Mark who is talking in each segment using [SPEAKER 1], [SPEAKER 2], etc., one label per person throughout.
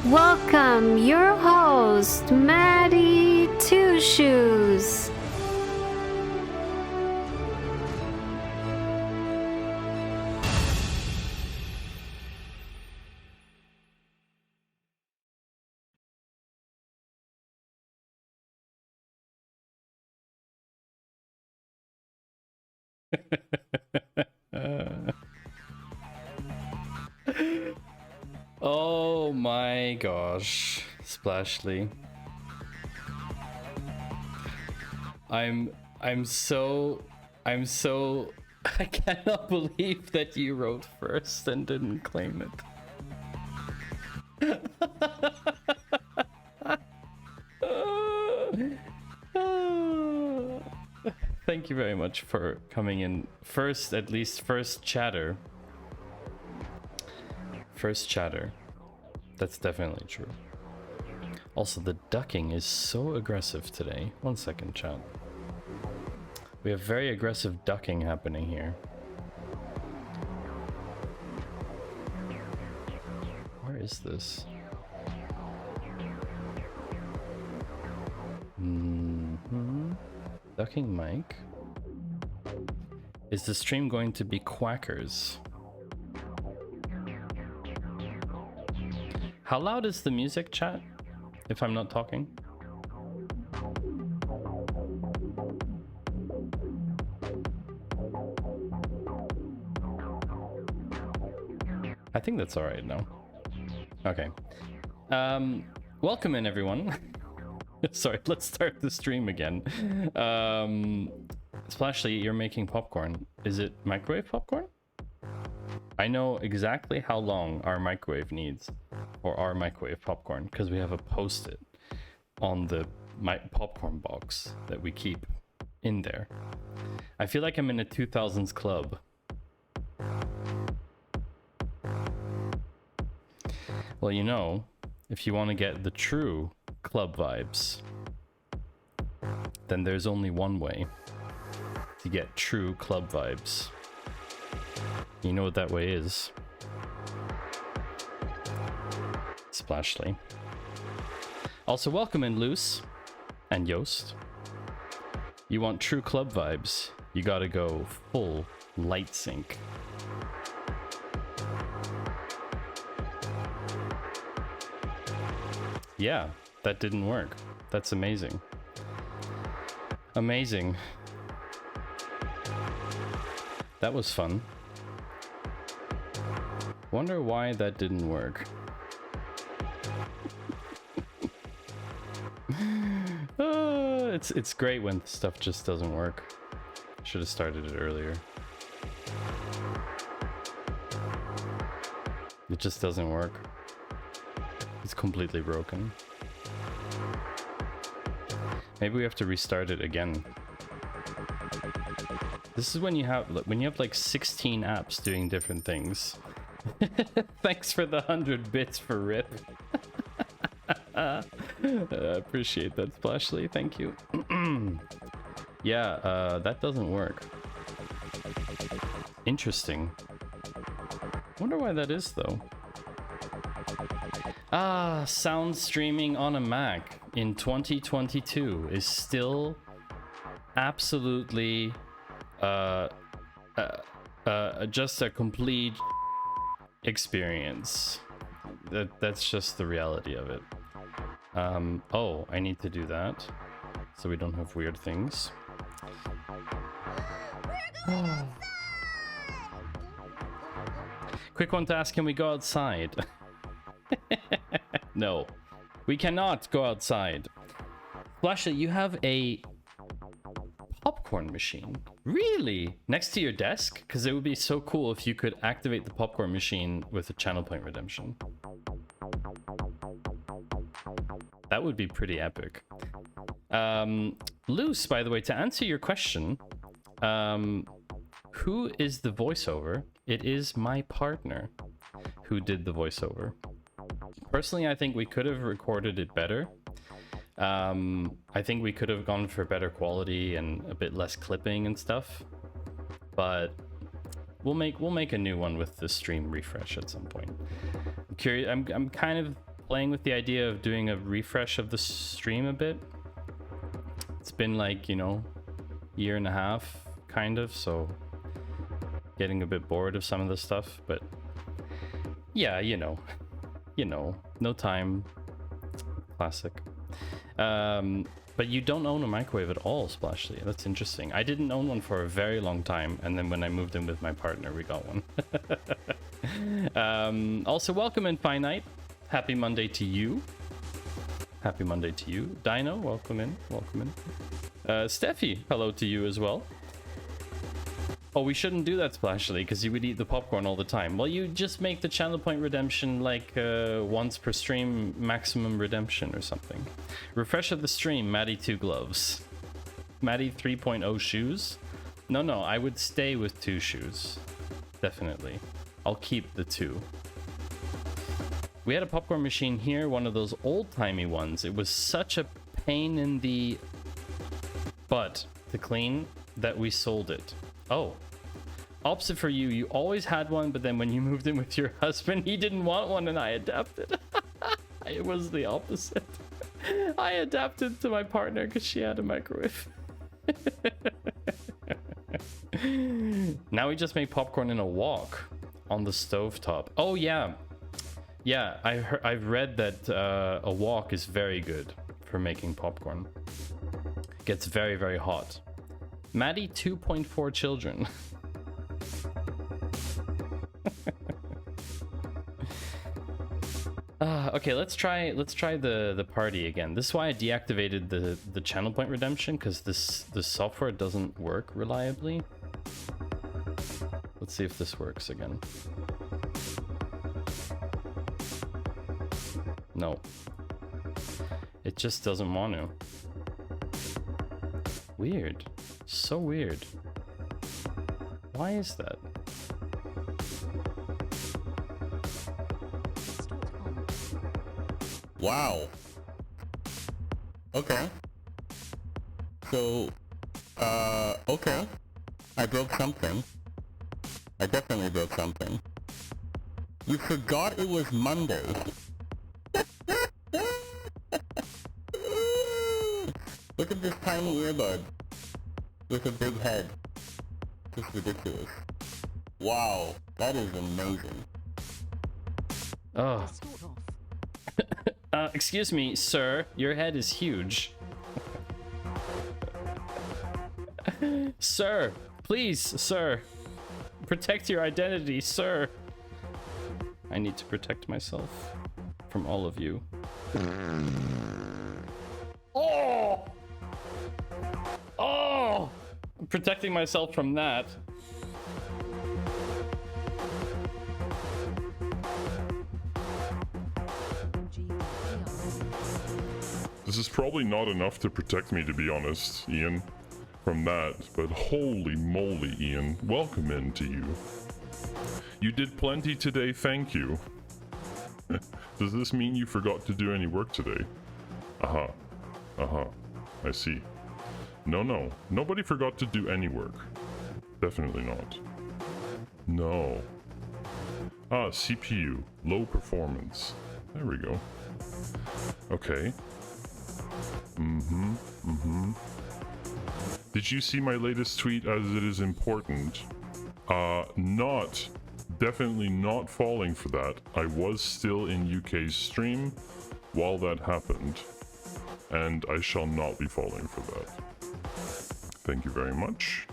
[SPEAKER 1] Welcome your host, Maddie Two Shoes.
[SPEAKER 2] Oh my gosh, Splashly. I'm so I cannot believe that you wrote first and didn't claim it. Thank you very much for coming in first, at least first chatter. First chatter. That's definitely true. Also, the ducking is so aggressive today. 1 second, chat. We have very aggressive ducking happening here. Where is this? Ducking mic. Is the stream going to be quackers? How loud is the music, chat, if I'm not talking? I think that's all right now. Okay. Welcome in, everyone. Sorry, let's start the stream again. Splashly, you're making popcorn. Is it microwave popcorn? I know exactly how long our microwave needs for our microwave popcorn because we have a post-it on the popcorn box that we keep in there. I feel like I'm in a 2000s club. Well, you know, if you want to get the true club vibes, then there's only one way to get true club vibes. You know what that way is. Splashly. Also, welcome in Luce and Yost. You want true club vibes, you gotta go full light sync. Yeah, that didn't work. That's amazing. Amazing. That was fun. Wonder why that didn't work. It's great when stuff just doesn't work. Should have started it earlier. It just doesn't work. It's completely broken. Maybe we have to restart it again. This is when you have like 16 apps doing different things. Thanks for the 100 bits for RIP. Appreciate that, Splashly. Thank you. Yeah, that doesn't work. Interesting. Wonder why that is, though. Ah, sound streaming on a Mac in 2022 is still absolutely just a complete experience. That's just the reality of it. Oh, I need to do that so we don't have weird things. Quick one to ask, can we go outside? No, we cannot go outside. Flasha, you have a popcorn machine? Really? Next to your desk? Because it would be so cool if you could activate the popcorn machine with a channel point redemption. That would be pretty epic. Luce, by the way, to answer your question, who is the voiceover? It is my partner who did the voiceover. Personally, I think we could have recorded it better. I think we could have gone for better quality and a bit less clipping and stuff, but we'll make a new one with the stream refresh at some point. I'm curious. I'm kind of playing with the idea of doing a refresh of the stream a bit. It's been like, you know, year and a half kind of, so getting a bit bored of some of the stuff, but yeah, you know, no time. Classic. But you don't own a microwave at all, Splashly. That's interesting. I didn't own one for a very long time, and then when I moved in with my partner, we got one. Also, welcome in, Finite. Happy Monday to you. Happy Monday to you. Dino, welcome in. Welcome in. Steffi, hello to you as well. Oh, we shouldn't do that, Splashly, because you would eat the popcorn all the time. Well, you just make the channel point redemption like once per stream maximum redemption or something. Refresh of the stream, Maddie 2 gloves. Maddie 3.0 shoes? No, I would stay with 2 shoes. Definitely. I'll keep the 2. We had a popcorn machine here, one of those old-timey ones. It was such a pain in the butt to clean that we sold it. Oh, opposite for you. You always had one, but then when you moved in with your husband, he didn't want one and I adapted. It was the opposite. I adapted to my partner because she had a microwave. Now we just make popcorn in a wok on the stovetop. Oh, yeah. Yeah, I've read that a wok is very good for making popcorn. It gets very, very hot. Maddie 2.4 children. Okay, let's try the party again. This is why I deactivated the channel point redemption, because the software doesn't work reliably. Let's see if this works again. No. It just doesn't want to. Weird. So weird. Why is that?
[SPEAKER 3] Wow. Okay. So, okay. I broke something. I definitely broke something. You forgot it was Monday. Look at this tiny earbud with a big head. Just ridiculous. Wow, that is amazing.
[SPEAKER 2] Oh. Excuse me, sir. Your head is huge. Sir, please, sir. Protect your identity, sir. I need to protect myself from all of you. Oh! Oh! I'm protecting myself from that.
[SPEAKER 4] This is probably not enough to protect me, to be honest, Ian, from that, but holy moly, Ian, welcome in to you. You did plenty today, thank you. Does this mean you forgot to do any work today? I see. No, nobody forgot to do any work. Definitely not. No. CPU, low performance. There we go. Okay. Did you see my latest tweet, as it is important? Definitely not falling for that. I was still in UK's stream while that happened, and I shall not be falling for that. Thank you very much.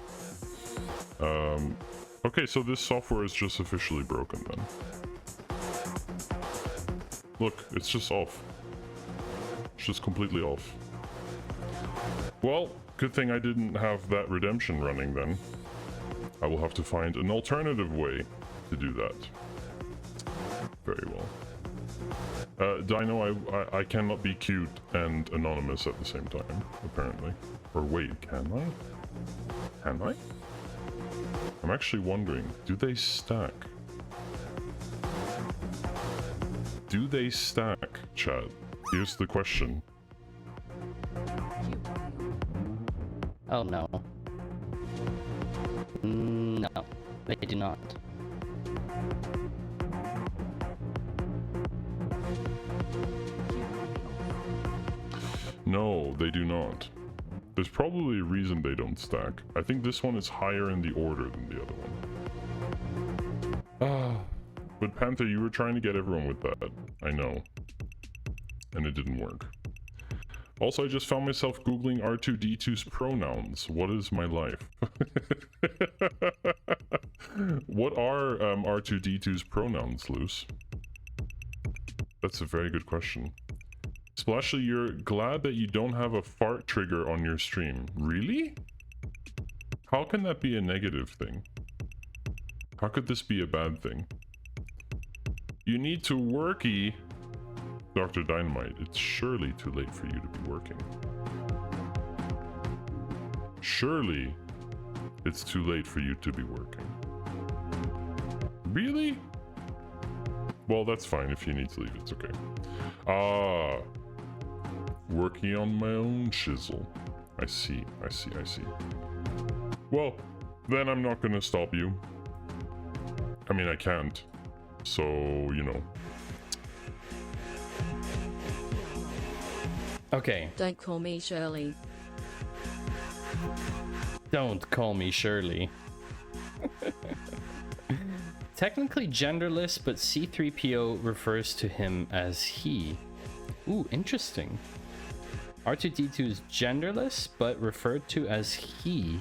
[SPEAKER 4] Okay, so this software is just officially broken then. Look, it's just off. It's just completely off. Well, good thing I didn't have that redemption running then. I will have to find an alternative way to do that. Very well. Dino, I cannot be cute and anonymous at the same time, apparently. Or wait, can I? Can I? I'm actually wondering, do they stack? Do they stack, chat? Here's the question.
[SPEAKER 5] Oh no. No, they do not.
[SPEAKER 4] No, they do not. There's probably a reason they don't stack. I think this one is higher in the order than the other one. But Panther, you were trying to get everyone with that. I know. And it didn't work. Also, I just found myself Googling R2-D2's pronouns. What is my life? What are R2-D2's pronouns, Luce? That's a very good question. Splashy, you're glad that you don't have a fart trigger on your stream. Really? How can that be a negative thing? How could this be a bad thing? You need to worky, Dr. Dynamite. It's surely too late for you to be working. Surely it's too late for you to be working. Really? Well, that's fine. If you need to leave, it's okay. Ah, working on my own chisel. I see. Well, then I'm not gonna stop you. I mean, I can't. So, you know.
[SPEAKER 2] Okay.
[SPEAKER 6] Don't call me Shirley.
[SPEAKER 2] Don't call me Shirley. Technically genderless, but C3PO refers to him as he. Ooh, interesting. R2-D2 is genderless, but referred to as he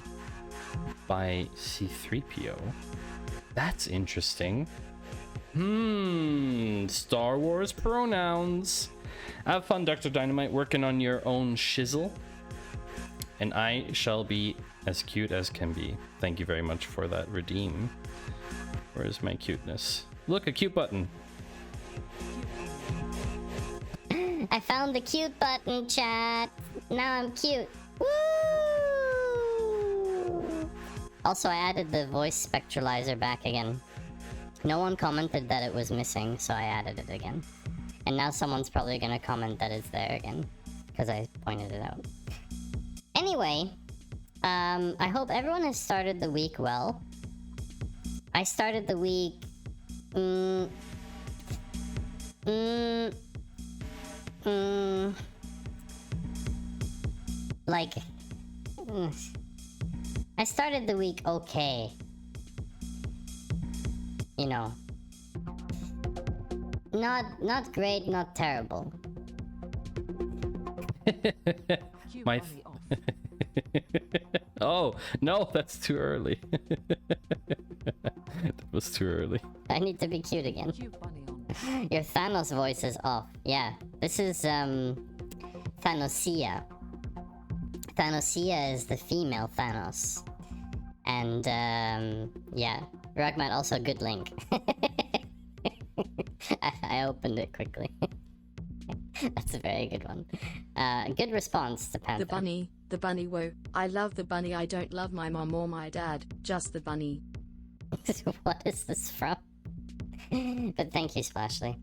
[SPEAKER 2] by C3PO. That's interesting. Star Wars pronouns. Have fun, Dr. Dynamite, working on your own shizzle. And I shall be as cute as can be. Thank you very much for that redeem. Where is my cuteness? Look, a cute button.
[SPEAKER 7] I found the cute button, chat. Now I'm cute. Woo! Also, I added the voice spectralizer back again. No one commented that it was missing, so I added it again. And now someone's probably gonna comment that it's there again, because I pointed it out. Anyway, I hope everyone has started the week well. I started the week... I started the week okay. You know. Not great, not terrible.
[SPEAKER 2] My oh, no, that's too early. That was too early.
[SPEAKER 7] I need to be cute again. Your Thanos voice is off. Yeah, this is Thanosia. Thanosia is the female Thanos. And yeah, Rugmat also good link. I opened it quickly. That's a very good one. Good response to Panther.
[SPEAKER 6] The bunny, whoa. I love the bunny, I don't love my mom or my dad, just the bunny.
[SPEAKER 7] What is this from? But thank you, Splashly.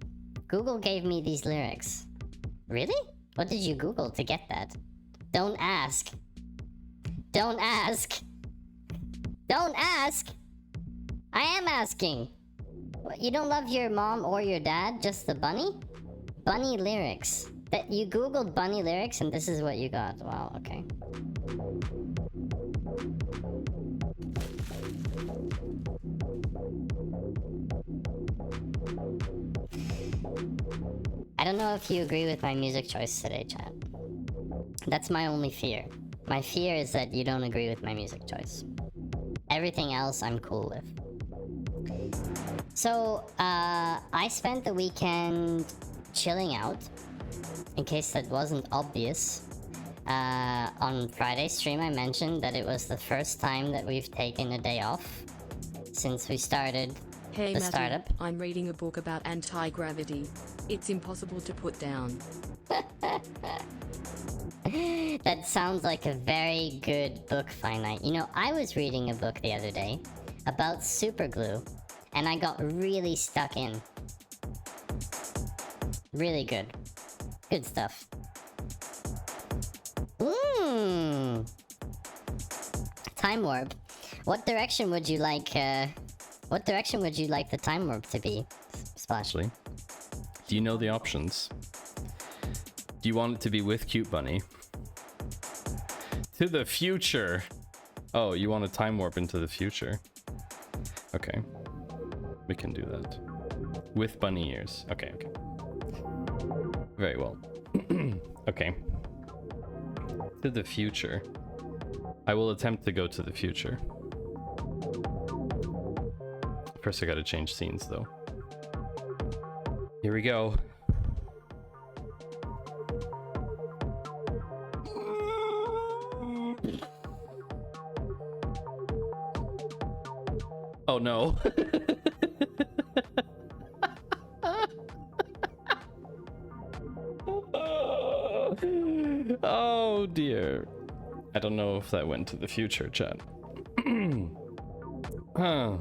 [SPEAKER 7] Google gave me these lyrics. Really? What did you Google to get that? Don't ask. Don't ask. Don't ask! I am asking! What, you don't love your mom or your dad, just the bunny? Bunny lyrics. That you googled bunny lyrics and this is what you got. Wow, okay. I don't know if you agree with my music choice today, chat. That's my only fear. My fear is that you don't agree with my music choice. Everything else I'm cool with. So, I spent the weekend chilling out. In case that wasn't obvious. On Friday's stream I mentioned that it was the first time that we've taken a day off since we started
[SPEAKER 6] Hey
[SPEAKER 7] the
[SPEAKER 6] Matty,
[SPEAKER 7] startup.
[SPEAKER 6] I'm reading a book about anti-gravity. It's impossible to put down.
[SPEAKER 7] That sounds like a very good book, Finite. You know, I was reading a book the other day about superglue, and I got really stuck in. Really good. Good stuff. time warp. What direction would you like? What direction would you like the time warp to be, Splash?
[SPEAKER 2] Actually, do you know the options? Do you want it to be with Cute Bunny? To the future. Oh, you want a time warp into the future? Okay, we can do that with bunny ears. Okay, okay. Very well. Okay. To the future. I will attempt to go to the future. First, I gotta change scenes though. Here we go. Oh no. Oh dear. I don't know if that went to the future, chat. Huh.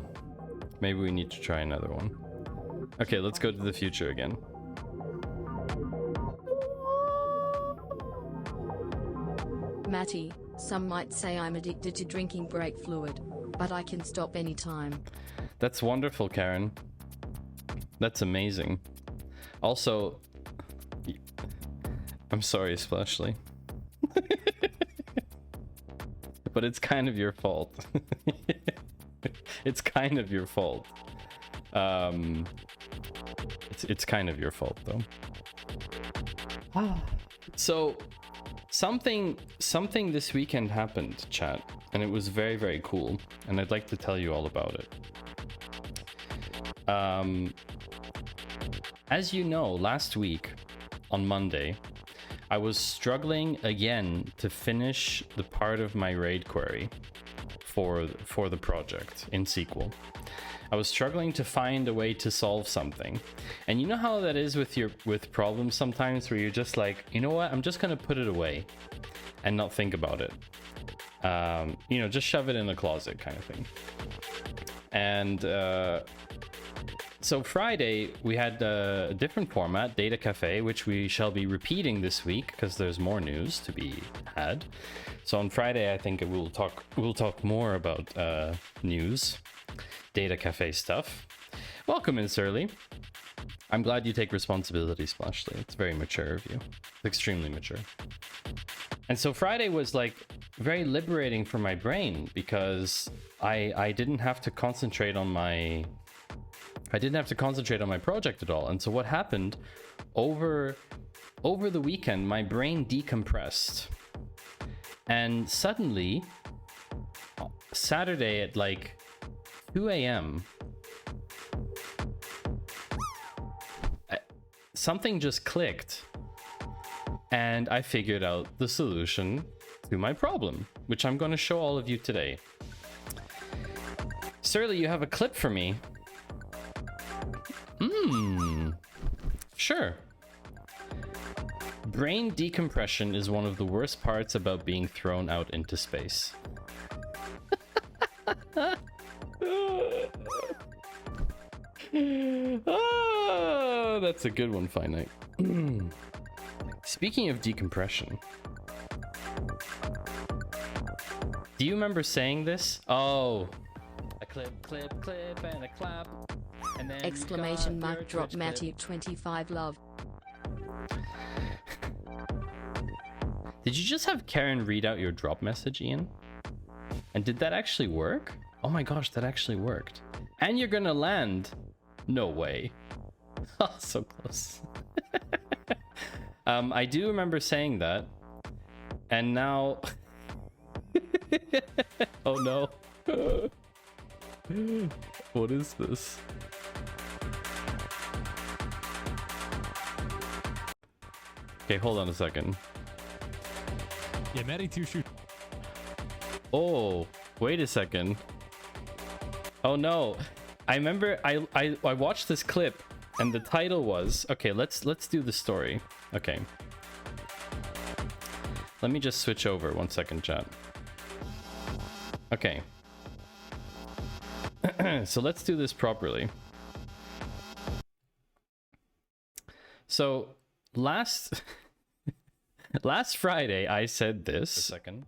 [SPEAKER 2] Maybe we need to try another one. Okay, let's go to the future again.
[SPEAKER 6] Matty, some might say I'm addicted to drinking brake fluid, but I can stop anytime.
[SPEAKER 2] That's wonderful, Karen. That's amazing. Also, I'm sorry, Splashly. But it's kind of your fault. It's kind of your fault. It's kind of your fault though. So something this weekend happened, chat, and it was very, very cool, and I'd like to tell you all about it. As you know, last week on Monday, I was struggling again to finish the part of my raid query for the project in SQL. I was struggling to find a way to solve something. And you know how that is with problems sometimes, where you're just like, you know what, I'm just gonna put it away and not think about it. You know, just shove it in the closet kind of thing. And so Friday we had a different format, Data Cafe, which we shall be repeating this week because there's more news to be had. So on Friday, I think we'll talk more about news, Data Cafe stuff. Welcome in, Surly. I'm glad you take responsibility, Splashly. It's very mature of you. It's extremely mature. And so Friday was like very liberating for my brain because I didn't have to concentrate on my project at all. And so what happened over the weekend, my brain decompressed. And suddenly, Saturday at like 2 a.m., something just clicked. And I figured out the solution to my problem, which I'm going to show all of you today. Surly, you have a clip for me. Sure. Brain decompression is one of the worst parts about being thrown out into space. Oh, that's a good one, Finite. Speaking of decompression, do you remember saying this? Oh, a clip, and a clap. And then
[SPEAKER 6] Exclamation mark drop Matty 25 love.
[SPEAKER 2] Did you just have Karen read out your drop message, Ian? And did that actually work? Oh my gosh, that actually worked. And you're gonna land? No way. Oh, so close. I do remember saying that. And now... Oh no. What is this? Okay, hold on a second.
[SPEAKER 8] Yeah, Matty 2 shoot.
[SPEAKER 2] Oh, wait a second. Oh no. I remember I watched this clip and the title was, okay, let's do the story. Okay. Let me just switch over 1 second, chat. Okay. So let's do this properly. So last Friday I said this. A second.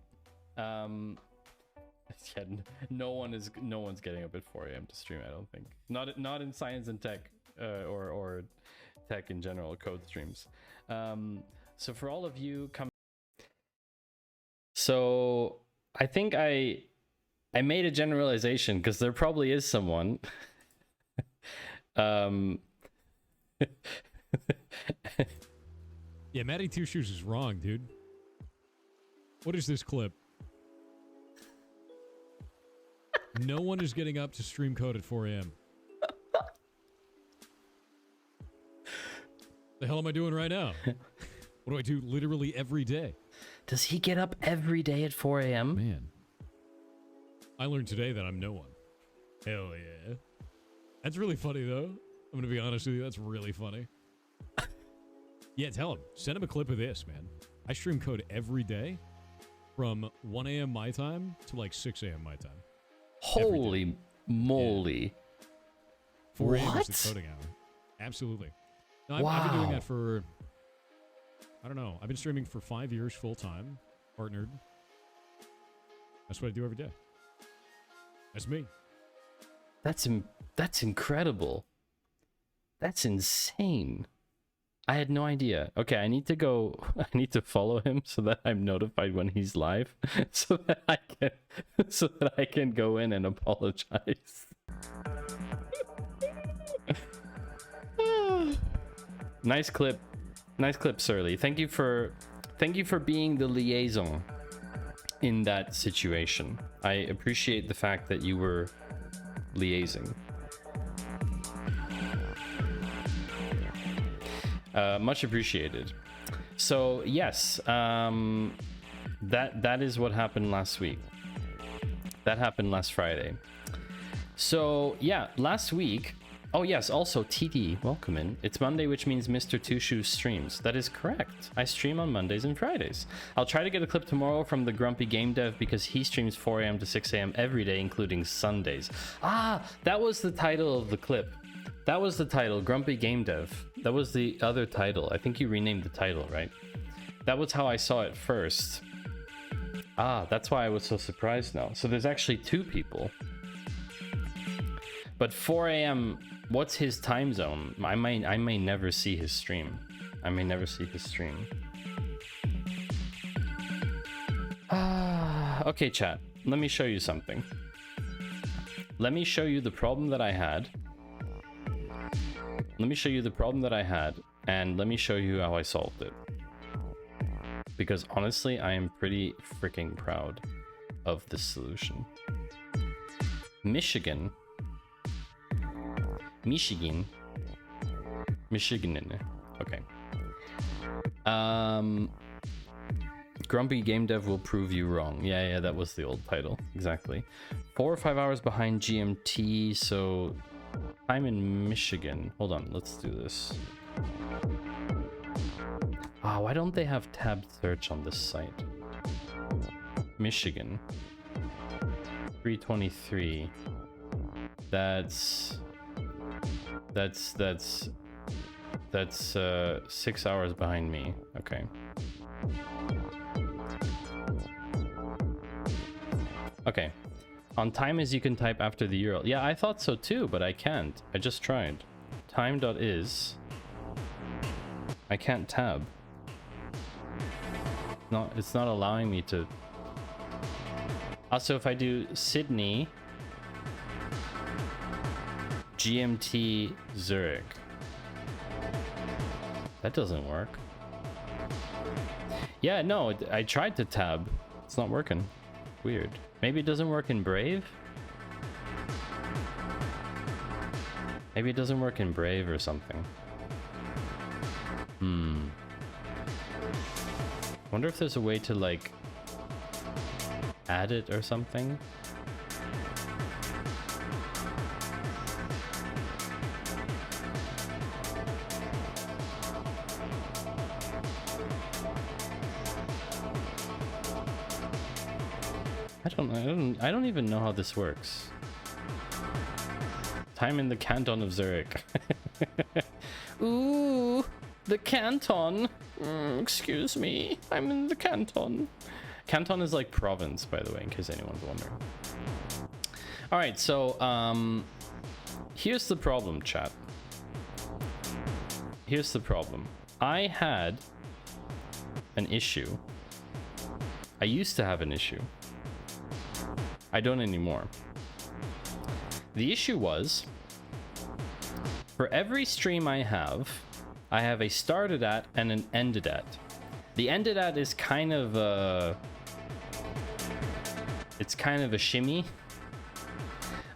[SPEAKER 2] Yeah, no one's getting up at 4 a.m. to stream. I don't think. Not in science and tech, or tech in general, code streams. So for all of you, come. So I think I made a generalization because there probably is someone.
[SPEAKER 8] Yeah, Matty Two Shoes is wrong, dude. What is this clip? No one is getting up to stream code at 4 a.m. The hell am I doing right now? What do I do literally every day?
[SPEAKER 2] Does he get up every day at 4 a.m.?
[SPEAKER 8] Man. I learned today that I'm no one. Hell yeah. That's really funny, though. I'm going to be honest with you. That's really funny. Yeah, tell him. Send him a clip of this, man. I stream code every day from 1 a.m. my time to like 6 a.m. my time.
[SPEAKER 2] Holy moly.
[SPEAKER 8] Yeah. 4 a.m.
[SPEAKER 2] What?
[SPEAKER 8] is the coding hour. Absolutely. No, I've been doing that for, I don't know. I've been streaming for 5 years full-time, partnered. That's what I do every day. That's me.
[SPEAKER 2] That's incredible. That's insane. I had no idea. Okay, I need to follow him so that I'm notified when he's live, so that I can go in and apologize. Nice clip, Surly. Thank you for being the liaison in that situation. I appreciate the fact that you were liaising. Much appreciated. So yes, that is what happened last week. That happened last Friday. So yeah, last week. Oh yes, also TD, welcome in. It's Monday, which means Mr. Two Shoes streams. That is correct. I stream on Mondays and Fridays. I'll try to get a clip tomorrow from the Grumpy Game Dev because he streams 4 a.m. to 6 a.m. every day, including Sundays. Ah, that was the title of the clip. That was the title, Grumpy Game Dev. That was the other title. I think you renamed the title, right? That was how I saw it first. Ah, that's why I was so surprised now. So there's actually two people. But 4 a.m., what's his time zone? I may never see his stream. I may never see his stream. Okay, chat. Let me show you something. Let me show you the problem that I had. Let me show you the problem that I had, and let me show you how I solved it. Because honestly, I am pretty freaking proud of this solution. Michigan. Okay. Grumpy Game Dev will prove you wrong. Yeah, that was the old title. Exactly. 4 or 5 hours behind GMT, so I'm in Michigan. Hold on, let's do this. Ah, why don't they have tabbed search on this site? Michigan. 323. That's 6 hours behind me. Okay. Okay. On time is you can type after the URL. Yeah, I thought so too, but I can't. I just tried. Time.is. I can't tab. It's not allowing me to. Also, if I do Sydney, GMT Zurich. That doesn't work. Yeah, no, I tried to tab. It's not working. Weird. Maybe it doesn't work in Brave? Maybe it doesn't work in Brave or something. Wonder if there's a way to, like, add it or something? I don't even know how this works. Time in the canton of Zurich. Ooh, the canton. Excuse me, I'm in the canton. Canton is like province, by the way, in case anyone's wondering. All right, so here's the problem, chat. Here's the problem. I had an issue. I used to have an issue. I don't anymore. The issue was, for every stream I have a started at and an ended at. The ended at is kind of a... It's kind of a shimmy.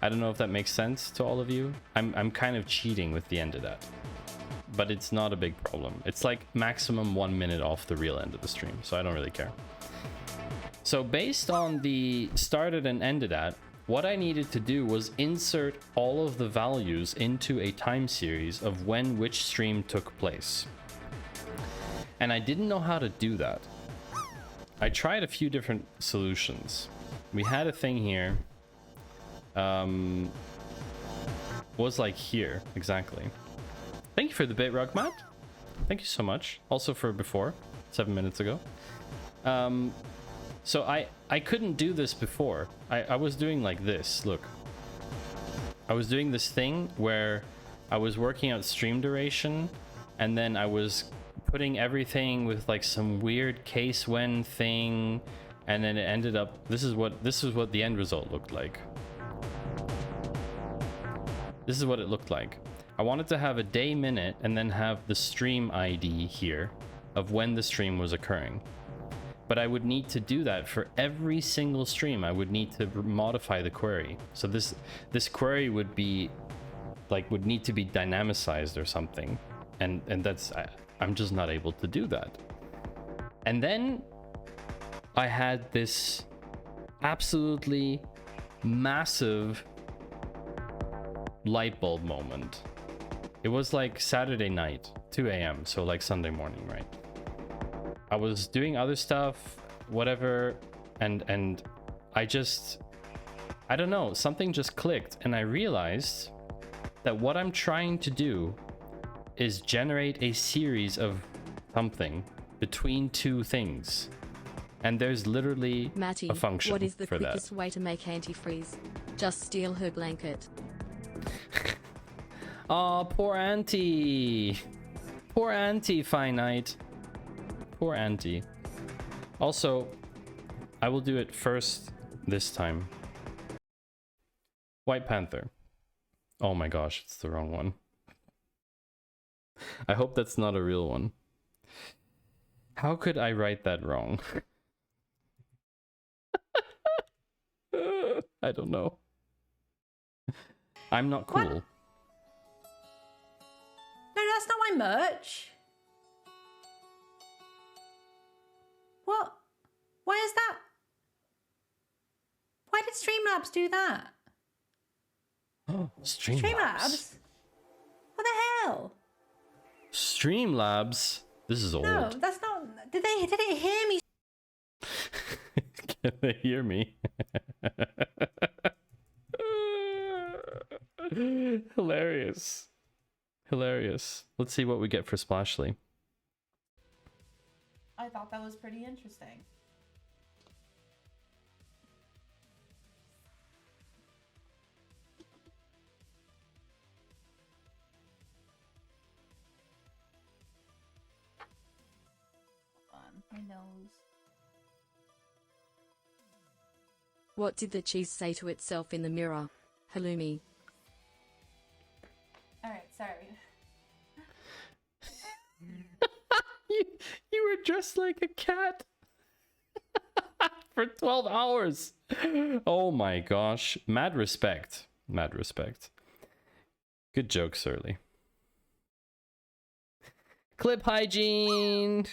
[SPEAKER 2] I don't know if that makes sense to all of you. I'm kind of cheating with the ended at. But it's not a big problem. It's like maximum 1 minute off the real end of the stream, so I don't really care. So based on the started and ended at, what I needed to do was insert all of the values into a time series of when which stream took place. And I didn't know how to do that. I tried a few different solutions. We had a thing here. Was like here, exactly. Thank you for the bit, Rugmat. Thank you so much. Also for before, 7 minutes ago. So I couldn't do this before. I was doing like this, look. I was doing this thing where I was working out stream duration, and then I was putting everything with like some weird case when thing, and then it ended up, this is what the end result looked like. This is what it looked like. I wanted to have a day minute and then have the stream ID here of when the stream was occurring. But I would need to do that for every single stream. I would need to modify the query. So this query would be like, would need to be dynamicized or something. And that's, I'm just not able to do that. And then I had this absolutely massive light bulb moment. It was like Saturday night, 2 a.m. So like Sunday morning, right? I was doing other stuff, whatever, and I don't know, something just clicked, and I realized that what I'm trying to do is generate a series of something between two things. And there's literally
[SPEAKER 6] Matty,
[SPEAKER 2] a function
[SPEAKER 6] what is the
[SPEAKER 2] for that.
[SPEAKER 6] quickest way to make antifreeze? Just steal her blanket.
[SPEAKER 2] Oh, poor Auntie. Poor Auntie, Finite. Poor Auntie. Also, I will do it first this time. White Panther. Oh my gosh, it's the wrong one. I hope that's not a real one. How could I write that wrong? I don't know. I'm not cool.
[SPEAKER 9] What? No, that's not my merch. What? Why is that? Why did Streamlabs do that?
[SPEAKER 2] Oh, Streamlabs.
[SPEAKER 9] Streamlabs? What the hell?
[SPEAKER 2] Streamlabs. This is old.
[SPEAKER 9] No, that's not. Did it hear me?
[SPEAKER 2] Can they hear me? Hilarious. Hilarious. Let's see what we get for Splashly.
[SPEAKER 9] I thought that was pretty interesting. Hold on, my nose.
[SPEAKER 6] What did the cheese say to itself in the mirror? Halloumi.
[SPEAKER 9] Alright, sorry.
[SPEAKER 2] You were dressed like a cat for 12 hours. Oh my gosh. Mad respect. Mad respect. Good joke, Surly. Clip hygiene.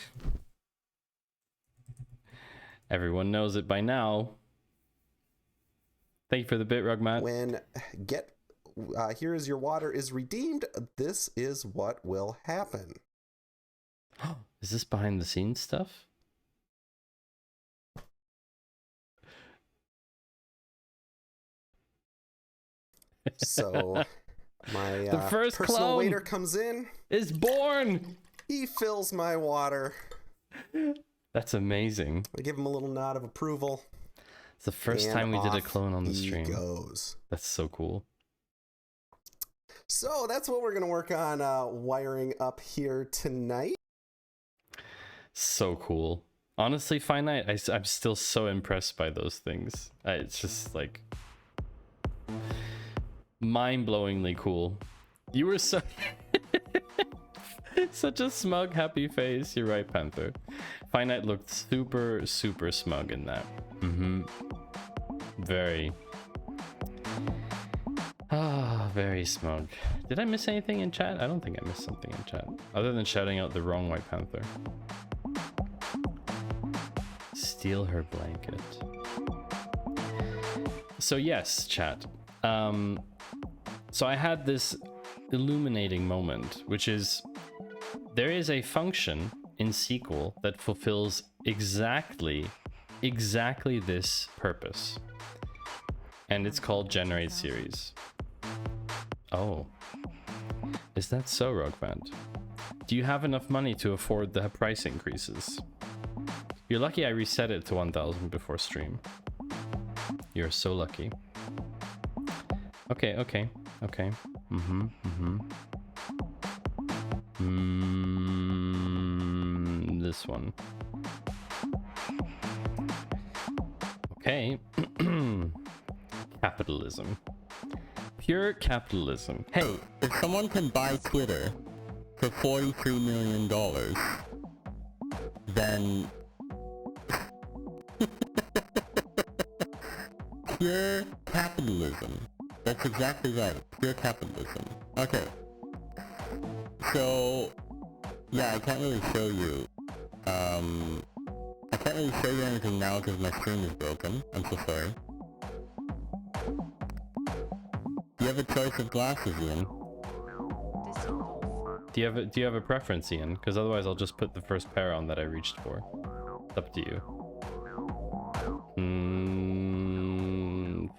[SPEAKER 2] Everyone knows it by now. Thank you for the bit, Rugmat.
[SPEAKER 10] When here is your water is redeemed, this is what will happen.
[SPEAKER 2] Is this behind the scenes stuff?
[SPEAKER 10] So my
[SPEAKER 2] the first
[SPEAKER 10] personal
[SPEAKER 2] clone
[SPEAKER 10] waiter comes in,
[SPEAKER 2] is born.
[SPEAKER 10] he fills my water.
[SPEAKER 2] That's amazing.
[SPEAKER 10] I give him a little nod of approval.
[SPEAKER 2] It's the first
[SPEAKER 10] and
[SPEAKER 2] time we did a
[SPEAKER 10] off
[SPEAKER 2] clone on the
[SPEAKER 10] he
[SPEAKER 2] stream.
[SPEAKER 10] goes.
[SPEAKER 2] That's so cool.
[SPEAKER 10] So that's what we're going to work on wiring up here tonight.
[SPEAKER 2] So cool. Honestly, Finite, I'm still so impressed by those things. It's just like mind-blowingly cool. You were so such a smug, happy face. You're right, Panther. Finite looked super, super smug in that. Very. Very smug. Did I miss anything in chat? I don't think I missed something in chat. Other than shouting out the wrong White Panther. Steal her blanket. So yes, chat. So I had this illuminating moment, which is there is a function in SQL that fulfills exactly this purpose. And it's called generate series. Oh. Is that so, Rogue Band? Do you have enough money to afford the price increases? You're lucky I reset it to 1000 before stream. You're so lucky. Okay. This one. Okay. Capitalism. Pure capitalism. Hey,
[SPEAKER 3] if someone can buy Twitter for $43 million, then pure capitalism. That's exactly right. Pure capitalism. Okay. So, yeah, I can't really show you. I can't really show you anything now because my screen is broken. I'm so sorry. You have a choice of glasses, Ian.
[SPEAKER 2] do you have a preference, Ian? Because otherwise I'll just put the first pair on that I reached for. It's up to you.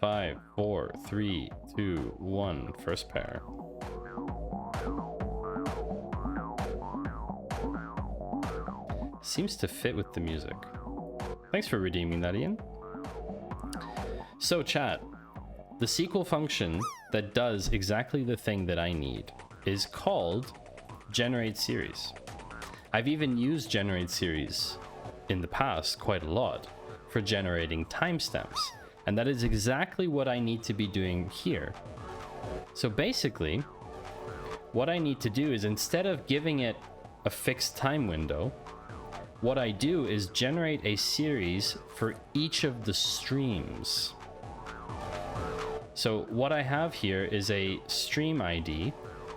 [SPEAKER 2] 5, 4, 3, 2, 1. First pair. Seems to fit with the music. Thanks for redeeming that, Ian. So, chat. The SQL function that does exactly the thing that I need is called generate series. I've even used generate series in the past quite a lot for generating timestamps, and that is exactly what I need to be doing here. So basically, what I need to do is, instead of giving it a fixed time window, what I do is generate a series for each of the streams. So what I have here is a stream ID.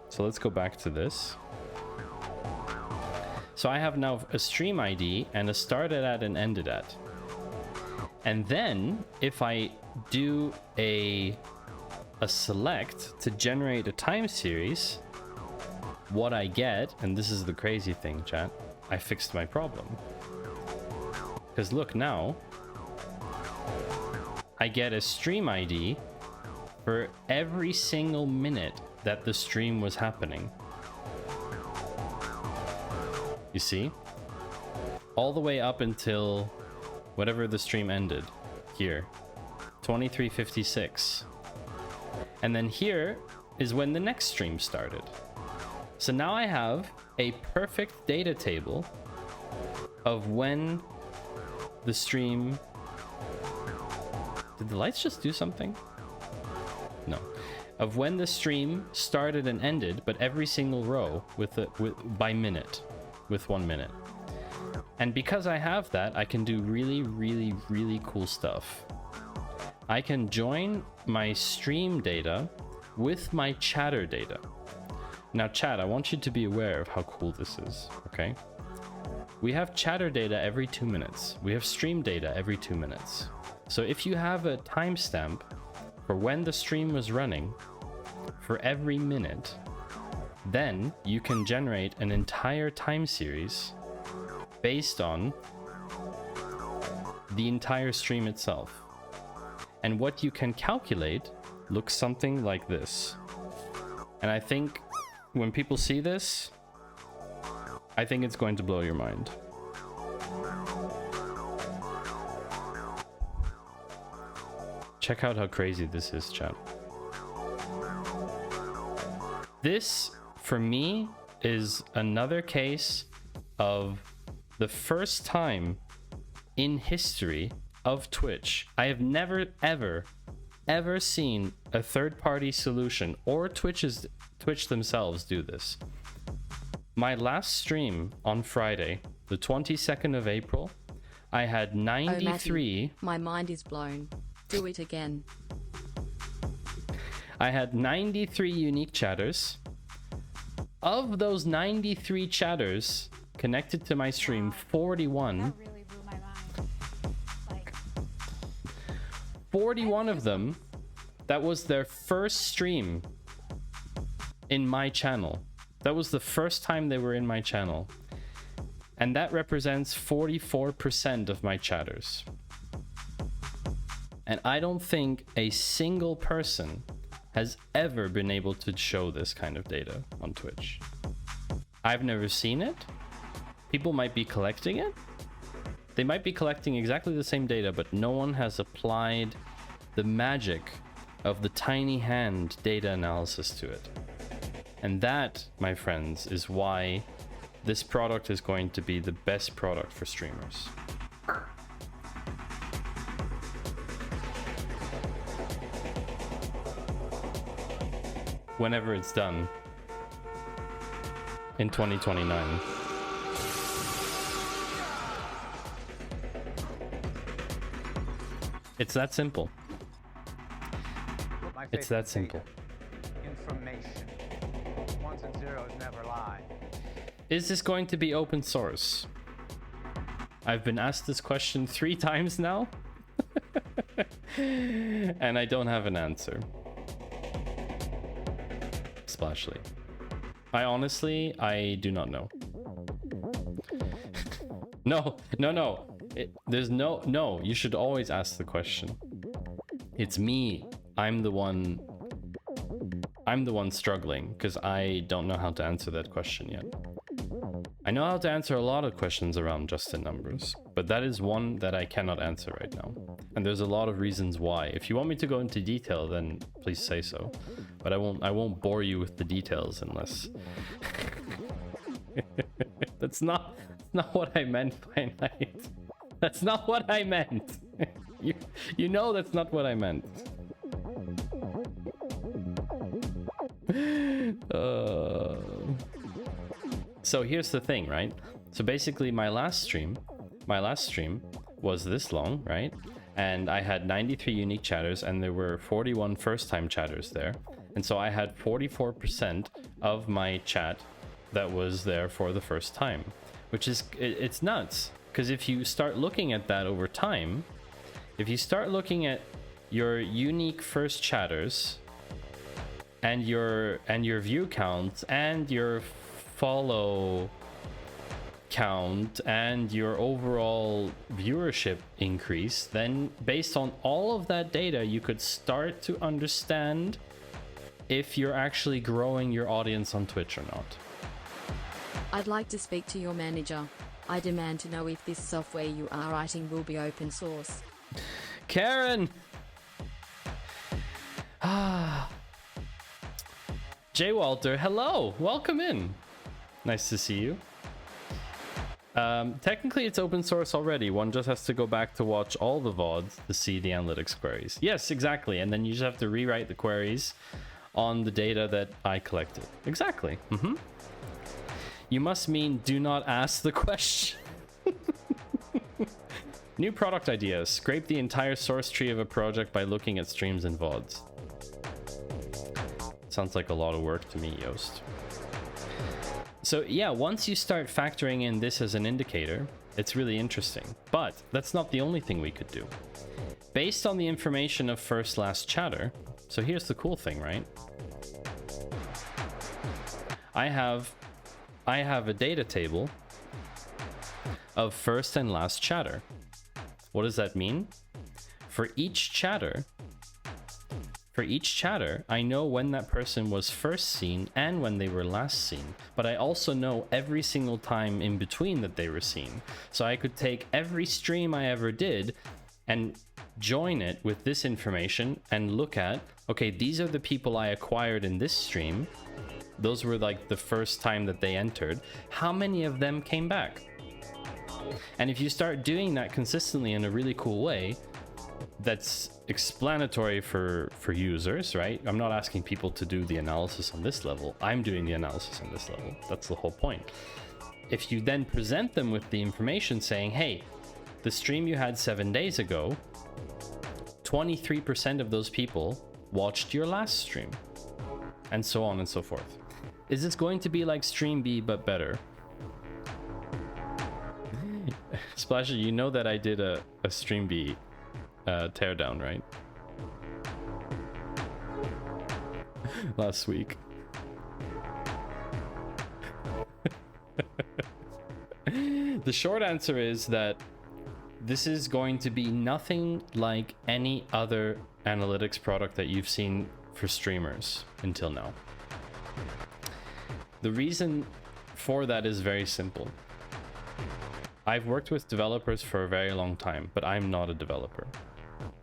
[SPEAKER 2] So let's go back to this. So I have now a stream ID and a started at and ended at. And then if I do a select to generate a time series, what I get, and this is the crazy thing, chat, I fixed my problem. Because look now, I get a stream ID for every single minute that the stream was happening. You see? All the way up until whatever the stream ended. Here. 23:56. And then here is when the next stream started. So now I have a perfect data table of when the stream... Did the lights just do something? No. Of when the stream started and ended, but every single row by minute, with 1 minute. And because I have that, I can do really, really, really cool stuff. I can join my stream data with my chatter data. Now, chat, I want you to be aware of how cool this is, okay? We have chatter data every 2 minutes. We have stream data every 2 minutes. So if you have a timestamp for when the stream was running for every minute, then you can generate an entire time series based on the entire stream itself. And what you can calculate looks something like this. And I think when people see this, I think it's going to blow your mind. Check out how crazy this is, chat. This, for me, is another case of the first time in history of Twitch. I have never, ever seen a third-party solution or Twitch themselves do this. My last stream on Friday, the 22nd of April, I had 93...
[SPEAKER 6] Oh, Matty, my mind is blown. Do it again.
[SPEAKER 2] I had 93 unique chatters. Of those 93 chatters connected to my stream, 41...
[SPEAKER 11] That really blew my mind. Like...
[SPEAKER 2] 41 of them, that was their first stream in my channel. That was the first time they were in my channel. And that represents 44% of my chatters. And I don't think a single person has ever been able to show this kind of data on Twitch. I've never seen it. People might be collecting it. They might be collecting exactly the same data, but no one has applied the magic of the tiny hand data analysis to it. And that, my friends, is why this product is going to be the best product for streamers. Whenever it's done in 2029. It's that simple. It's that simple.
[SPEAKER 12] Information. Ones and zeros never lie.
[SPEAKER 2] Is this going to be open source? I've been asked this question 3 times now. And I don't have an answer. Splashly. I do not know. No. There's no, you should always ask the question. It's me. I'm the one struggling because I don't know how to answer that question yet. I know how to answer a lot of questions around just in numbers, but that is one that I cannot answer right now. And there's a lot of reasons why. If you want me to go into detail, then please say so. But I won't bore you with the details unless... That's not what I meant by night. That's not what I meant. You know that's not what I meant. So here's the thing, right? So basically my last stream was this long, right? And I had 93 unique chatters and there were 41 first-time chatters there. And so I had 44% of my chat that was there for the first time, which is, it's nuts. Because if you start looking at that over time, if you start looking at your unique first chatters and your view count and your follow count and your overall viewership increase, then based on all of that data, you could start to understand if you're actually growing your audience on Twitch or not.
[SPEAKER 6] I'd like to speak to your manager. I demand to know if this software you are writing will be open source.
[SPEAKER 2] Karen! Jay Walter, hello! Welcome in! Nice to see you. Technically it's open source already. One just has to go back to watch all the VODs to see the analytics queries. Yes, exactly. And then you just have to rewrite the queries on the data that I collected. Exactly. You must mean do not ask the question. New product ideas. Scrape the entire source tree of a project by looking at streams and VODs. Sounds like a lot of work to me, Yoast. So yeah, once you start factoring in this as an indicator, it's really interesting. But that's not the only thing we could do. Based on the information of first last chatter, so here's the cool thing, right? I have a data table of first and last chatter. What does that mean? For each chatter, I know when that person was first seen and when they were last seen, but I also know every single time in between that they were seen. So I could take every stream I ever did and join it with this information and look at, okay, these are the people I acquired in this stream. Those were like the first time that they entered. How many of them came back? And if you start doing that consistently in a really cool way, that's explanatory for users, right? I'm not asking people to do the analysis on this level. I'm doing the analysis on this level. That's the whole point. If you then present them with the information saying, hey, the stream you had 7 days ago, 23% of those people watched your last stream, and so on and so forth. Is this going to be like Stream B but better? Splasher, you know that I did a Stream B teardown, right? Last week. The short answer is that this is going to be nothing like any other analytics product that you've seen for streamers until now. The reason for that is very simple. I've worked with developers for a very long time, but I'm not a developer.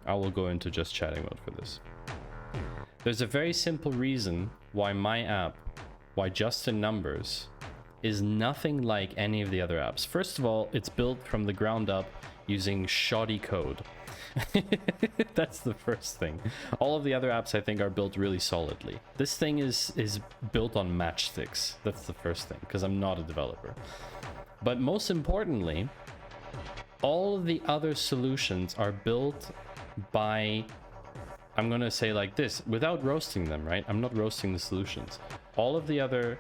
[SPEAKER 2] I will go into just chatting mode for this. There's a very simple reason why my app, why Justin Numbers, is nothing like any of the other apps. First of all, it's built from the ground up using shoddy code. That's the first thing. All of the other apps I think are built really solidly. This thing is built on matchsticks. That's the first thing, because I'm not a developer. But most importantly, all of the other solutions are built by, I'm gonna say like this, without roasting them, right? I'm not roasting the solutions. All of the other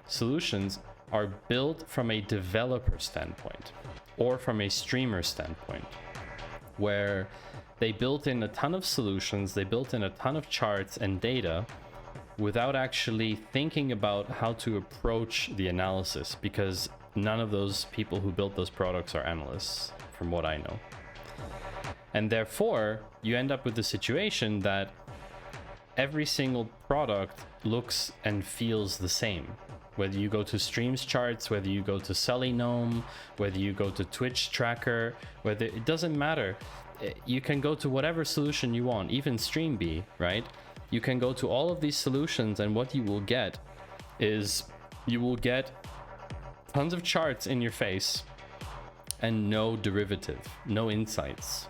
[SPEAKER 2] solutions are built from a developer standpoint or from a streamer standpoint, where they built in a ton of solutions, they built in a ton of charts and data without actually thinking about how to approach the analysis, because none of those people who built those products are analysts, from what I know. And therefore, you end up with the situation that every single product looks and feels the same. Whether you go to Streams Charts, whether you go to Sully Gnome, whether you go to Twitch Tracker, whether it doesn't matter. You can go to whatever solution you want, even StreamB, right? You can go to all of these solutions, and what you will get is you will get tons of charts in your face and no derivative, no insights.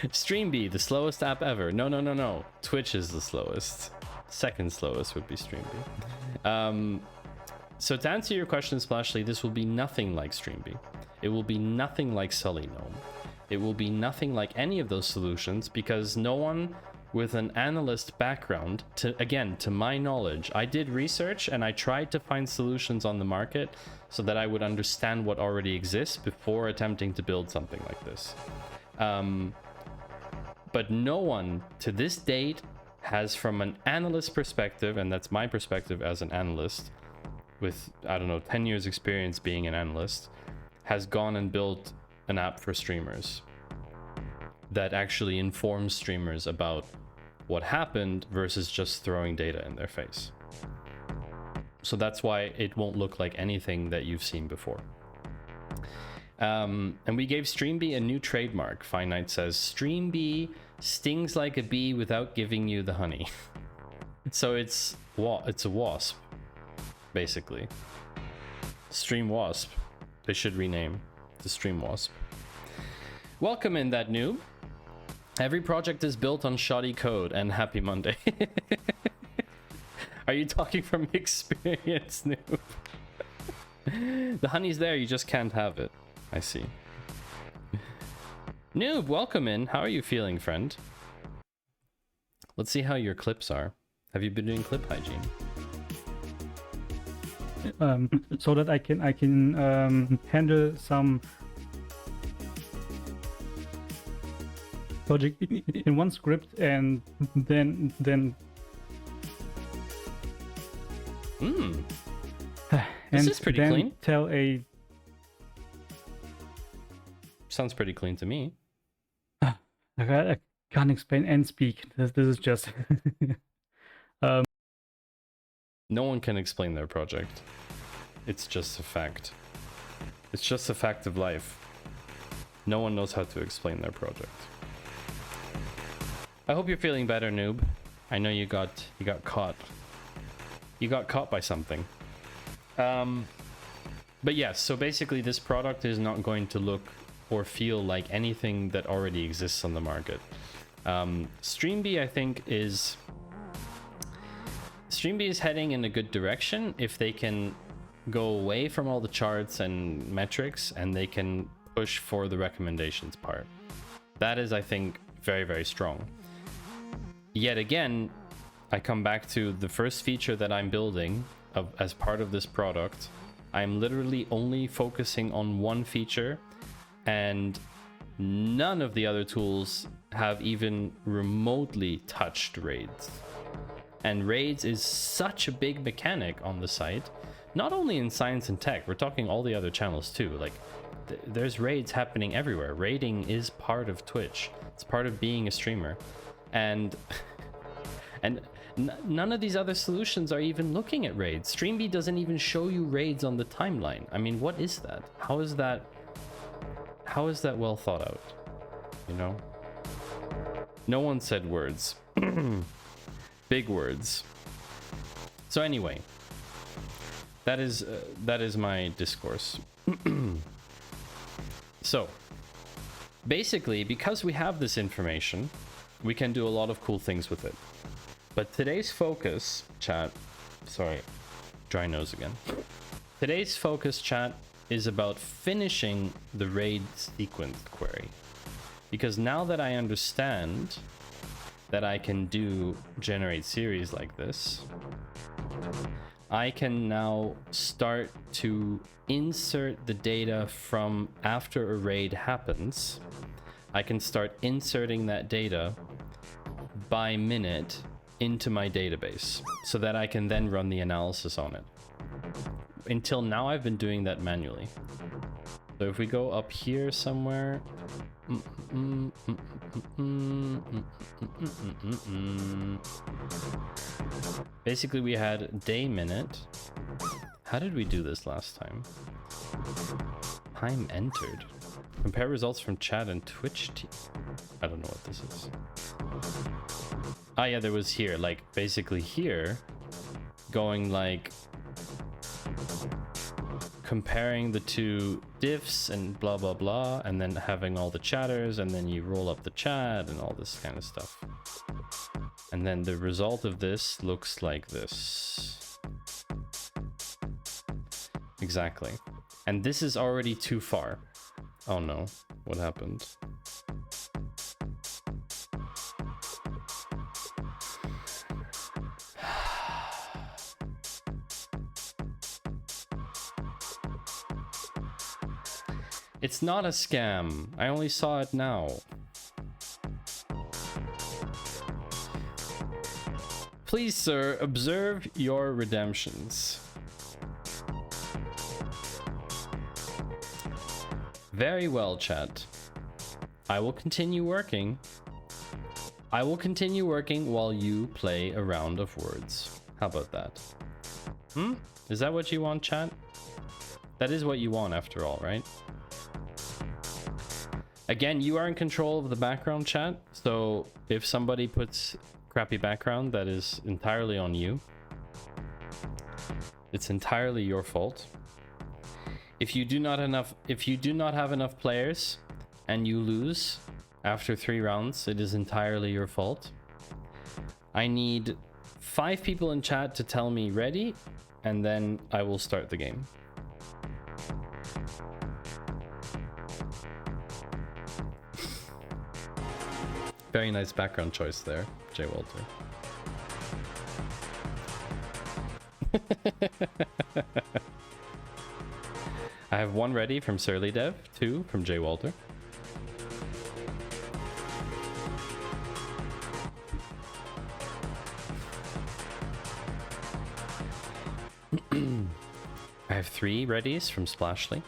[SPEAKER 2] StreamB, the slowest app ever. No. Twitch is the slowest. Second slowest would be StreamB. So to answer your question, Splashly, this will be nothing like StreamB. It will be nothing like Sully Gnome. It will be nothing like any of those solutions, because no one with an analyst background, to my knowledge, I did research and I tried to find solutions on the market so that I would understand what already exists before attempting to build something like this. But no one to this date has, from an analyst perspective, and that's my perspective as an analyst with, I don't know, 10 years experience being an analyst, has gone and built an app for streamers that actually informs streamers about what happened versus just throwing data in their face. So that's why it won't look like anything that you've seen before. And we gave StreamB a new trademark. Fine Knight says, StreamB stings like a bee without giving you the honey. So it's a wasp, basically. Stream Wasp. They should rename the Stream Wasp. Welcome in, that noob. Every project is built on shoddy code, and happy Monday. Are you talking from experience, noob? The honey's there, you just can't have it. I see. Noob, welcome in. How are you feeling, friend? Let's see how your clips are. Have you been doing clip hygiene?
[SPEAKER 13] So that I can handle some project in one script, and then
[SPEAKER 2] This is pretty clean.
[SPEAKER 13] Tell a
[SPEAKER 2] Sounds pretty clean to me.
[SPEAKER 13] I can't explain and speak. This is just
[SPEAKER 2] No one can explain their project. It's just a fact. It's just a fact of life. No one knows how to explain their project. I hope you're feeling better, noob. I know you got caught. You got caught by something. But yes, so basically this product is not going to look or feel like anything that already exists on the market. Streambee, I think, is heading in a good direction if they can go away from all the charts and metrics and they can push for the recommendations part. That is, I think, very, very strong. Yet again, I come back to the first feature that I'm building as part of this product. I'm literally only focusing on one feature, and none of the other tools have even remotely touched raids. And raids is such a big mechanic on the site, not only in science and tech, we're talking all the other channels too. Like there's raids happening everywhere. Raiding is part of Twitch. It's part of being a streamer. And none of these other solutions are even looking at raids. Streambee doesn't even show you raids on the timeline. I mean, what is that? How is that well thought out? You know? No one said words. Big words. So anyway, that is my discourse. So basically, because we have this information, we can do a lot of cool things with it. But today's focus, chat, sorry, dry nose again. Today's focus, chat, is about finishing the raid sequence query. Because now that I understand that I can do generate series like this, I can now start to insert the data from after a raid happens. I can start inserting that data by minute into my database so that I can then run the analysis on it. Until now, I've been doing that manually. So if we go up here somewhere, basically we had day minute. How did we do this last time? Time entered. Compare results from chat and Twitch. I don't know what this is. Ah, yeah, there was here, like basically here, going like comparing the two diffs and blah blah blah, and then having all the chatters, and then you roll up the chat and all this kind of stuff. And then the result of this looks like this. Exactly. And this is already too far. Oh no, what happened? It's not a scam. I only saw it now. Please, sir, observe your redemptions. Very well, chat. I will continue working. I will continue working while you play a round of words. How about that? Is that what you want, chat? That is what you want after all, right? Again, you are in control of the background, chat. So if somebody puts crappy background, that is entirely on you. It's entirely your fault. If you do not have enough players and you lose after 3 rounds, it is entirely your fault. I need 5 people in chat to tell me ready, and then I will start the game. Very nice background choice there, Jay Walter. I have 1 ready from Surly Dev, 2 from Jay Walter. I have 3 readies from Splashly.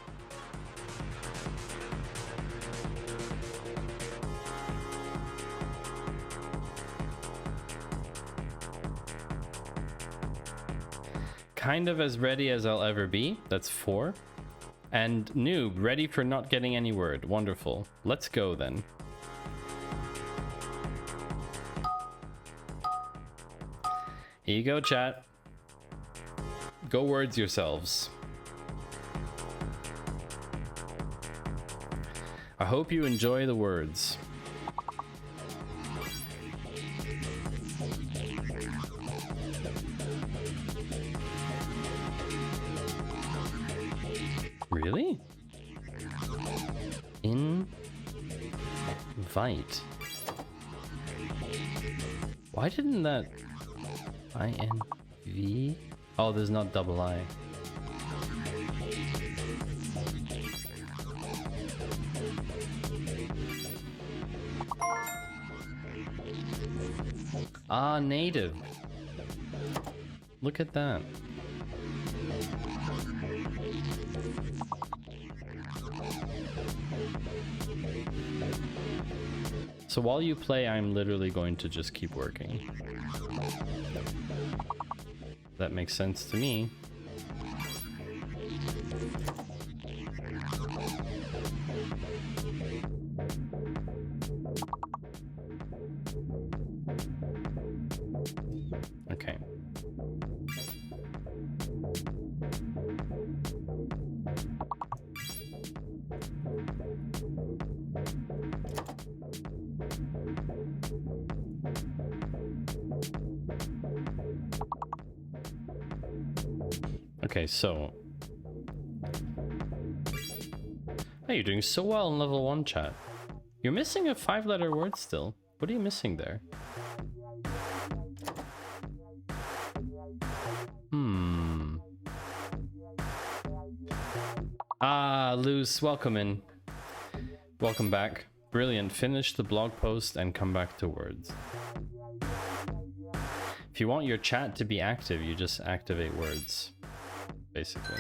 [SPEAKER 2] Kind of as ready as I'll ever be. That's 4. And Noob, ready for not getting any word. Wonderful. Let's go then. Here you go, chat. Go words yourselves. I hope you enjoy the words. Really? Invite. Why didn't that INV? Oh, there's not double I. Ah, native. Look at that. So while you play, I'm literally going to just keep working. That makes sense to me. Okay. Okay, so... Hey, you're doing so well in level 1, chat. You're missing a 5-letter word still. What are you missing there? Ah, Luz, welcome in. Welcome back. Brilliant. Finish the blog post and come back to words. If you want your chat to be active, you just activate words, basically.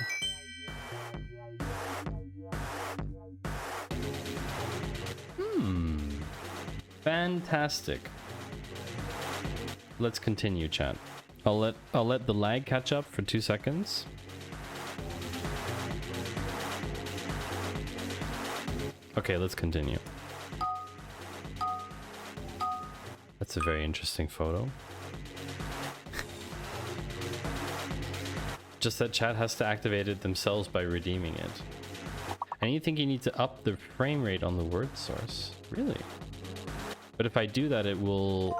[SPEAKER 2] Fantastic. Let's continue, chat. I'll let the lag catch up for 2 seconds. Okay, let's continue. That's a very interesting photo. Just that chat has to activate it themselves by redeeming it. And you think you need to up the frame rate on the word source? Really? But if I do that, it will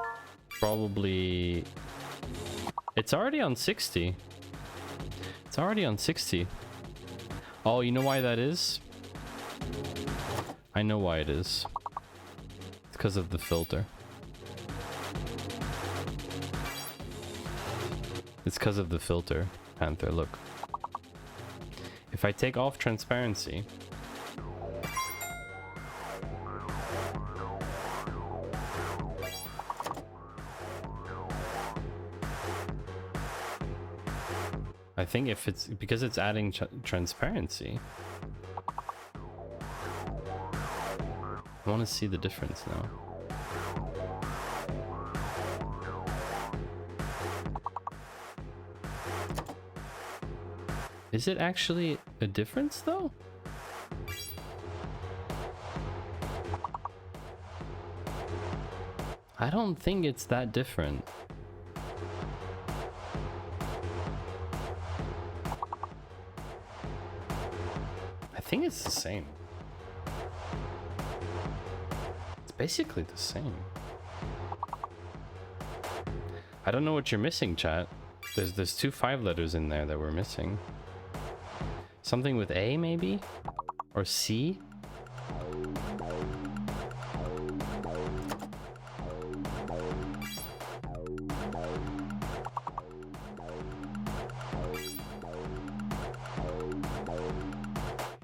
[SPEAKER 2] probably... It's already on 60. It's already on 60. Oh, you know why that is? I know why it is. It's because of the filter. It's because of the filter, Panther, look. If I take off transparency... I think if it's because it's adding transparency. I want to see the difference now. Is it actually a difference though? I don't think it's that different. I think it's the same. It's basically the same. I don't know what you're missing, chat. There's 2 5 letters in there that we're missing. Something with A, maybe? Or C?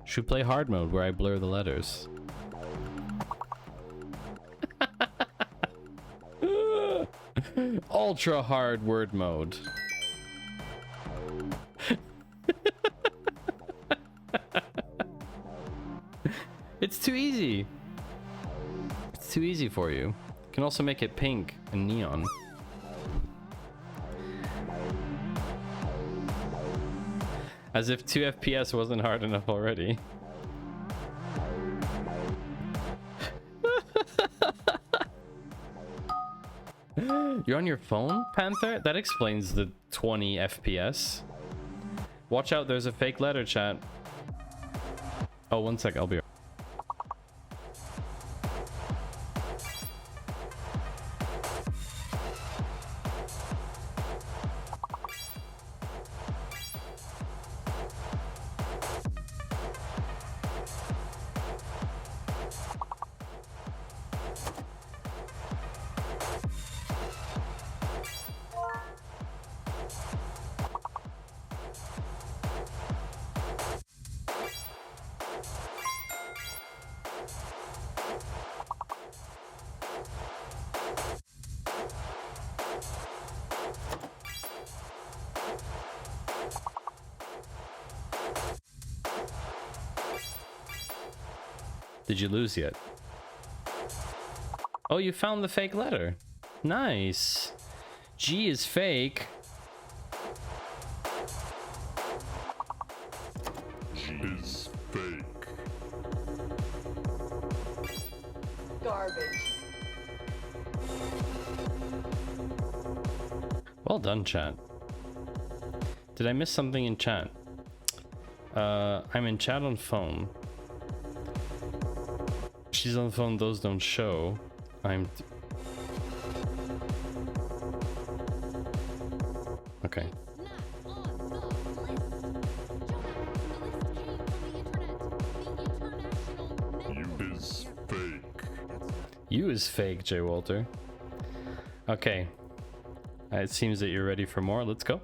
[SPEAKER 2] Should play hard mode where I blur the letters. Ultra hard word mode. It's too easy. It's too easy for you. You can also make it pink and neon. As if 2 FPS wasn't hard enough already. You're on your phone, Panther? That explains the 20 FPS. Watch out, there's a fake letter, chat. Oh, 1 sec, I'll be right. Did you lose yet? Oh, you found the fake letter. Nice. G is fake.
[SPEAKER 4] G is fake.
[SPEAKER 14] Garbage.
[SPEAKER 2] Well done, chat. Did I miss something in chat? I'm in chat on phone. She's on the phone, those don't show. Okay.
[SPEAKER 4] You is fake.
[SPEAKER 2] You is fake, J. Walter. Okay. It seems that you're ready for more. Let's go.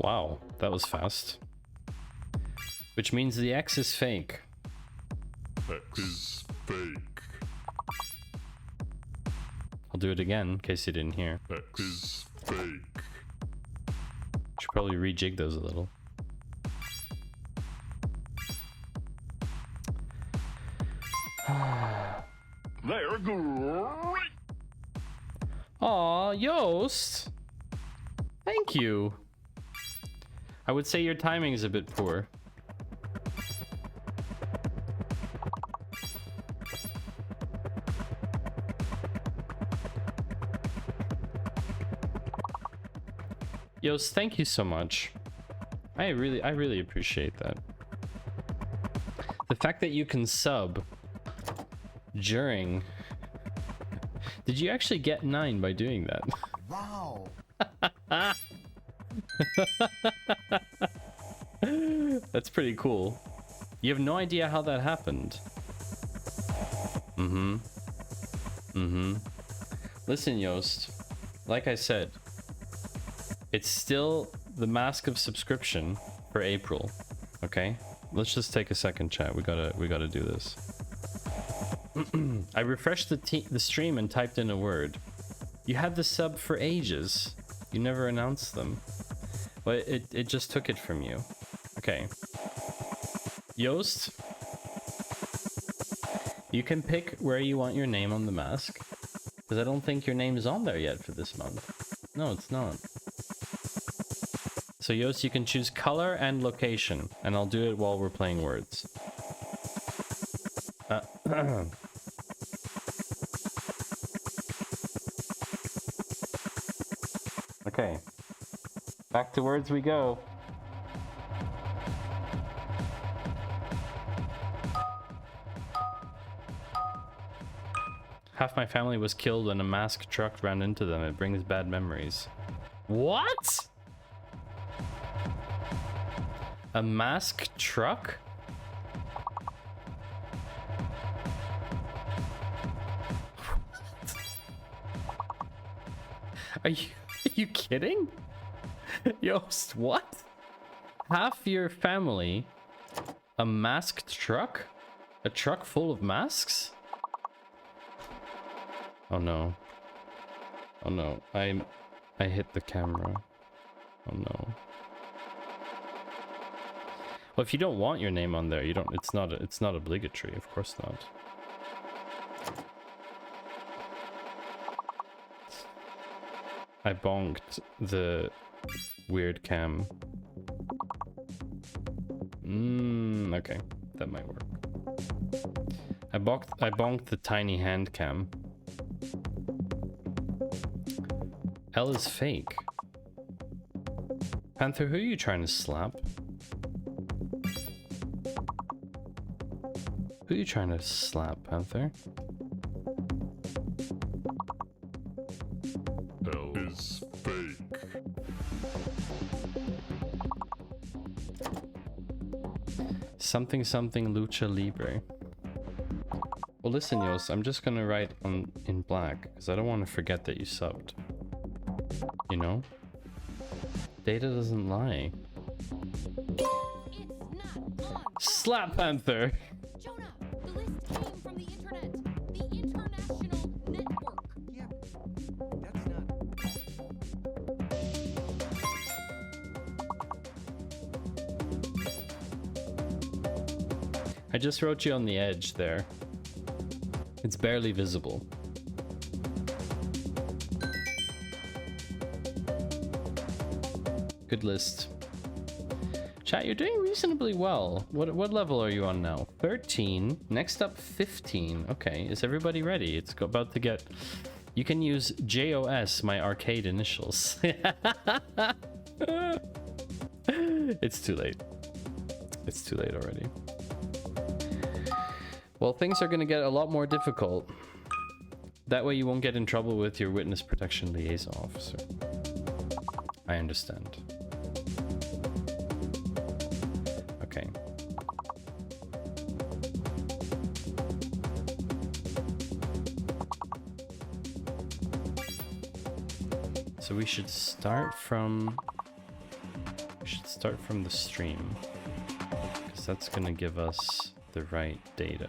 [SPEAKER 2] Wow, that was fast. Which means the X is fake.
[SPEAKER 4] X is fake.
[SPEAKER 2] I'll do it again in case you didn't hear.
[SPEAKER 4] X is fake.
[SPEAKER 2] Should probably rejig those a little.
[SPEAKER 4] They're great.
[SPEAKER 2] Aw, Yoast. Thank you. I would say your timing is a bit poor. Yoast, thank you so much. I really appreciate that. The fact that you can sub during... Did you actually get 9 by doing that?
[SPEAKER 3] Wow.
[SPEAKER 2] That's pretty cool. You have no idea how that happened. Listen, Yoast. Like I said, it's still the mask of subscription for April. Okay? Let's just take a second, chat. We gotta do this. I refreshed the stream and typed in a word. You had the sub for ages. You never announced them. But it just took it from you. Okay. Yoast, you can pick where you want your name on the mask. Because I don't think your name is on there yet for this month. No, it's not. So Yoast, you can choose color and location. And I'll do it while we're playing words. Okay. Back to words we go. Half my family was killed when a mask truck ran into them. It brings bad memories. What? A mask truck? Are you kidding? Yoast, what? Half your family, a masked truck? A truck full of masks? Oh no. Oh no. I hit the camera. Oh no. Well, if you don't want your name on there, you don't. It's not obligatory. Of course not. I bonked the weird cam. Okay, that might work. I bonked the tiny hand cam. L is fake. Panther, who are you trying to slap? Who are you trying to slap, Panther?
[SPEAKER 4] L is fake.
[SPEAKER 2] Something something lucha libre. Well, listen, Yos, I'm just gonna write in black because I don't want to forget that you subbed. You know? Data doesn't lie. Slap Panther!
[SPEAKER 15] Jonah, the list came from the internet. The international network. Yeah, that's not...
[SPEAKER 2] I just wrote you on the edge there. It's barely visible. Good list. Chat, you're doing reasonably well. What level are you on now? 13. Next up, 15. Okay, is everybody ready? It's about to get... You can use JOS, my arcade initials. It's too late. It's too late already. Well, things are going to get a lot more difficult. That way you won't get in trouble with your witness protection liaison officer. I understand. Okay. So we should start from... the stream. Because that's going to give us the right data.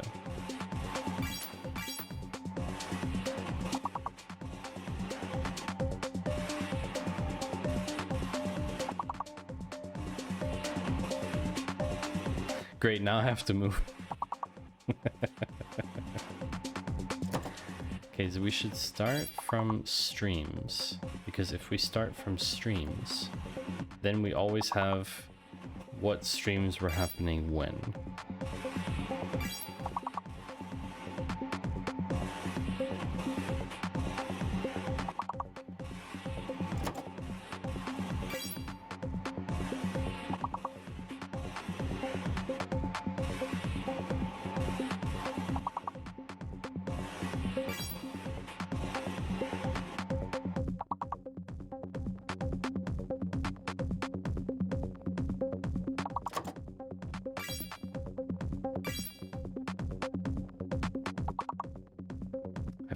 [SPEAKER 2] Great, now I have to move. Okay, so we should start from streams, because if we start from streams, then we always have what streams were happening when.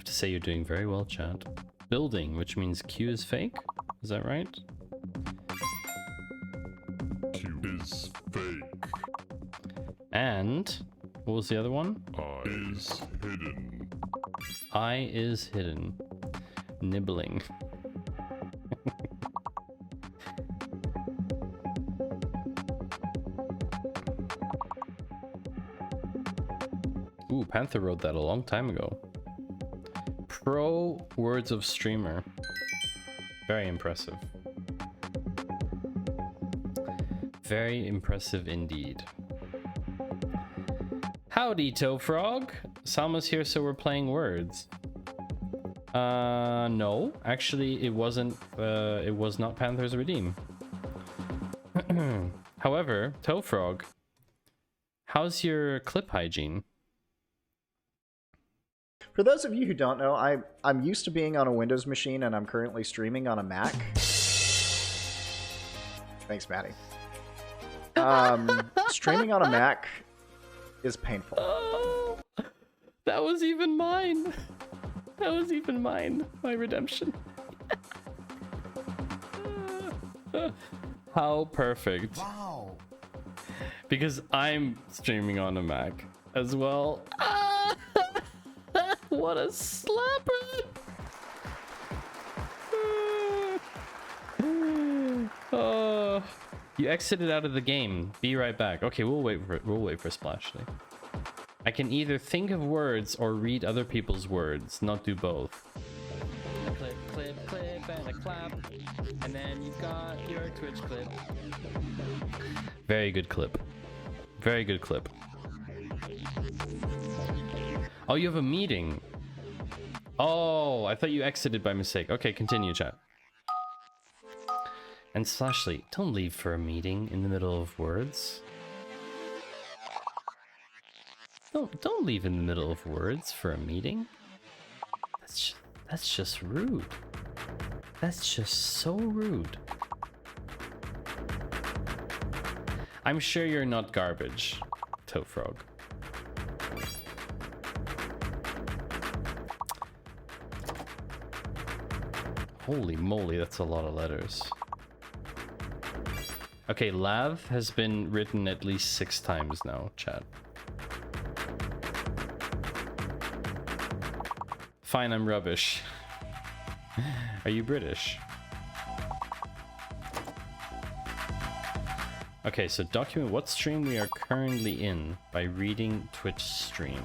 [SPEAKER 2] Say you're doing very well, chat. Building, which means Q is fake? Is that right?
[SPEAKER 4] Q is fake.
[SPEAKER 2] And what was the other one?
[SPEAKER 4] I is hidden.
[SPEAKER 2] I is hidden. Nibbling. Ooh, Panther wrote that a long time ago. Pro words of streamer. Very impressive. Very impressive indeed. Howdy, Toe Frog. Salma's here, so we're playing words. No, actually, it wasn't. It was not Panther's Redeem. However, Toe Frog, how's your clip hygiene?
[SPEAKER 16] For those of you who don't know, I'm used to being on a Windows machine, and I'm currently streaming on a Mac. Thanks, Maddie. Streaming on a Mac is painful.
[SPEAKER 2] Oh, that was even mine. That was even mine. My redemption. How perfect.
[SPEAKER 17] Wow.
[SPEAKER 2] Because I'm streaming on a Mac as well. What a slapper! Oh, You exited out of the game. Be right back. Okay, we'll wait for Splashly. I can either think of words or read other people's words, not do both. Clip, clip, clip, and a clap. And then you've got your Twitch clip. Very good clip. Very good clip. Oh, you have a meeting. Oh, I thought you exited by mistake. Okay, continue, chat. And Splashly, don't leave for a meeting in the middle of words. Don't leave in the middle of words for a meeting. That's just rude. That's just so rude. I'm sure you're not garbage, Toadfrog. Holy moly, that's a lot of letters. Okay, lav has been written at least 6 times now, chat. Fine, I'm rubbish. Are you British? Okay, so document what stream we are currently in by reading Twitch stream.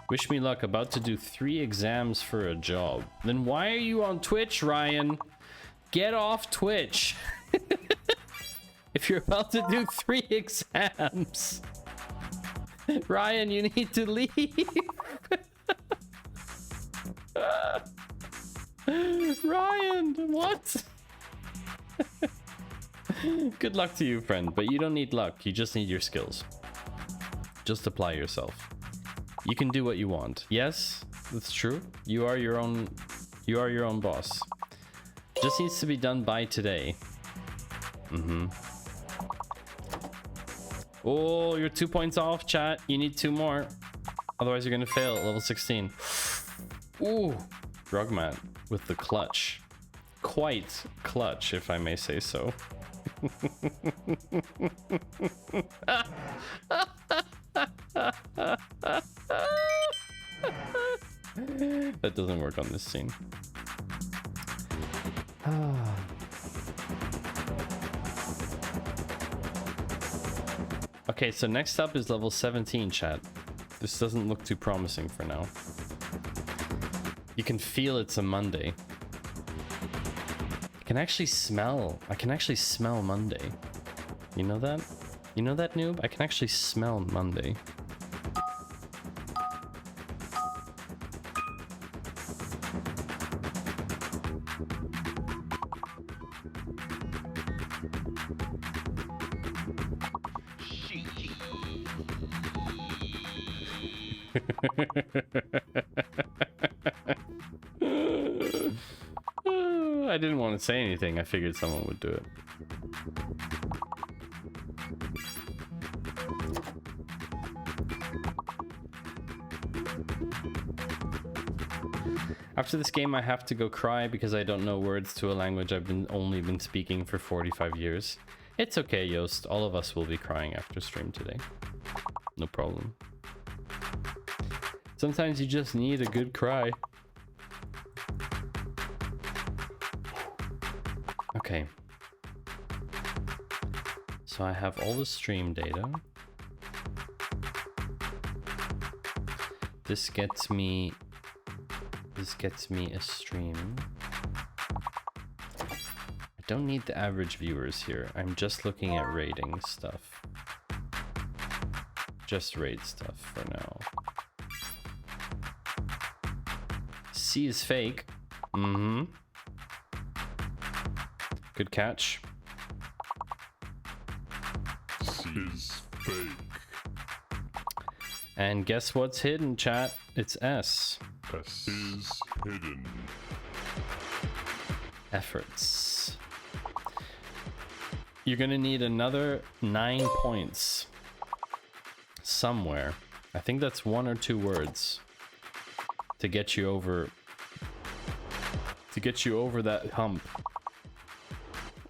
[SPEAKER 2] Wish me luck, about to do 3 exams for a job. Then why are you on Twitch, Ryan? Get off Twitch. If you're about to do 3 exams. Ryan, you need to leave. Ryan, what? Good luck to you, friend, but you don't need luck. You just need your skills. Just apply yourself. You can do what you want. Yes, that's true. You are your own boss. Just needs to be done by today. Oh, you're 2 points off, chat. You need 2 more. Otherwise, you're gonna fail at level 16. Ooh, Rugmat with the clutch. Quite clutch, if I may say so. That doesn't work on this scene. Okay, so next up is level 17, chat. This doesn't look too promising for now. You can feel it's a Monday. I can actually smell Monday. You know that? You know that, noob? I can actually smell Monday. I didn't want to say anything. I figured someone would do it. After this game, I have to go cry because I don't know words to a language I've only been speaking for 45 years. It's okay, Yost. All of us will be crying after stream today. No problem. Sometimes you just need a good cry. Okay. So I have all the stream data. This gets me a stream. I don't need the average viewers here. I'm just looking at rating stuff. Just rate stuff for now. C is fake. Good catch.
[SPEAKER 4] C is fake.
[SPEAKER 2] And guess what's hidden, chat? It's S.
[SPEAKER 4] S is hidden.
[SPEAKER 2] Efforts. You're gonna need another 9 points somewhere. I think that's 1 or 2 words to get you over that hump.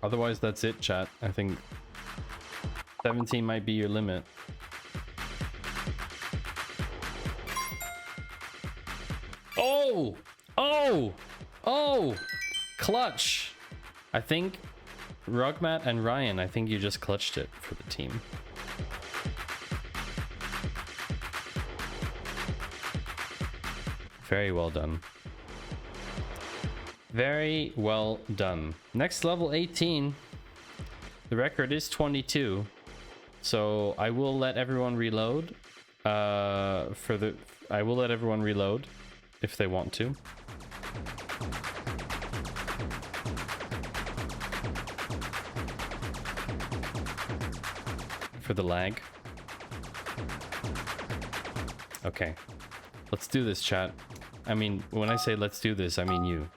[SPEAKER 2] Otherwise, that's it, chat. I think 17 might be your limit. Oh, clutch. I think Rugmat and Ryan, I think you just clutched it for the team. Very well done. Very well done. Next level 18. The record is 22. So I will let everyone reload. I will let everyone reload if they want to. For the lag. Okay. Let's do this, chat. I mean, when I say let's do this, I mean you.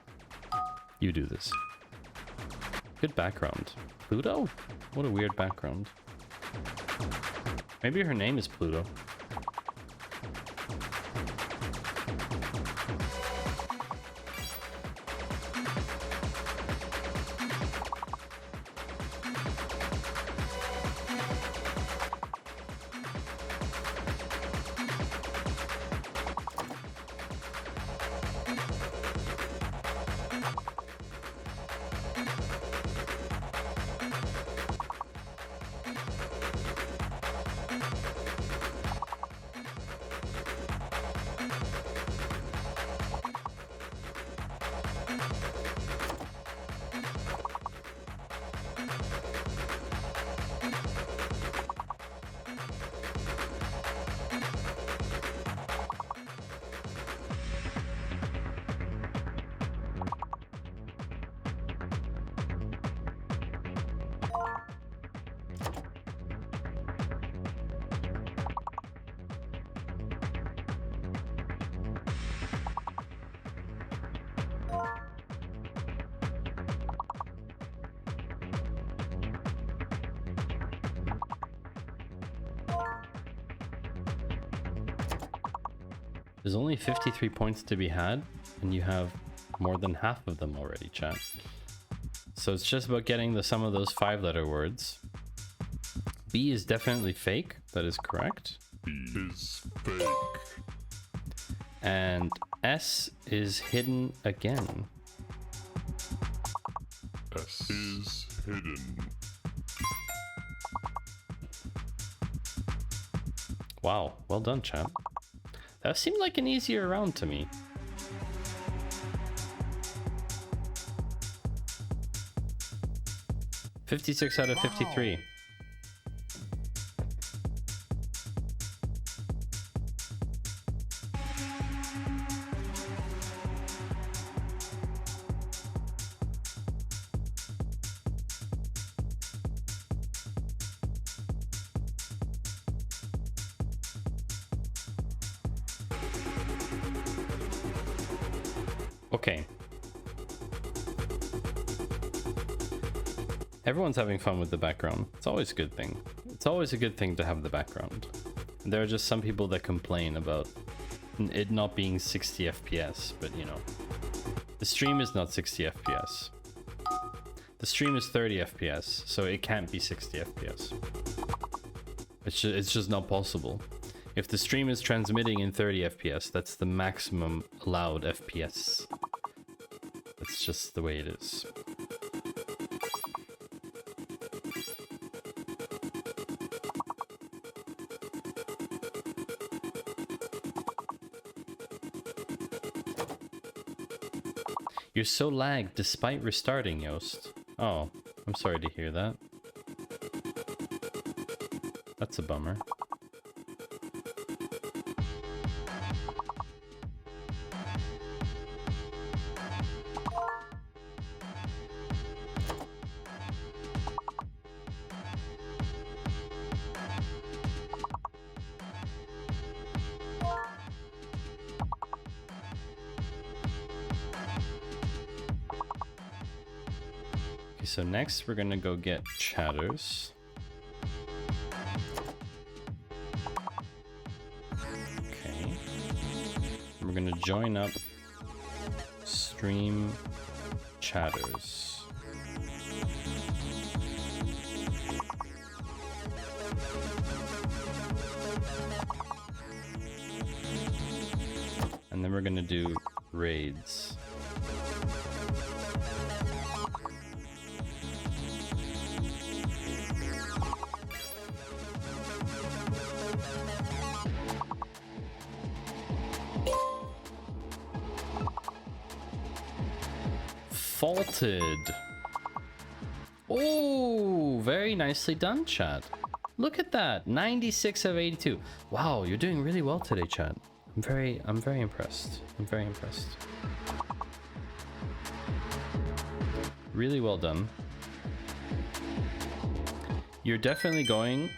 [SPEAKER 2] You do this. Good background. Pluto? What a weird background. Maybe her name is Pluto. There's only 53 points to be had, and you have more than half of them already, chat. So it's just about getting the sum of those 5-letter words. B is definitely fake. That is correct.
[SPEAKER 4] B is fake.
[SPEAKER 2] And S is hidden again.
[SPEAKER 4] S is hidden.
[SPEAKER 2] Wow, well done, chat. That seemed like an easier round to me. $56 out of 53. Okay. Everyone's having fun with the background. It's always a good thing. It's always a good thing to have the background. And there are just some people that complain about it not being 60 FPS, but you know. The stream is not 60 FPS. The stream is 30 FPS, so it can't be 60 FPS. It's just not possible. If the stream is transmitting in 30 FPS, that's the maximum allowed FPS. That's just the way it is. You're so lagged despite restarting, Yost. Oh, I'm sorry to hear that. That's a bummer. So next we're gonna go get chatters. Okay. We're gonna join up stream chatters. And then we're gonna do raids. Faulted. Oh, very nicely done, chat. Look at that. 96 of 82. Wow, you're doing really well today, chat. I'm very impressed. I'm very impressed. Really well done. You're definitely going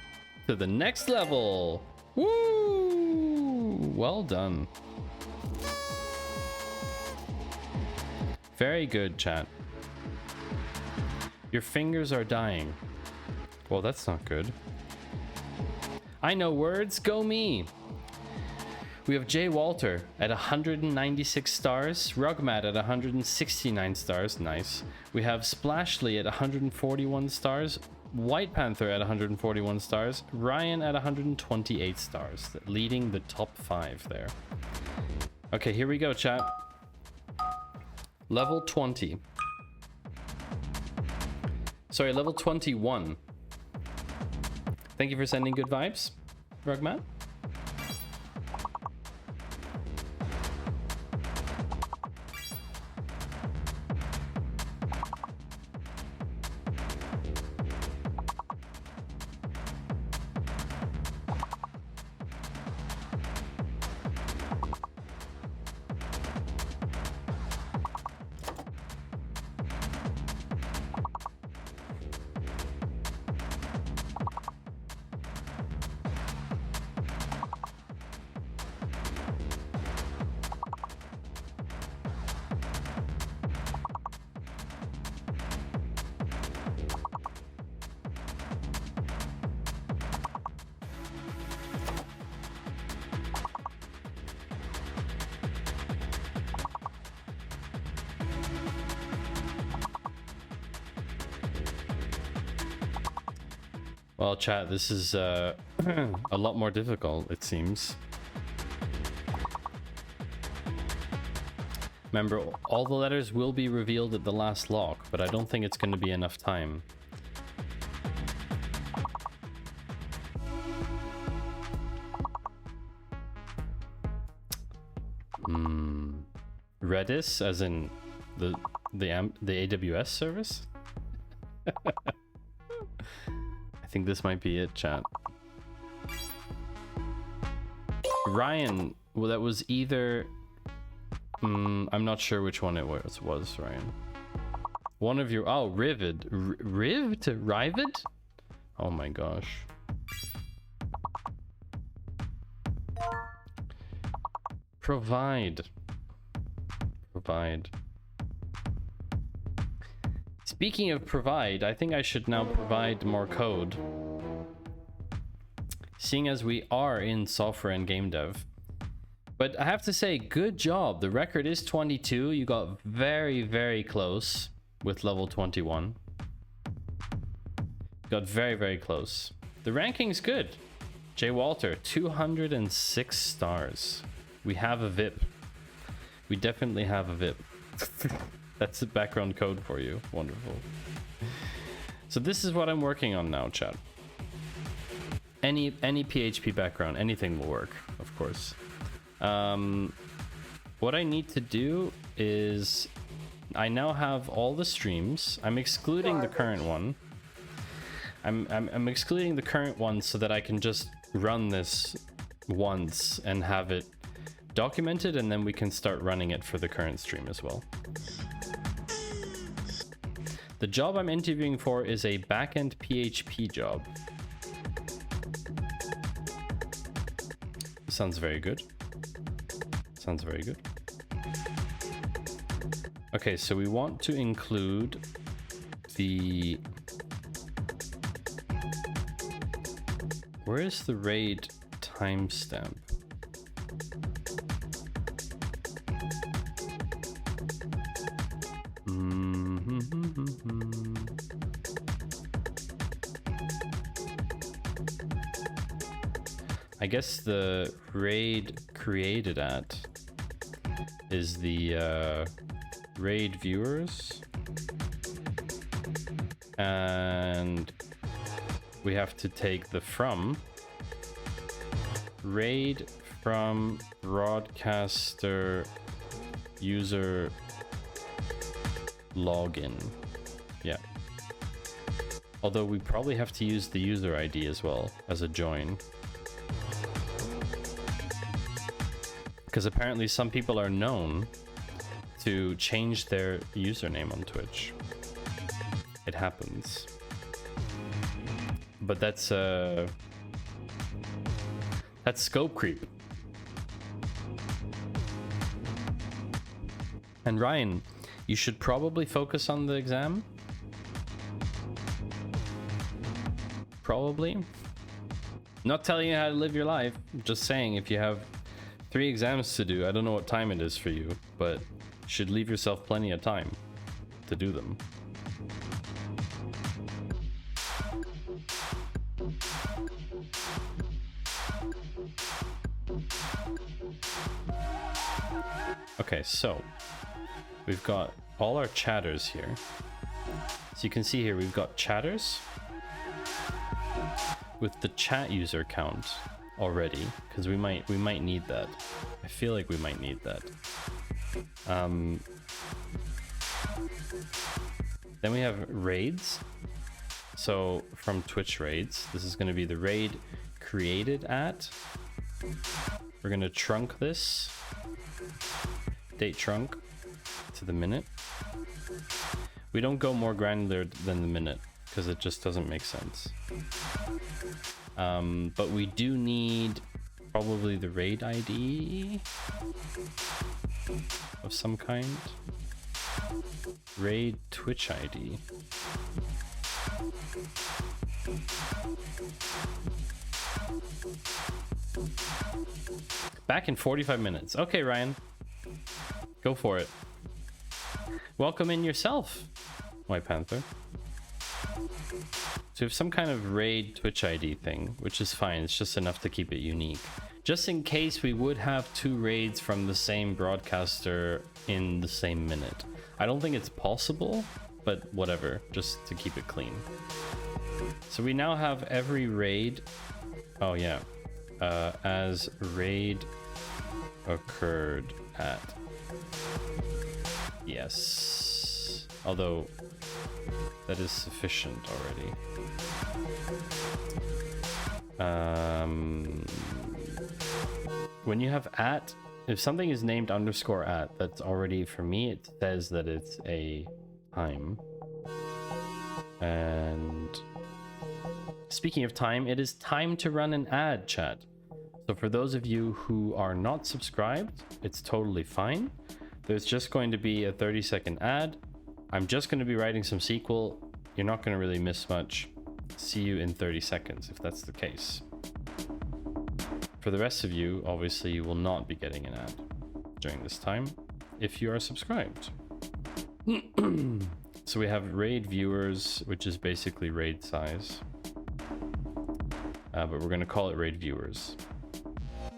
[SPEAKER 2] to the next level. Woo! Well done. Very good, chat. Your fingers are dying. Well, that's not good. I know words, go me. We have Jay Walter at 196 stars, Rugmat at 169 stars, nice. We have Splashly at 141 stars, White Panther at 141 stars, Ryan at 128 stars, leading the top 5 there. Okay, here we go, chat. Level 20. Sorry, level 21. Thank you for sending good vibes, Rugmat. Well, chat, this is a lot more difficult, it seems. Remember, all the letters will be revealed at the last lock, but I don't think it's going to be enough time. Redis, as in the AWS service? I think this might be it, chat. Ryan, well, that was either... I'm not sure which one it was, Ryan. One of your... Oh, Rivid. Rived? Rivid? Oh my gosh. Provide. Speaking of provide, I think I should now provide more code. Seeing as we are in software and game dev. But I have to say, good job. The record is 22. You got very, very close with level 21. Got very, very close. The ranking's good. Jay Walter, 206 stars. We have a VIP. We definitely have a VIP. That's the background code for you. Wonderful. So this is what I'm working on now, chat. Any PHP background, anything will work, of course. What I need to do is I now have all the streams. I'm excluding the current one. I'm excluding the current one so that I can just run this once and have it documented, and then we can start running it for the current stream as well. The job I'm interviewing for is a backend PHP job. Sounds very good. Sounds very good. Okay, so we want to include the... Where is the RAID timestamp? I guess the RAID created at is the RAID viewers, and we have to take the from RAID from broadcaster user login. Yeah. Although we probably have to use the user ID as well as a join. Because apparently some people are known to change their username on Twitch. It happens. But that's scope creep. And Ryan, you should probably focus on the exam. Probably. Not telling you how to live your life. Just saying, if you have 3 exams to do, I don't know what time it is for you, but you should leave yourself plenty of time to do them. Okay, so we've got all our chatters here. So you can see here we've got chatters with the chat user count already, because we might need that. I feel like we might need that. Then we have raids. So from Twitch raids, this is going to be the raid created at. We're going to trunk this. Date trunk to the minute. We don't go more granular than the minute because it just doesn't make sense. But we do need probably the raid ID of some kind. Raid Twitch ID. Back in 45 minutes. Okay, Ryan. Go for it. Welcome in yourself, White Panther. So we have some kind of raid Twitch ID thing, which is fine. It's just enough to keep it unique. Just in case we would have 2 raids from the same broadcaster in the same minute. I don't think it's possible, but whatever, just to keep it clean. So we now have every raid. Oh yeah. As raid occurred at. Yes. Although that is sufficient already. When you have at, if something is named underscore at, that's already, for me, it says that it's a time. And speaking of time, it is time to run an ad, chat. So for those of you who are not subscribed, it's totally fine. There's just going to be a 30-second ad. I'm just going to be writing some SQL. You're not going to really miss much. See you in 30 seconds if that's the case. For the rest of you, obviously you will not be getting an ad during this time if you are subscribed. So we have raid viewers, which is basically raid size. But we're going to call it raid viewers.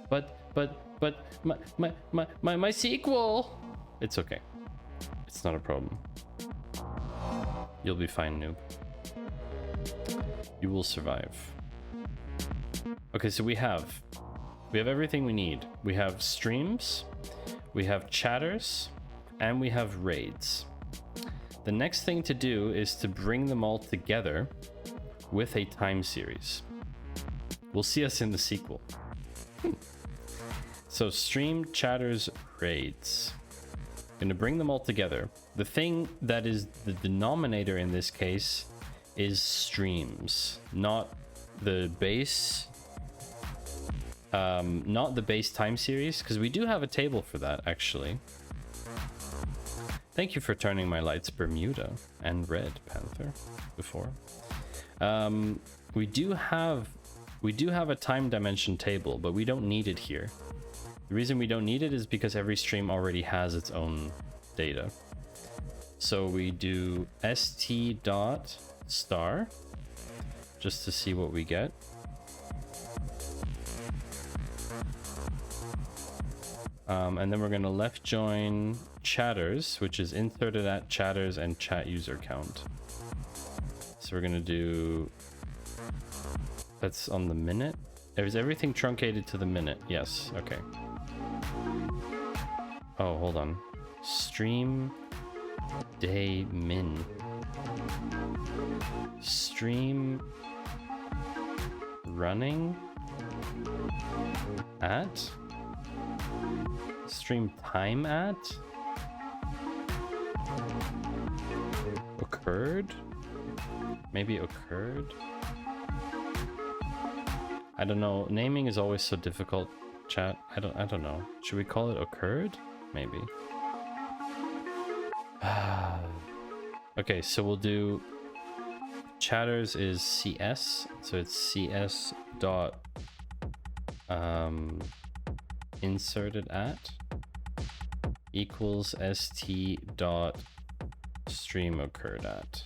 [SPEAKER 2] But my sequel. It's okay. It's not a problem. You'll be fine, noob. You will survive. Okay, so we have everything we need. We have streams, we have chatters, and we have raids. The next thing to do is to bring them all together with a time series. We'll see us in the sequel. So stream, chatters, raids. Gonna bring them all together. The thing that is the denominator in this case is streams, not the base time series, because we do have a table for that actually. Thank you for turning my lights Bermuda and Red Panther before. We do have a time dimension table, but we don't need it here. The reason we don't need it is because every stream already has its own data. So we do st.star just to see what we get. And then we're going to left join chatters, which is inserted at chatters and chat user count. So we're going to do, that's on the minute. Is everything truncated to the minute? Yes. Okay. Oh, hold on. Stream day min. Stream running at? Stream time at? Occurred? Maybe occurred? I don't know. Naming is always so difficult, chat. I don't know. Should we call it occurred? Maybe. Okay, so we'll do chatters is CS, so it's CS dot inserted at equals st dot stream occurred at.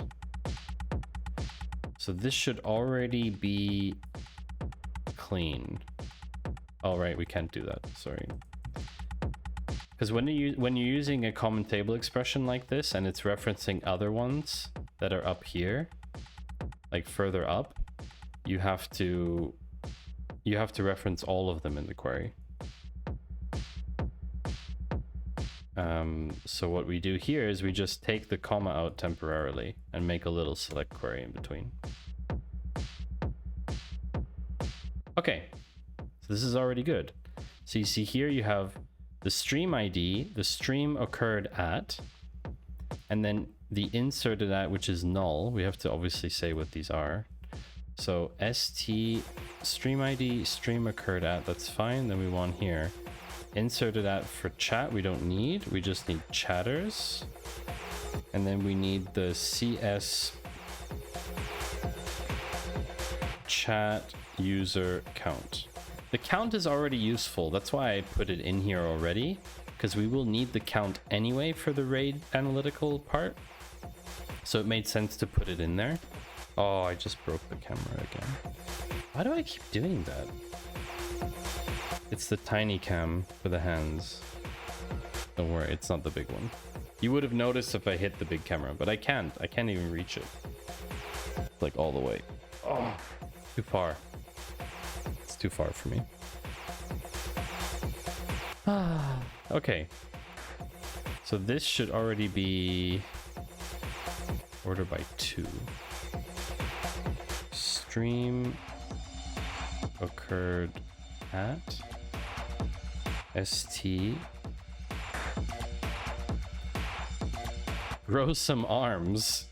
[SPEAKER 2] So this should already be clean. Oh right, we can't do that. Sorry. Because when you're using a common table expression like this and it's referencing other ones that are up here, like further up, you have to reference all of them in the query. So what we do here is we just take the comma out temporarily and make a little select query in between. Okay, so this is already good. So you see here you have the stream ID, the stream occurred at, and then the inserted at, which is null. We have to obviously say what these are. So st stream ID stream occurred at, that's fine. Then we want here inserted at for chat, we don't need, we just need chatters. And then we need the CS chat user count. The count is already useful, that's why I put it in here already, because we will need the count anyway for the RAID analytical part. So it made sense to put it in there. Oh, I just broke the camera again. Why do I keep doing that? It's the tiny cam for the hands. Don't worry, it's not the big one. You would have noticed if I hit the big camera, but I can't. I can't even reach it. Like all the way. Oh, too far. It's too far for me. Okay. So this should already be order by 2. Stream occurred at st grow some arms.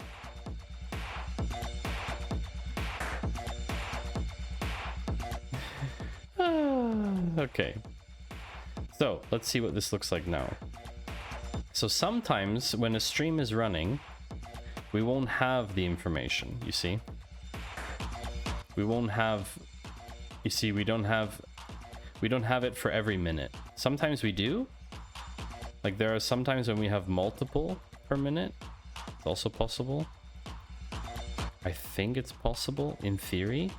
[SPEAKER 2] Okay, so let's see what this looks like now. So sometimes when a stream is running, we won't have the information, you see. We won't have, you see, we don't have it for every minute. Sometimes we do. Like there are some times when we have multiple per minute. It's also possible. I think it's possible in theory.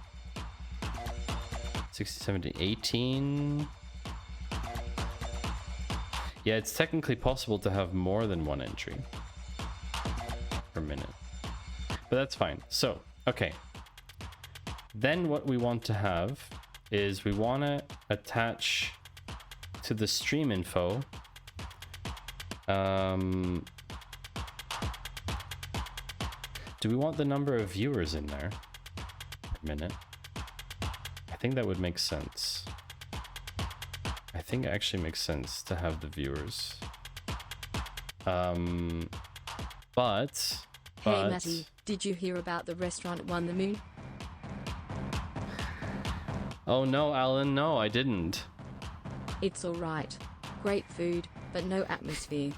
[SPEAKER 2] 60, 70, 18. Yeah, it's technically possible to have more than one entry per minute. But that's fine. So, okay. Then what we want to have is we want to attach to the stream info do we want the number of viewers in there per minute? I think that would make sense. I think it actually makes sense to have the viewers. But
[SPEAKER 6] Hey Matty, did you hear about the restaurant won the moon?
[SPEAKER 2] Oh no, Alan, no, I didn't.
[SPEAKER 6] It's alright. Great food, but no atmosphere.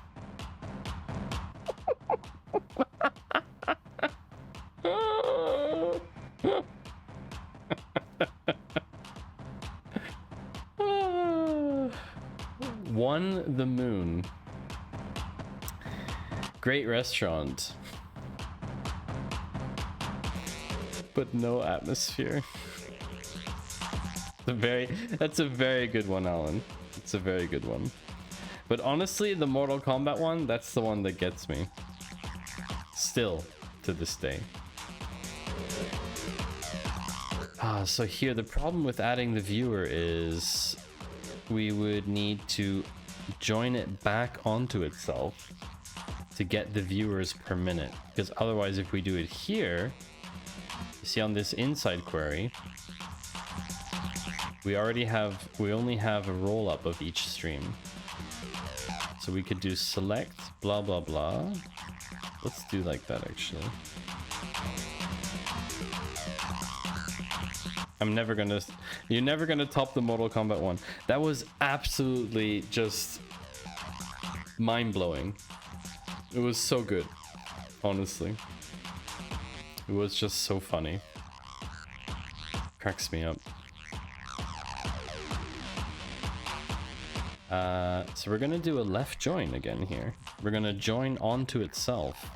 [SPEAKER 2] Won the moon. Great restaurant. But no atmosphere. That's a very good one, Alan. It's a very good one. But honestly, the Mortal Kombat one, that's the one that gets me. Still, to this day. So here, the problem with adding the viewer is we would need to join it back onto itself. to get the viewers per minute, because otherwise if we do it here, you see on this inside query, we only have a roll up of each stream. So we could do select blah blah blah. Let's do like that actually. You're never gonna top the Mortal Kombat 1. That was absolutely just mind-blowing. It was so good, honestly. It was just so funny. Cracks me up. So we're gonna do a left join again here. We're gonna join onto itself.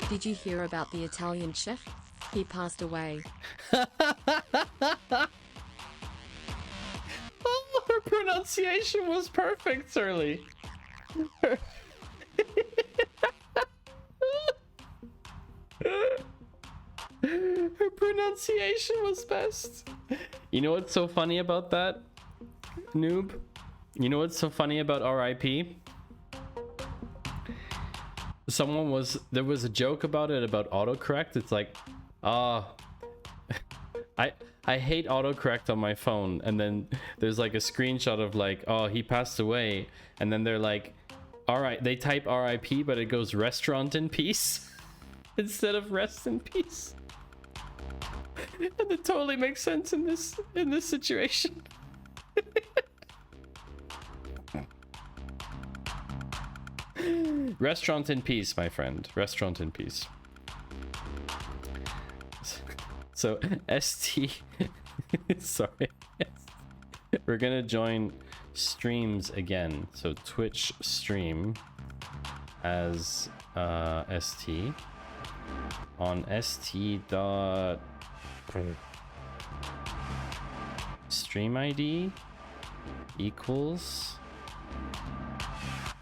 [SPEAKER 6] Did you hear about the Italian chef? He passed away.
[SPEAKER 2] Oh, her pronunciation was perfect, Surly. Her pronunciation was best. You know what's so funny about that, noob? You know what's so funny about RIP? There was a joke about it, about autocorrect. It's like, I hate autocorrect on my phone, and then there's like a screenshot of like, oh, he passed away, and then they're like, all right, they type RIP, but it goes restaurant in peace instead of rest in peace. And it totally makes sense in this situation. Restaurant in peace, my friend. Restaurant in peace. So ST sorry. We're gonna join streams again. So Twitch stream as ST on ST dot stream ID equals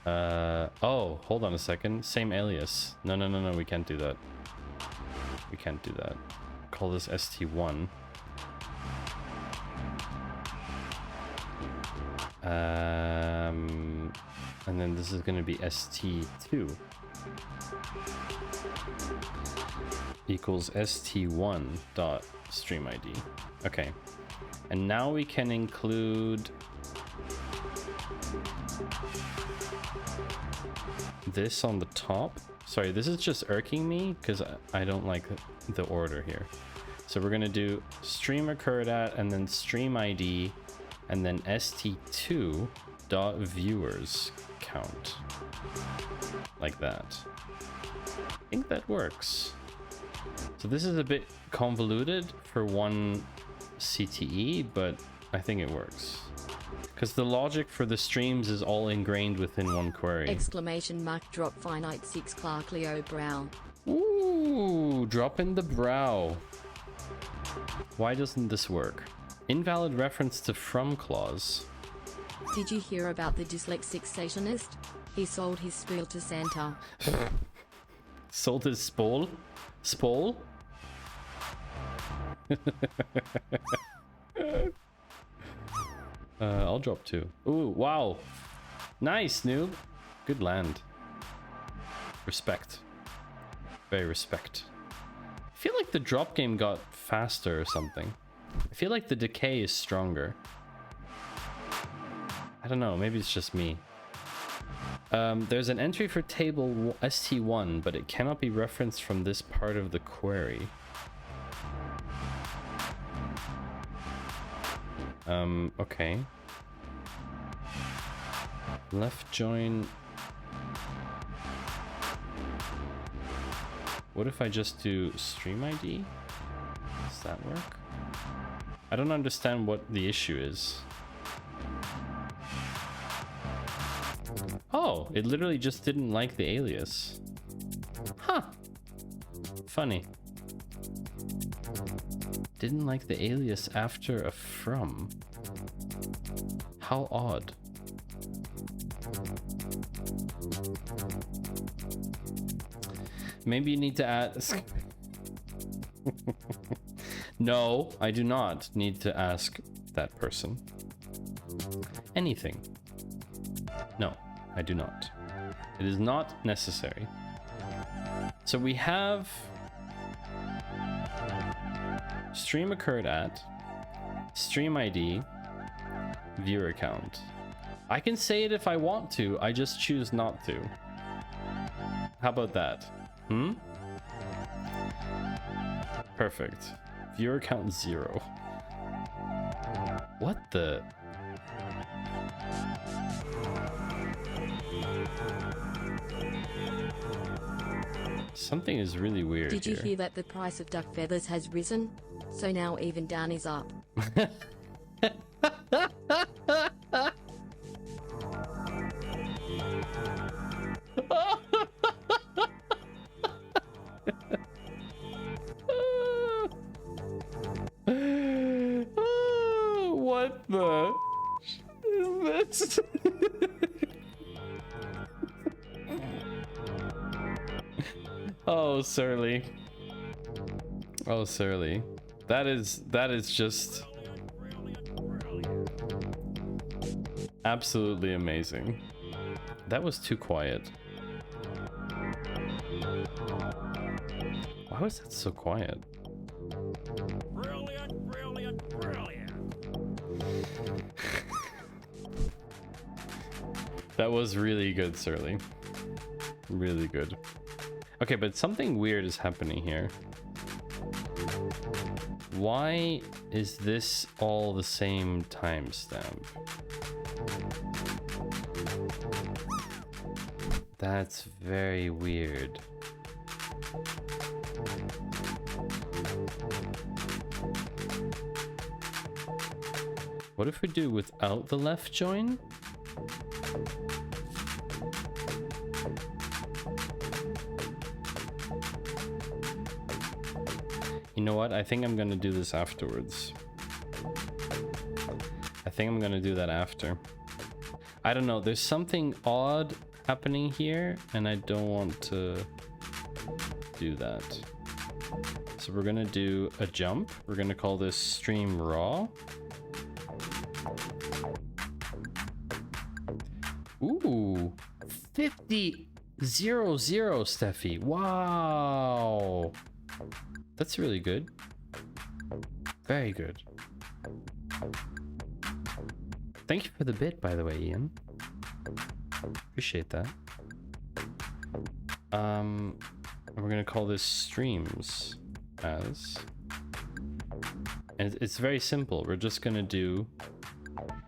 [SPEAKER 2] oh, hold on a second. Same alias. No, we can't do that. We can't do that. Call this ST1. And then this is going to be ST2 equals ST1 dot stream ID. Okay. And now we can include this on the top. Sorry, this is just irking me because I don't like the order here. So we're gonna do stream occurred at, and then stream ID, and then st2 dot viewers count, like that. I think that works. So this is a bit convoluted for one CTE, but I think it works. Because the logic for the streams is all ingrained within one query.
[SPEAKER 6] Exclamation mark drop finite 6 Clark Leo Brow.
[SPEAKER 2] Ooh, drop in the brow. Why doesn't this work? Invalid reference to from clause.
[SPEAKER 6] Did you hear about the dyslexic Satanist? He sold his spiel to Santa.
[SPEAKER 2] Sold his spole? Spole? I'll drop 2. Ooh, wow. Nice, noob. Good land. Respect. Very respect. I feel like the drop game got faster or something. I feel like the decay is stronger. I don't know, maybe it's just me. There's an entry for table ST1, but it cannot be referenced from this part of the query. Okay. Left join. What if I just do stream ID? Does that work? I don't understand what the issue is. Oh, it literally just didn't like the alias. Huh. Funny. Didn't like the alias after a from. How odd. Maybe you need to ask. No, I do not need to ask that person anything. No, I do not. It is not necessary. So we have stream occurred at, stream ID, viewer count. I can say it if I want to, I just choose not to. How about that? Hmm? Perfect. Viewer count 0. What the? Something is really weird.
[SPEAKER 6] Did you
[SPEAKER 2] here.
[SPEAKER 6] hear that the price of duck feathers has risen? So now even down is up.
[SPEAKER 2] What the is this? Oh, Surly. Oh, Surly. That is just absolutely amazing. That was too quiet. Why was that so quiet?
[SPEAKER 8] Brilliant, brilliant, brilliant.
[SPEAKER 2] That was really good, Surly. Really good. Okay, but something weird is happening here. Why is this all the same timestamp? That's very weird. What if we do without the left join? You know what? I think I'm gonna do this afterwards. I think I'm gonna do that after. I don't know. There's something odd happening here, and I don't want to do that. So we're gonna do a jump. We're gonna call this stream raw. Ooh, 50-0-0, Steffi. Wow. That's really good. Very good. Thank you for the bit, by the way, Ian. Appreciate that. We're gonna call this streams as, and it's very simple. We're just gonna do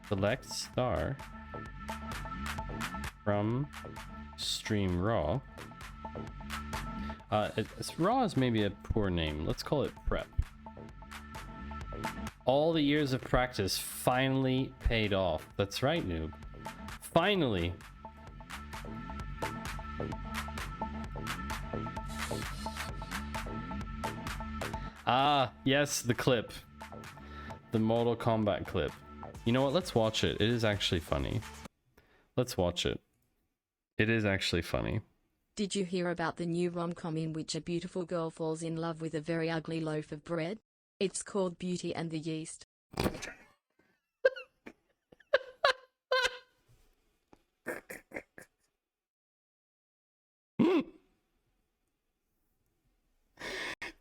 [SPEAKER 2] select star from stream raw. Raw is maybe a poor name. Let's call it prep. All the years of practice finally paid off. That's right, noob. Finally. Ah, yes, the clip. The Mortal Kombat clip. You know what? Let's watch it. It is actually funny. Let's watch it. It is actually funny.
[SPEAKER 6] Did you hear about the new rom-com in which a beautiful girl falls in love with a very ugly loaf of bread? It's called Beauty and the Yeast.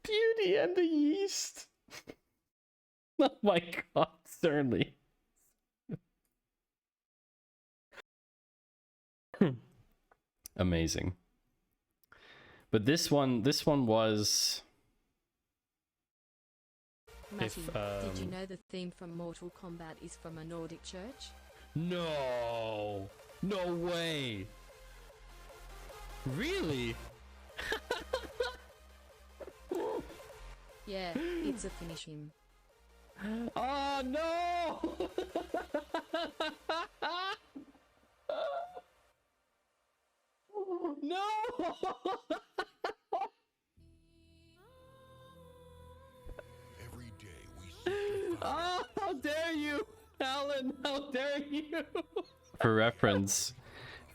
[SPEAKER 2] Beauty and the Yeast. Oh my god, certainly. Amazing. But this one was...
[SPEAKER 6] Matty, did you know the theme from Mortal Kombat is from a Nordic church?
[SPEAKER 2] No! No way! Really?
[SPEAKER 6] Yeah, it's a finish him.
[SPEAKER 2] Oh no! No!
[SPEAKER 17] Every day we
[SPEAKER 2] Oh, how dare you, Alan! How dare you! For reference,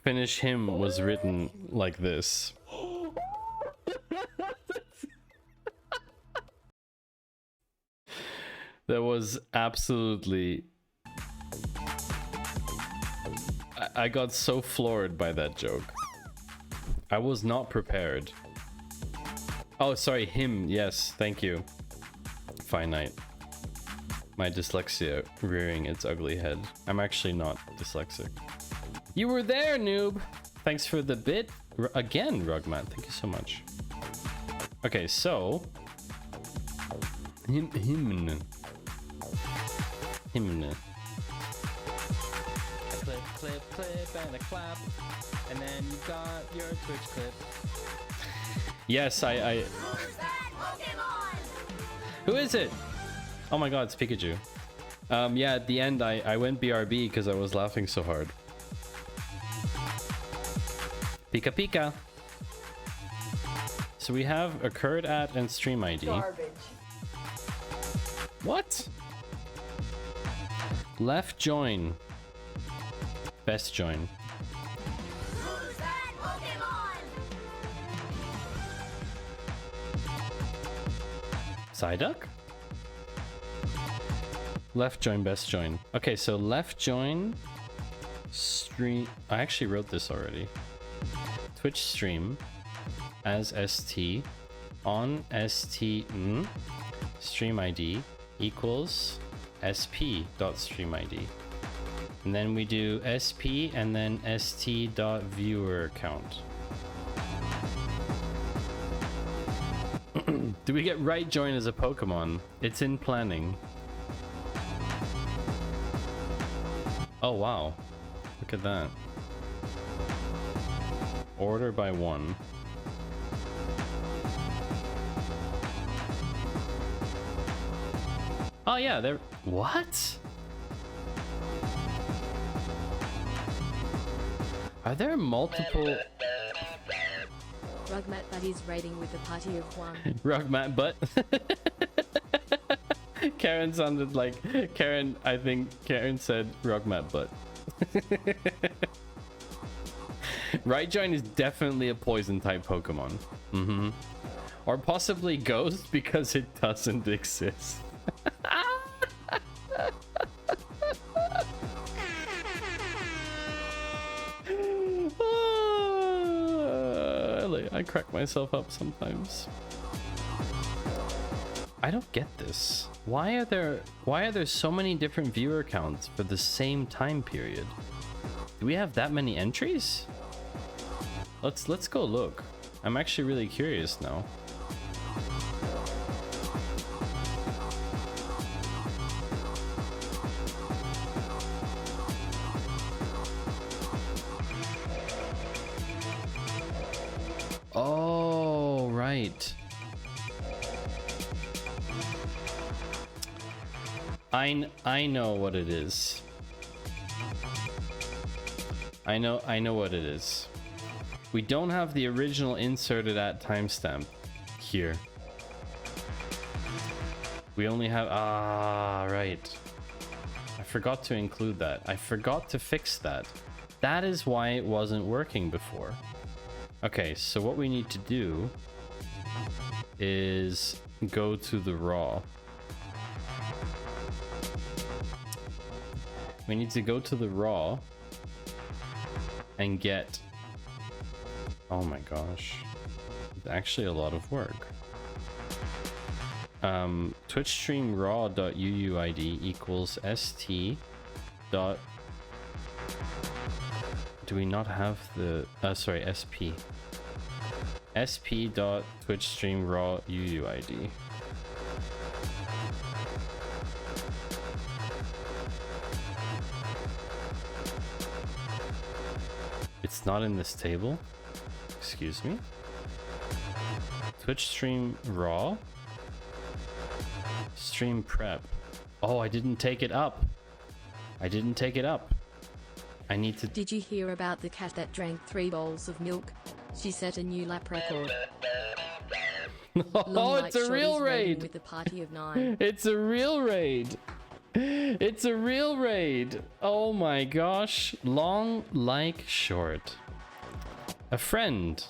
[SPEAKER 2] Finish Him was written like this. That was absolutely... I got so floored by that joke. I was not prepared. Oh, sorry, him. Yes, thank you. Finite. My dyslexia rearing its ugly head. I'm actually not dyslexic. You were there, noob. Thanks for the bit. Again, Rugmat. Thank you so much. Okay, so him.
[SPEAKER 5] Clip, clip, clip, and a clap. And then you got your Twitch clip.
[SPEAKER 2] Yes, I Who is it? Oh my god, it's Pikachu. Yeah, at the end I went BRB because I was laughing so hard. Pika Pika. So we have occurred at and stream ID.
[SPEAKER 14] Garbage.
[SPEAKER 2] What? Left join. Best join. Psyduck? Left join, best join. Okay, so left join stream. I actually wrote this already. Twitch stream as ST on ST stream ID equals sp.streamid. And then we do sp and then st.viewer count. Do we get right join as a Pokemon? It's in planning. Oh wow, look at that. Order by 1. Oh yeah, there. What? Are there multiple?
[SPEAKER 6] Rugmat buddies raiding with a party of 1.
[SPEAKER 2] Rugmat butt. Karen sounded like Karen. I think Karen said Rugmat butt. Right join is definitely a poison type Pokemon. Or possibly Ghost because it doesn't exist. I crack myself up sometimes. I don't get this. Why are there so many different viewer counts for the same time period? Do we have that many entries? Let's go look. I'm actually really curious now. Oh, right. I know what it is. I know what it is. We don't have the original inserted at timestamp here. We only have right. I forgot to include that. I forgot to fix that. That is why it wasn't working before. Okay, so what we need to do is go to the raw. We need to go to the raw and get... Oh my gosh. It's actually a lot of work. Twitch stream raw.uuid equals st dot... Do we not have the... sorry, sp. sp.twitch stream raw uuid. It's not in this table. Excuse me. Twitch stream raw. Stream prep. Oh, I didn't take it up. I didn't take it up. I need to...
[SPEAKER 6] Did you hear about the cat that drank 3 bowls of milk? She set a new lap record.
[SPEAKER 2] Oh, it's a real raid.
[SPEAKER 6] With a party of 9.
[SPEAKER 2] It's a real raid. It's a real raid. Oh my gosh. Long like short. A friend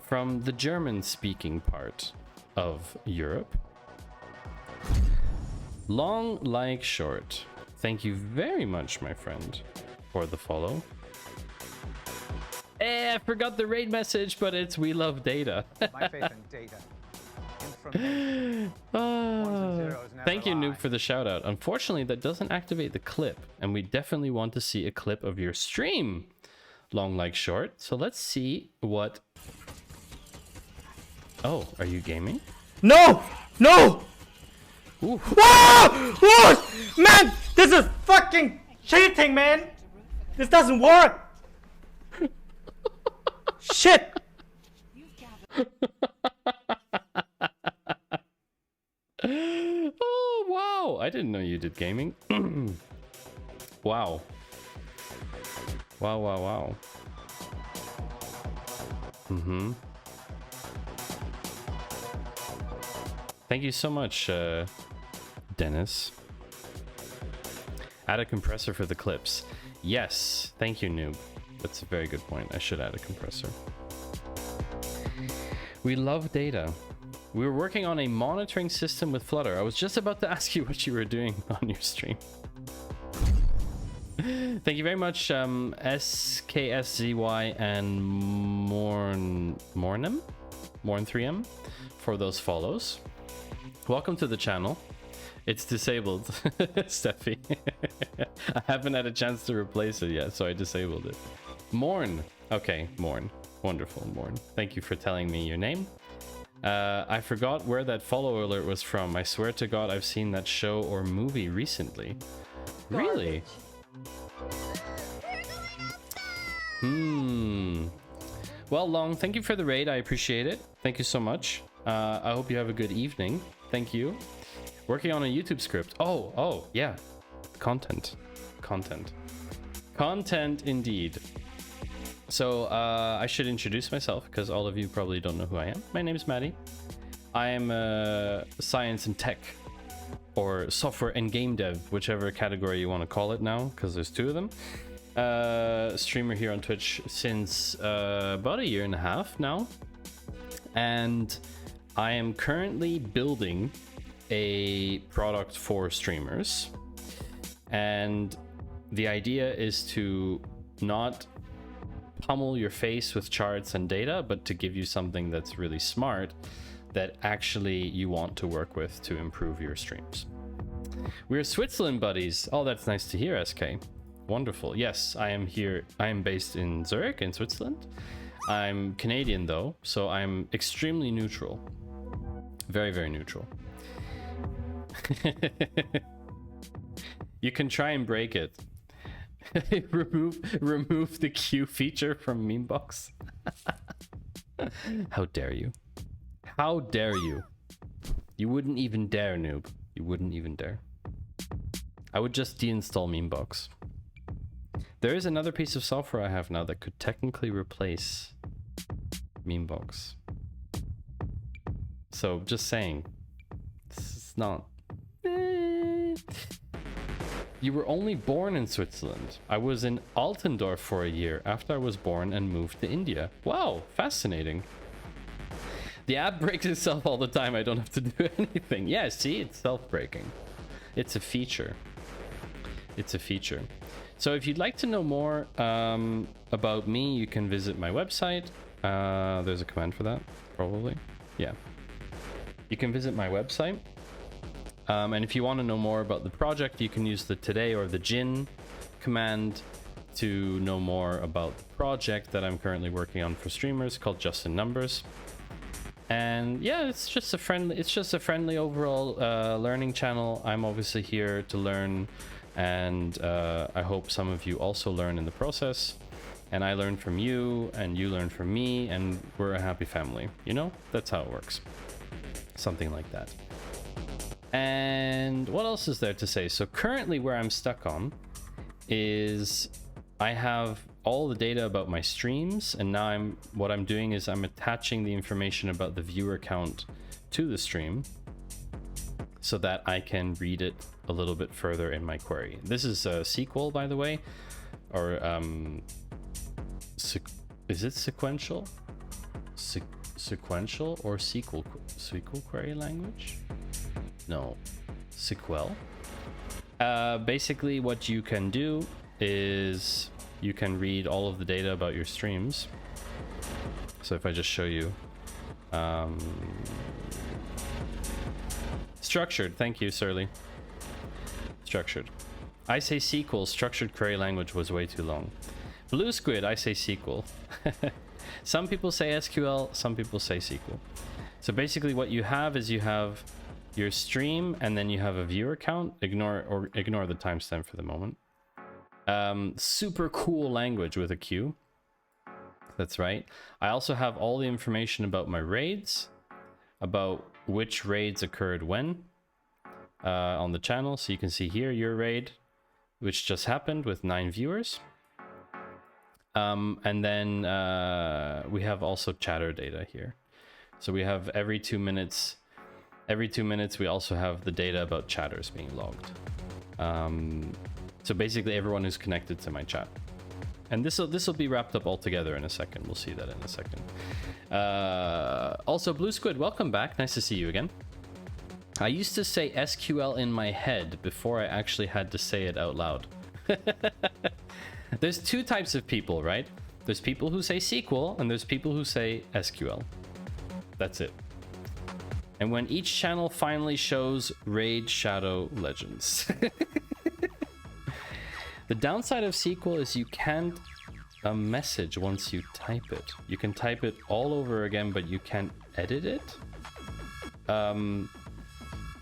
[SPEAKER 2] from the German-speaking part of Europe. Long like short. Thank you very much, my friend, for the follow. I forgot the raid message, but it's we love data.
[SPEAKER 12] My faith in data. Information.
[SPEAKER 2] Thank you, Noob, for the shout out. Unfortunately, that doesn't activate the clip, and we definitely want to see a clip of your stream. Long like short. So let's see what. Oh, are you gaming?
[SPEAKER 18] No! No!
[SPEAKER 2] Ooh.
[SPEAKER 18] Whoa! Whoa! Man, this is fucking cheating, man! This doesn't work! Shit!
[SPEAKER 2] Oh, wow. I didn't know you did gaming. Wow. Wow, wow, wow. Mm-hmm. Thank you so much, Dennis. Add a compressor for the clips. Yes. Thank you, Noob. That's a very good point. I should add a compressor. We love data. We were working on a monitoring system with Flutter. I was just about to ask you what you were doing on your stream. Thank you very much, SKSZY and Morn3M for those follows. Welcome to the channel. It's disabled, Steffi. I haven't had a chance to replace it yet, so I disabled it. Morn. Okay, Morn. Wonderful, Morn. Thank you for telling me your name. I forgot where that follow alert was from. I swear to God, I've seen that show or movie recently. Really? Well, Long, thank you for the raid. I appreciate it. Thank you so much. I hope you have a good evening. Thank you. Working on a YouTube script. Oh, yeah. Content indeed. So I should introduce myself because all of you probably don't know who I am. My name is Maddie. I am a science and tech or software and game dev, whichever category you want to call it now, because there's two of them. Streamer here on Twitch since about 1.5 years now. And I am currently building a product for streamers. And the idea is to not pummel your face with charts and data, but to give you something that's really smart that actually you want to work with to improve your streams. We're Switzerland buddies. Oh, that's nice to hear, SK. Wonderful. Yes, I am here. I am based in Zurich in Switzerland. I'm Canadian though, so I'm extremely neutral. Very, very neutral. You can try and break it. remove the Q feature from Memebox. How dare you? How dare you? You wouldn't even dare, Noob. You wouldn't even dare. I would just deinstall Memebox. There is another piece of software I have now that could technically replace Memebox. So just saying, this is not. You were only born in Switzerland. I was in Altendorf for 1 year after I was born and moved to India. Wow, fascinating. The app breaks itself all the time. I don't have to do anything. Yeah, see, it's self-breaking. It's a feature. It's a feature. So if you'd like to know more about me, you can visit my website. There's a command for that, probably. Yeah. You can visit my website. And if you want to know more about the project, you can use the today or the gin command to know more about the project that I'm currently working on for streamers called Just in Numbers. And yeah, it's just a friendly overall learning channel. I'm obviously here to learn, and I hope some of you also learn in the process. And I learn from you, and you learn from me, and we're a happy family. You know, that's how it works. Something like that. And what else is there to say? So currently where I'm stuck on is I have all the data about my streams, and now what I'm doing is I'm attaching the information about the viewer count to the stream so that I can read it a little bit further in my query. This is SQL, by the way, or is it sequential? Sequential or SQL query language? No, SQL. Basically what you can do is you can read all of the data about your streams. So if I just show you, structured, thank you, Surly. Structured. I say SQL, structured query language was way too long. Blue Squid, I say SQL. Some people say SQL, some people say SQL. So basically what you have is you have your stream and then you have a viewer count. Ignore the timestamp for the moment. Super cool language with a Q. That's right. I also have all the information about my raids, about which raids occurred when on the channel. So you can see here your raid, which just happened with 9 viewers. And then we have also chatter data here. So we have every 2 minutes we also have the data about chatters being logged. So basically everyone who's connected to my chat. And this will be wrapped up all together in a second. We'll see that in a second. Also, Blue Squid, welcome back. Nice to see you again. I used to say SQL in my head before I actually had to say it out loud. There's 2 types of people, right? There's people who say SQL and there's people who say SQL. That's it. And when each channel finally shows Raid Shadow Legends. The downside of SQL is you can't message once you type it. You can type it all over again, but you can't edit it.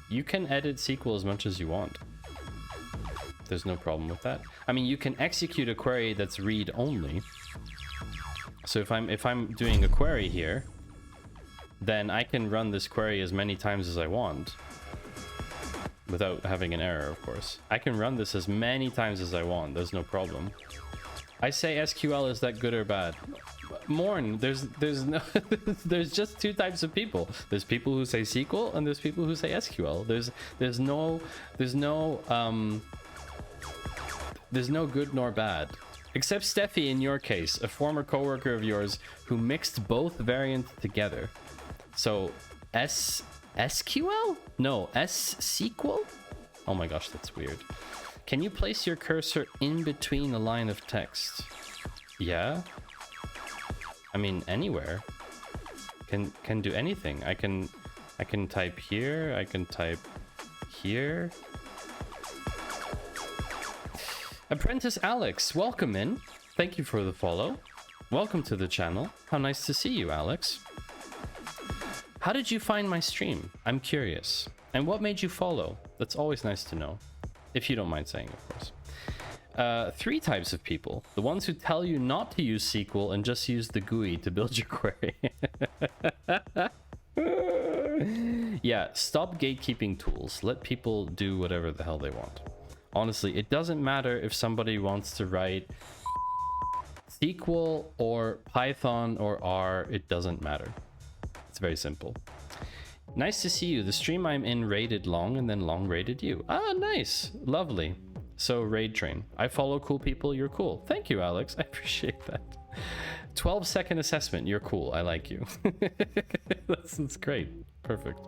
[SPEAKER 2] You can edit SQL as much as you want. There's no problem with that. I mean, you can execute a query that's read only. So if I'm doing a query here, then I can run this query as many times as I want without having an error, of course. I can run this as many times as I want. There's no problem. I say SQL, is that good or bad? Morn, there's no there's just 2 types of people. There's people who say SQL and there's people who say SQL. There's no good nor bad. Except Steffi in your case, a former coworker of yours who mixed both variants together. So SQL? No, SQL? Oh my gosh, that's weird. Can you place your cursor in between a line of text? Yeah. I mean, anywhere. Can do anything. I can type here, I can type here. Apprentice Alex, welcome in. Thank you for the follow. Welcome to the channel. How nice to see you, Alex. How did you find my stream? I'm curious. And what made you follow? That's always nice to know. If you don't mind saying, of course. 3 types of people. The ones who tell you not to use SQL and just use the GUI to build your query. Yeah, stop gatekeeping tools. Let people do whatever the hell they want. Honestly, it doesn't matter if somebody wants to write SQL or Python or R. It doesn't matter. It's very simple. Nice to see you. The stream I'm in raided Long and then Long raided you. Ah, nice. Lovely. So raid train. I follow cool people. You're cool. Thank you, Alex. I appreciate that. 12-second assessment. You're cool. I like you. That's great. Perfect.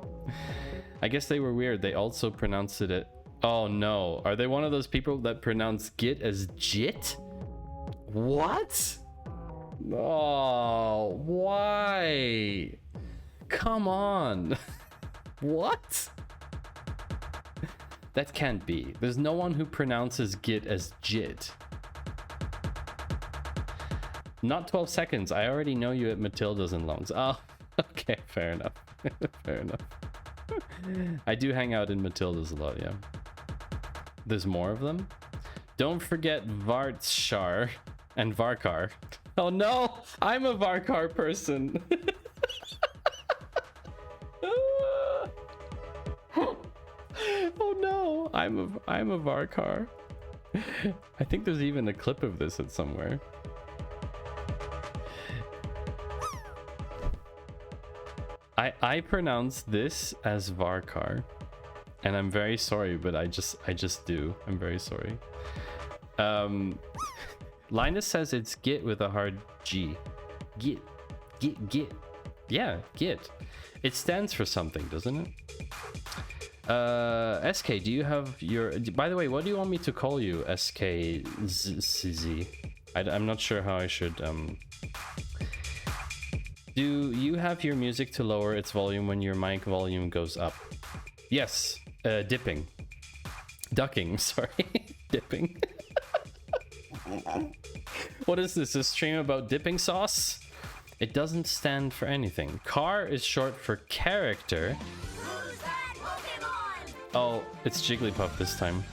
[SPEAKER 2] I guess they were weird. They also pronounced it. Oh no. Are they one of those people that pronounce git as jit? What? Oh, why? Come on. What? That can't be. There's no one who pronounces git as jit. Not 12 seconds. I already know you at Matilda's and Longs. Oh, okay. Fair enough. Fair enough. I do hang out in Matilda's a lot, yeah. There's more of them. Don't forget Vartshar and Varkar. Oh no, I'm a Varkar person. Oh no, I'm a Varkar. I think there's even a clip of this at somewhere. I pronounce this as Varkar. And I'm very sorry, but I just do. I'm very sorry. Linus says it's git with a hard G. Git. Yeah, git. It stands for something, doesn't it? SK, do you have your... By the way, what do you want me to call you, SKZZ? I'm not sure how I should Do you have your music to lower its volume when your mic volume goes up? Yes, dipping. Ducking, sorry. Dipping. What is this? A stream about dipping sauce? It doesn't stand for anything. Car is short for character. Oh, it's Jigglypuff this time.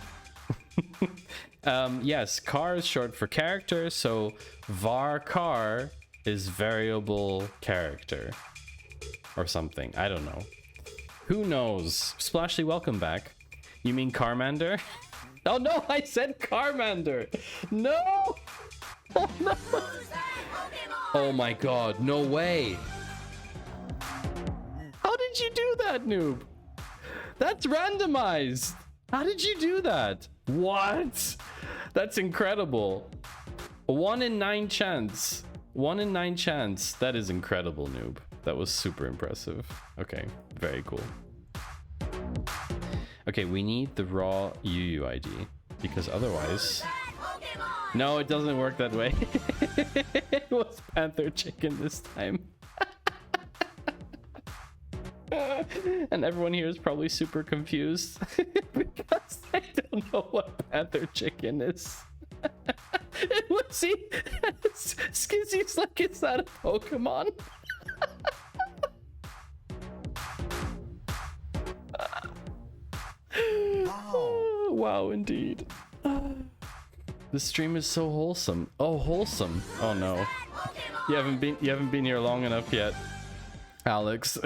[SPEAKER 2] Yes, car is short for character, so var car is variable character. Or something. I don't know. Who knows? Splashy, welcome back. You mean Carmander? Oh no, I said Carmander! No! Oh no! Oh my god, no way! How did you do that, noob? That's randomized! How did you do that? What? That's incredible. 1 in 9 chance. 1 in 9 chance. That is incredible, noob. That was super impressive. Okay, very cool. Okay, we need the raw UUID because otherwise... No, it doesn't work that way. It was Panther Chicken this time. And everyone here is probably super confused because they don't know what Panther Chicken is. See, Skizzy's like, is that a Pokemon? Wow. Wow, indeed. The stream is so wholesome. Oh, wholesome. Oh no. You haven't been here long enough yet, Alex.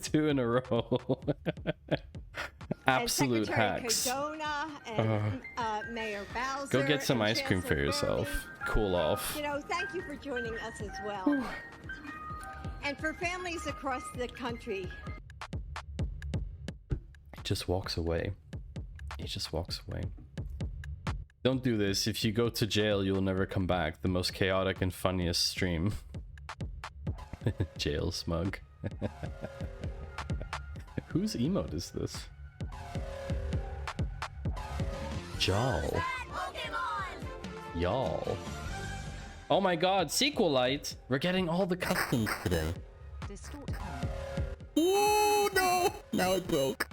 [SPEAKER 2] 2 in a row. Absolute hacks.
[SPEAKER 19] And Mayor Bowser,
[SPEAKER 2] go get some ice cream for yourself. Cool off.
[SPEAKER 19] You know, thank you for joining us as well. And for families across the country.
[SPEAKER 2] He just walks away. He just walks away. Don't do this. If you go to jail, you'll never come back. The most chaotic and funniest stream. Jail smug. Whose emote is this? Y'all. Y'all. Oh my god, SQLite! We're getting all the customs today.
[SPEAKER 3] Ooh, no! Now it broke.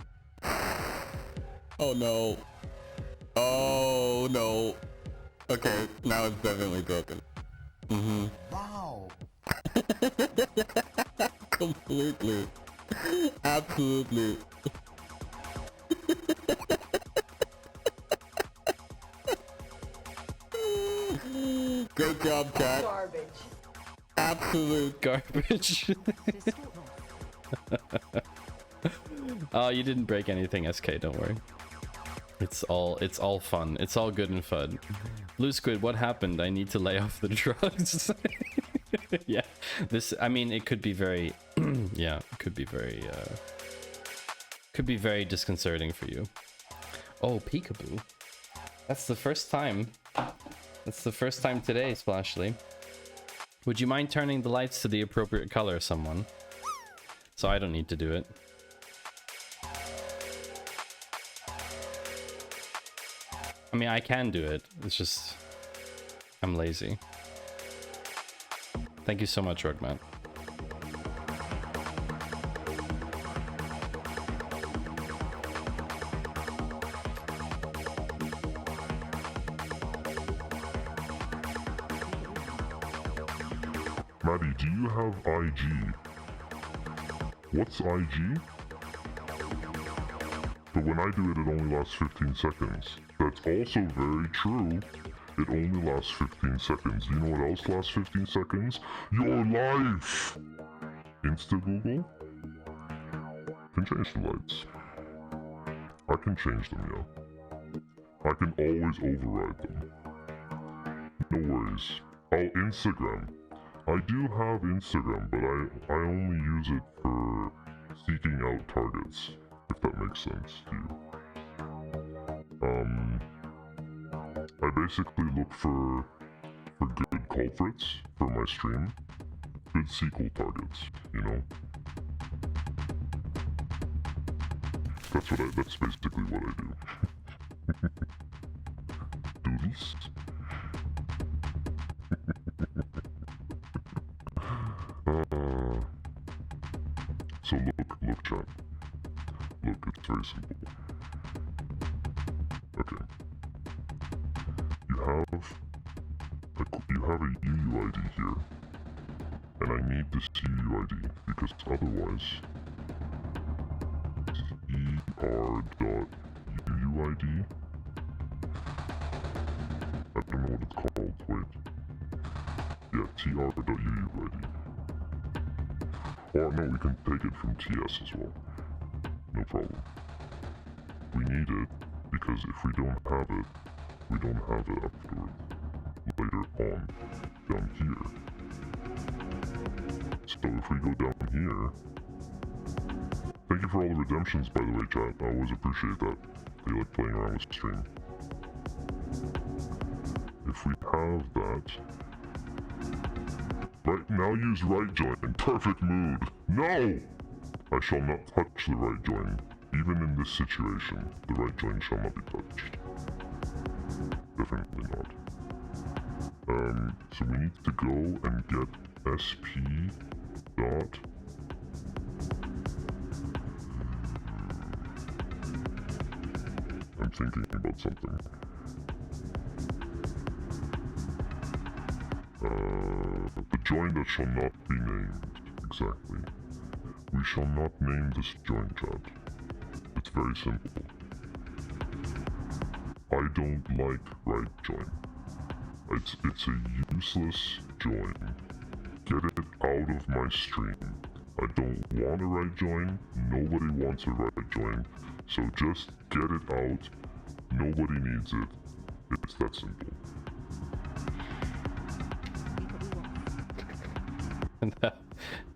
[SPEAKER 3] Oh no. Oh no. Okay, now it's definitely broken. Mm-hmm.
[SPEAKER 17] Wow.
[SPEAKER 3] Completely. Absolutely. Great job, chat.
[SPEAKER 19] Garbage.
[SPEAKER 3] Absolute
[SPEAKER 2] garbage. Oh, you didn't break anything, SK, don't worry. It's all fun. It's all good and fun. Blue Squid, what happened? I need to lay off the drugs. Yeah, this, I mean, it could be very, yeah, it could be very disconcerting for you. Oh, peekaboo. That's the first time. That's the first time today, Splashly. Would you mind turning the lights to the appropriate color, someone? So I don't need to do it. I mean, I can do it. It's just... I'm lazy. Thank you so much, Rugman.
[SPEAKER 4] Maddie, do you have IG? What's IG? But when I do it, it only lasts 15 seconds. That's also very true. It only lasts 15 seconds. You know what else lasts 15 seconds? Your life! Insta Google? Can change the lights. I can change them, yeah. I can always override them. No worries. Oh, Instagram. I do have Instagram, but I only use it for seeking out targets, if that makes sense to you. I basically look for good culprits for my stream, good sequel targets, you know? That's basically what I do. Doodles. So look chat. Look, it's very simple. Okay. You have a UUID here, and I need this UUID because otherwise er.uuid. I don't know what it's called. Wait. Yeah, tr.uuid. Or no, we can take it from TS as well. No problem. We need it because if we don't have it, we don't have it afterwards. Later on, down here. So if we go down here... Thank you for all the redemptions, by the way, chat. I always appreciate that. They like playing around with stream. If we have that... Right, now use right join. Perfect mood. No! I shall not touch the right join. Even in this situation, the right join shall not be touched. Definitely not. So we need to go and get sp dot... I'm thinking about something. The join that shall not be named. Exactly. We shall not name this join, chat. It's very simple. I don't like right join. It's a useless join. Get it out of my stream. I don't want a right join. Nobody wants a right join. So just get it out. Nobody needs it. It's that simple.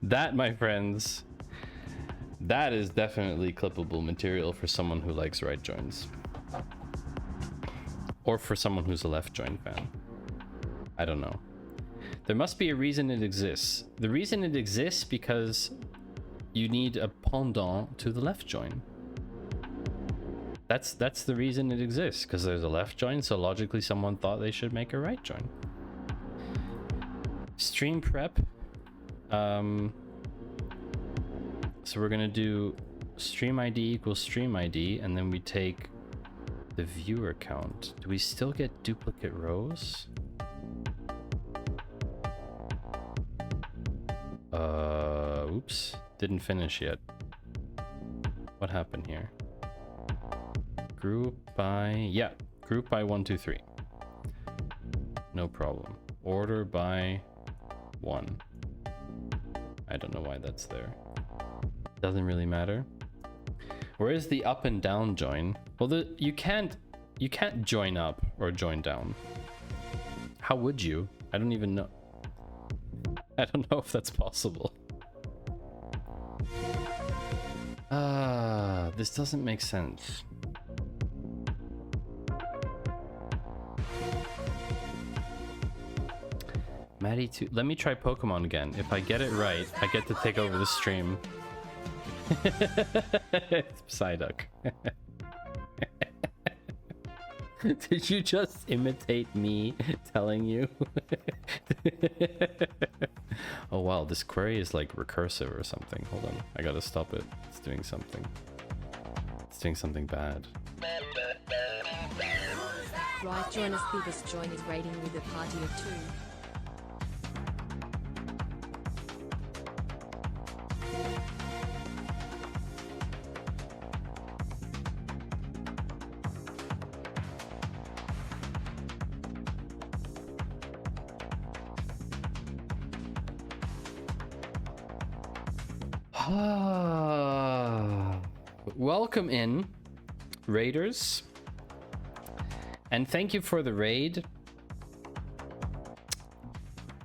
[SPEAKER 2] That, my friends, that is definitely clippable material for someone who likes right joins. Or for someone who's a left join fan. I don't know. There must be a reason it exists. The reason it exists because you need a pendant to the left join. That's the reason it exists, because there's a left join, so logically someone thought they should make a right join. Stream prep. So we're gonna do stream ID equals stream ID, and then we take the viewer count. Do we still get duplicate rows? Oops, didn't finish yet. What happened here? Group by, yeah, group by 1, 2, 3. No problem. Order by 1. I don't know why that's there. Doesn't really matter. Where is the up and down join? Well, you can't join up or join down. How would you? I don't even know. I don't know if that's possible. This doesn't make sense. Maddie 2. Let me try Pokemon again. If I get it right, I get to take over the stream. It's Psyduck. Did you just imitate me telling you? Oh wow, this query is like recursive or something. Hold on, I gotta stop it. It's doing something. It's doing something bad.
[SPEAKER 6] Right join as biggest join is rating with a party of 2.
[SPEAKER 2] Welcome in, raiders, and thank you for the raid.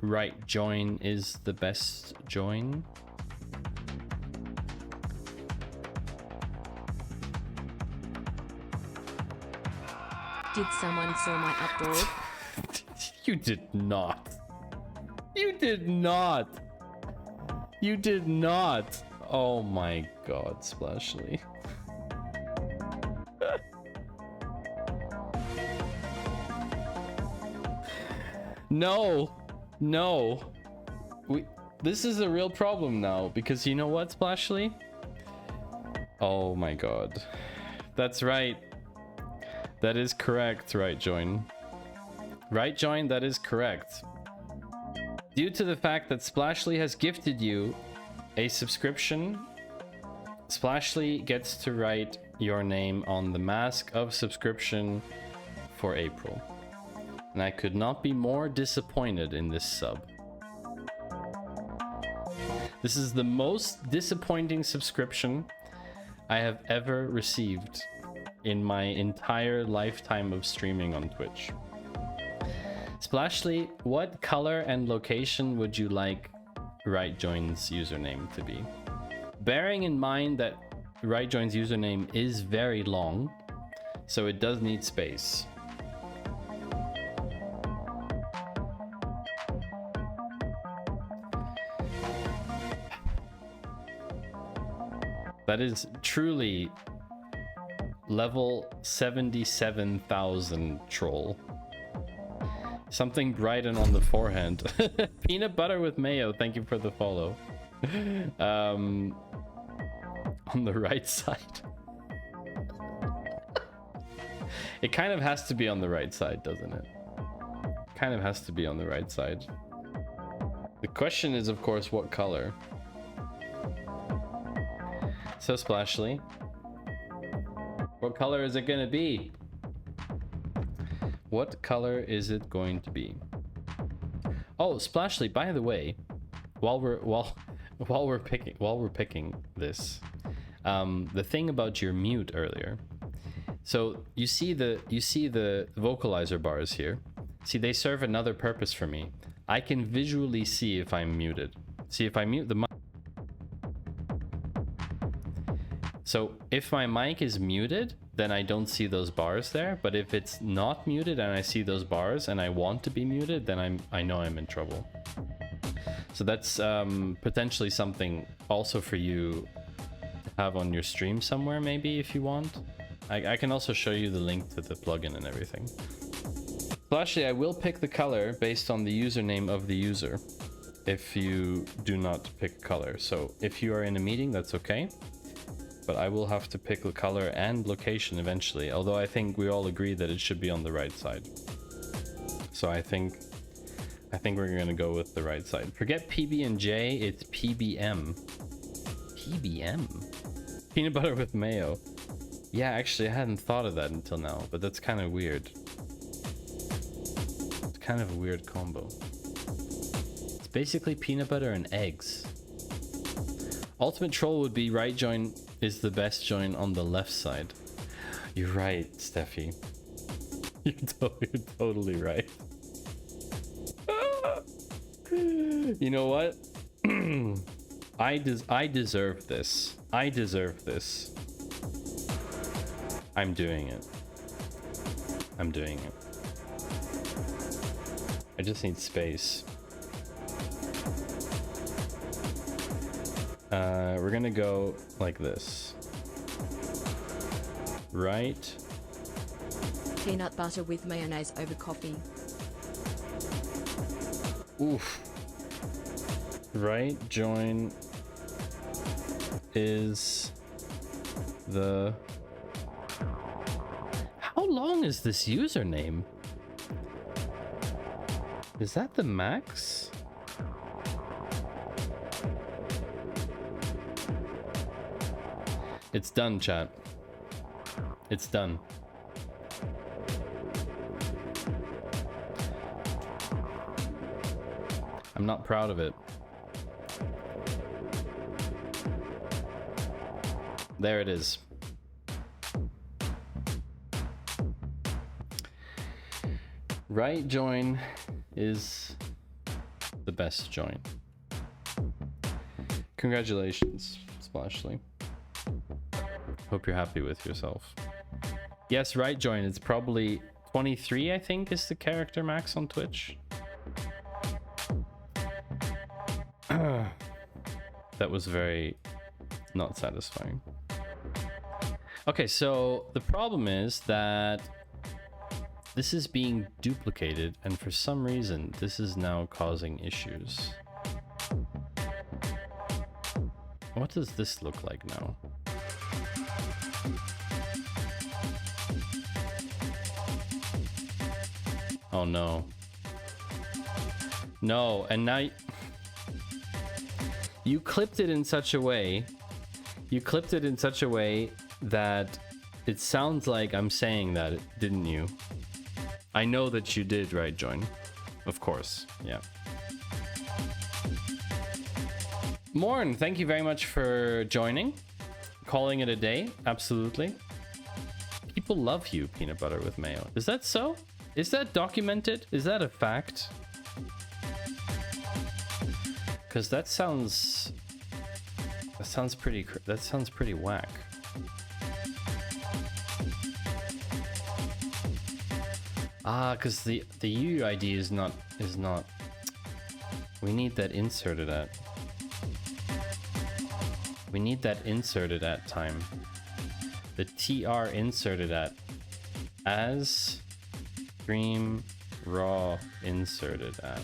[SPEAKER 2] Right join is the best join.
[SPEAKER 6] Did someone saw my upload?
[SPEAKER 2] You did not. You did not. You did not. Oh my god, Splashly. No. No. This is a real problem now, because you know what, Splashly? Oh my god. That's right. That is correct, right join. Right join, that is correct. Due to the fact that Splashly has gifted you a subscription, Splashly gets to write your name on the mask of subscription for April. And I could not be more disappointed in this sub. This is the most disappointing subscription I have ever received in my entire lifetime of streaming on Twitch. Splashly, what color and location would you like RightJoin's username to be? Bearing in mind that RightJoin's username is very long, so it does need space. That is truly level 77,000 troll. Something bright and on the forehead. Peanut butter with mayo, thank you for the follow. On the right side. It kind of has to be on the right side, doesn't it? Kind of has to be on the right side. The question is, of course, what color? So Splashly, what color is it gonna be? What color is it going to be? Oh, Splashly, by the way, while we're picking this, the thing about your mute earlier. So you see the vocalizer bars here. See, they serve another purpose for me. I can visually see if I'm muted. See, if I mute the mic. So if my mic is muted, then I don't see those bars there. But if it's not muted and I see those bars and I want to be muted, then I know I'm in trouble. So that's potentially something also for you to have on your stream somewhere, maybe, if you want. I can also show you the link to the plugin and everything. Splashly, I will pick the color based on the username of the user if you do not pick color. So if you are in a meeting, that's okay. But I will have to pick the color and location eventually, although I think we all agree that it should be on the right side. So I think we're gonna go with the right side. Forget PB&J, it's PBM. PBM? Peanut butter with mayo. Yeah, actually I hadn't thought of that until now, but that's kind of weird. It's kind of a weird combo. It's basically peanut butter and eggs. Ultimate troll would be right join is the best join on the left side. You're right, Steffi. You're totally right. You know what? I deserve this. I deserve this. I'm doing it. I'm doing it. I just need space. We're gonna go like this. Right.
[SPEAKER 6] Peanut butter with mayonnaise over coffee.
[SPEAKER 2] Oof. Right join is the... How long is this username? Is that the max? It's done, chat. It's done. I'm not proud of it. There it is. Right join is the best join. Congratulations, Splashly. Hope you're happy with yourself. Yes, right join. It's probably 23, I think, is the character max on Twitch. That was very not satisfying. Okay, so the problem is that this is being duplicated, and for some reason, this is now causing issues. What does this look like now? Oh no. No, and now you clipped it in such a way. You clipped it in such a way that it sounds like I'm saying that, didn't you? I know that you did, right, Join? Of course, yeah. Morn, thank you very much for joining. Calling it a day, absolutely. People love you, peanut butter with mayo. Is that so? Is that documented? Is that a fact? Because that sounds pretty whack. Ah, because the UUID is not. We need that inserted at. We need that inserted at time. The TR inserted at as stream raw inserted at.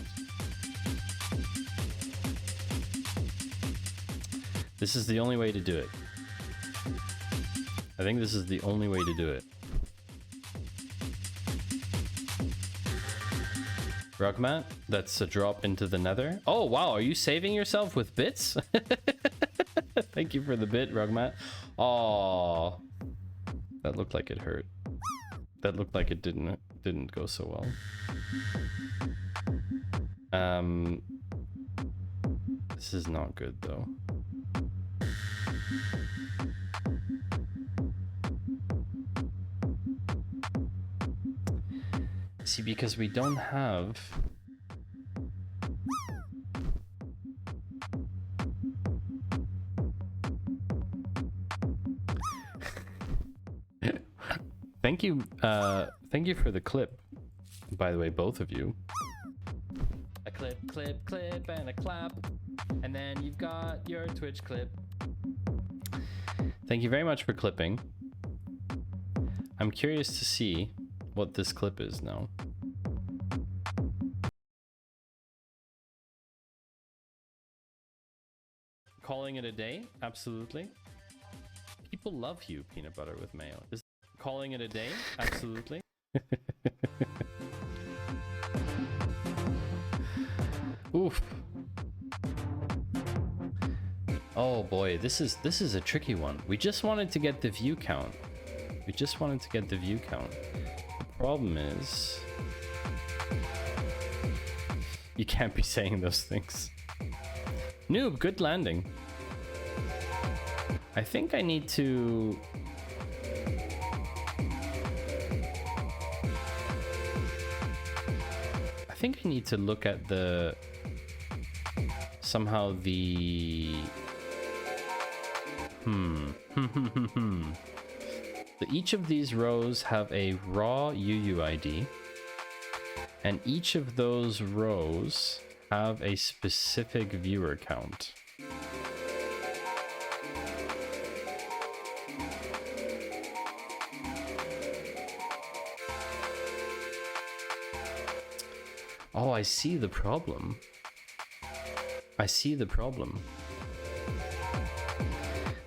[SPEAKER 2] This is the only way to do it. I think this is the only way to do it. Rugmat, that's a drop into the nether. Oh wow, are you saving yourself with bits? Thank you for the bit, Rugmat. Oh, that looked like it hurt. That looked like it didn't go so well. This is not good though. See, because we don't have... Thank you for the clip, by the way, both of you.
[SPEAKER 5] A clip, and a clap. And then you've got your Twitch clip.
[SPEAKER 2] Thank you very much for clipping. I'm curious to see what this clip is now. Calling it a day? Absolutely. People love you, peanut butter with mayo. Calling it a day? Absolutely. Oof. Oh boy, this is a tricky one. We just wanted to get the view count. The problem is you can't be saying those things. Noob, good landing. I think I need to... look at the... somehow the... So each of these rows have a raw UUID, and each of those rows have a specific viewer count. Oh, I see the problem.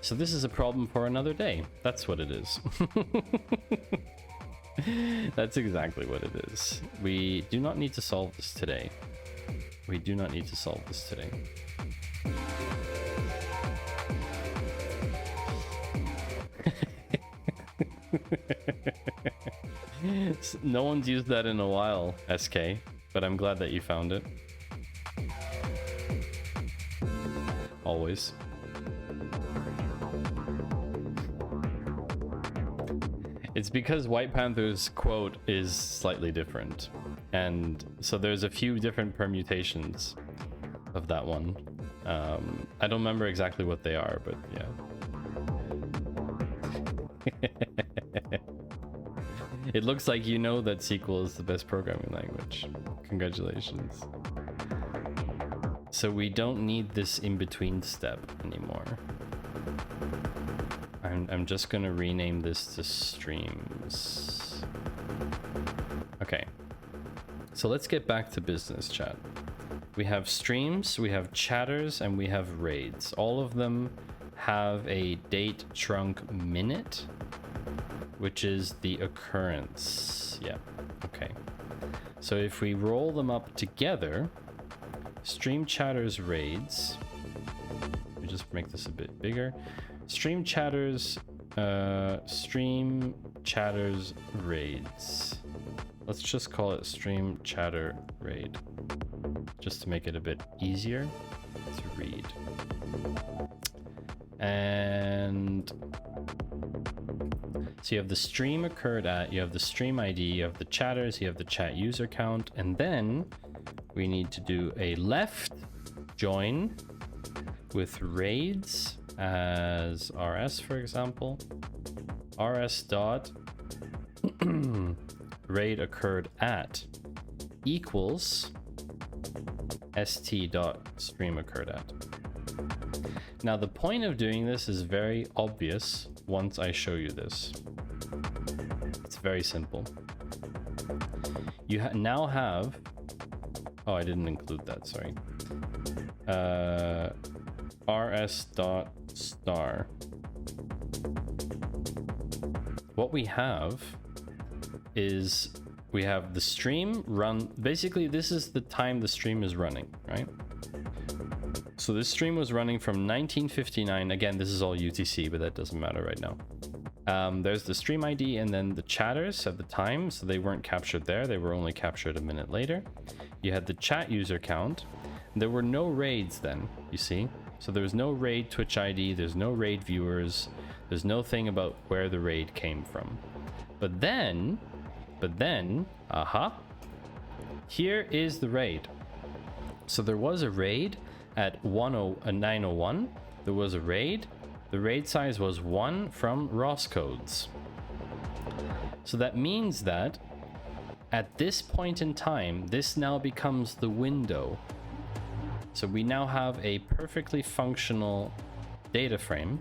[SPEAKER 2] So this is a problem for another day. That's what it is. That's exactly what it is. We do not need to solve this today. No one's used that in a while, SK, but I'm glad that you found it. Always. It's because White Panther's quote is slightly different, and so there's a few different permutations of that one. I don't remember exactly what they are, but yeah. It looks like you know that SQL is the best programming language. Congratulations. So we don't need this in-between step anymore. I'm just gonna rename this to streams. Okay. So let's get back to business, chat. We have streams, we have chatters, and we have raids. All of them have a date trunk minute, which is the occurrence. Yeah, okay. So if we roll them up together, stream chatters raids. Let me just make this a bit bigger. Stream chatters raids. Let's just call it stream chatter raid, just to make it a bit easier to read. And so you have the stream occurred at, you have the stream ID, you have the chatters, you have the chat user count, and then we need to do a left join with raids as rs, for example. rs dot raid occurred at equals st dot stream occurred at. Now the point of doing this is very obvious once I show you this. It's very simple. You now have, oh, I didn't include that, sorry. rs dot star. What we have is we have the stream run. Basically, this is the time the stream is running, right? So this stream was running from 1959. Again, this is all UTC, but that doesn't matter right now. There's the stream ID and then the chatters at the time. So they weren't captured there. They were only captured a minute later. You had the chat user count. There were no raids then, you see? So there was no raid Twitch ID. There's no raid viewers. There's no thing about where the raid came from. But then, aha, here is the raid. So there was a raid at 901. There was a raid. The raid size was 1 from ROS codes. So that means that at this point in time, this now becomes the window. So we now have a perfectly functional data frame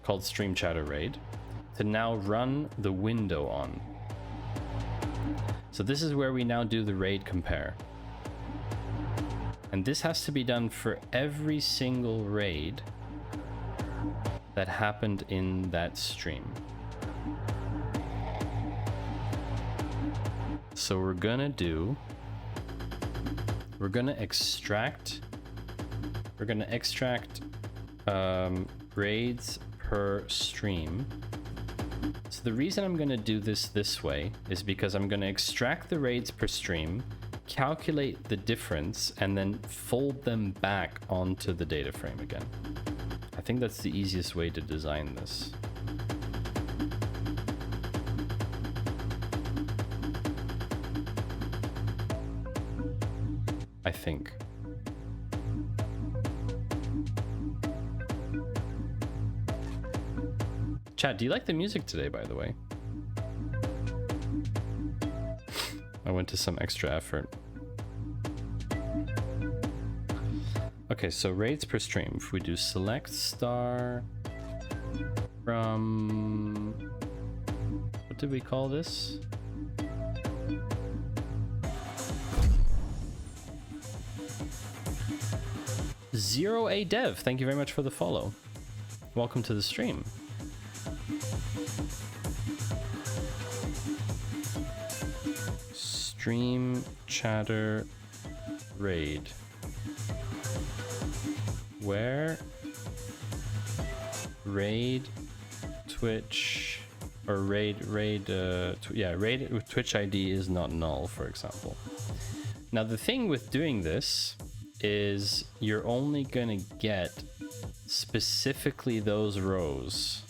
[SPEAKER 2] called stream chatter raid to now run the window on. So this is where we now do the raid compare. And this has to be done for every single raid that happened in that stream. So we're gonna extract raids per stream. So the reason I'm going to do this way is because I'm going to extract the raids per stream, calculate the difference, and then fold them back onto the data frame again. I think that's the easiest way to design this. I think. Chat, do you like the music today, by the way? I went to some extra effort. Okay, so raids per stream. If we do select star from... What did we call this? Zero A Dev, thank you very much for the follow. Welcome to the stream. Stream chatter raid. Where raid Twitch or raid Twitch ID is not null, for example. Now the thing with doing this is you're only gonna get specifically those rows.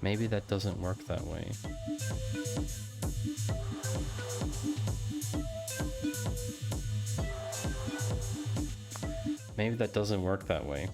[SPEAKER 2] Maybe that doesn't work that way. Maybe that doesn't work that way.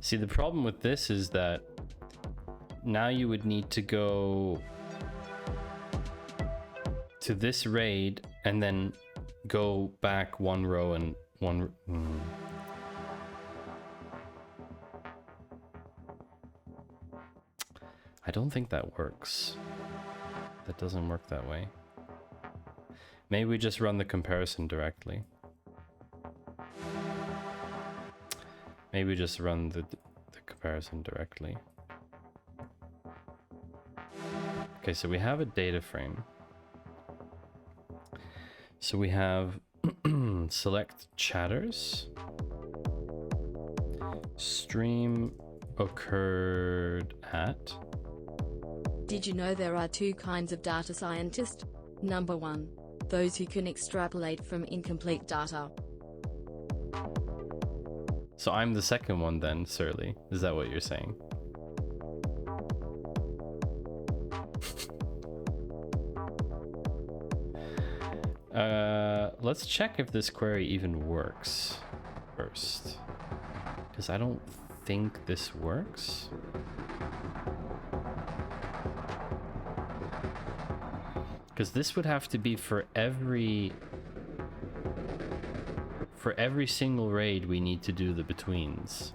[SPEAKER 2] See, the problem with this is that now you would need to go to this RAID and then go back one row and one... I don't think that works. That doesn't work that way. Maybe we just run the comparison directly. Maybe we just run the comparison directly. Okay, so we have a data frame. So we have select chatters. Stream occurred at.
[SPEAKER 6] Did you know there are two kinds of data scientists? Number 1, those who can extrapolate from incomplete data.
[SPEAKER 2] So I'm the second one then, Surly. Is that what you're saying? Let's check if this query even works first. Because I don't think this works. Because this would have to be for every single RAID we need to do the betweens.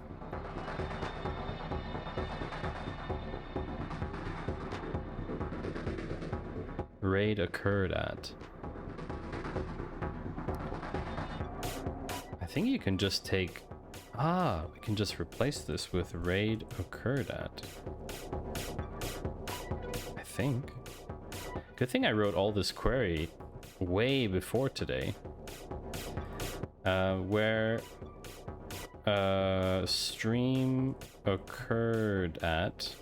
[SPEAKER 2] RAID occurred at. I think you can just take... we can just replace this with RAID occurred at. I think. Good thing I wrote all this query way before today. Where stream occurred at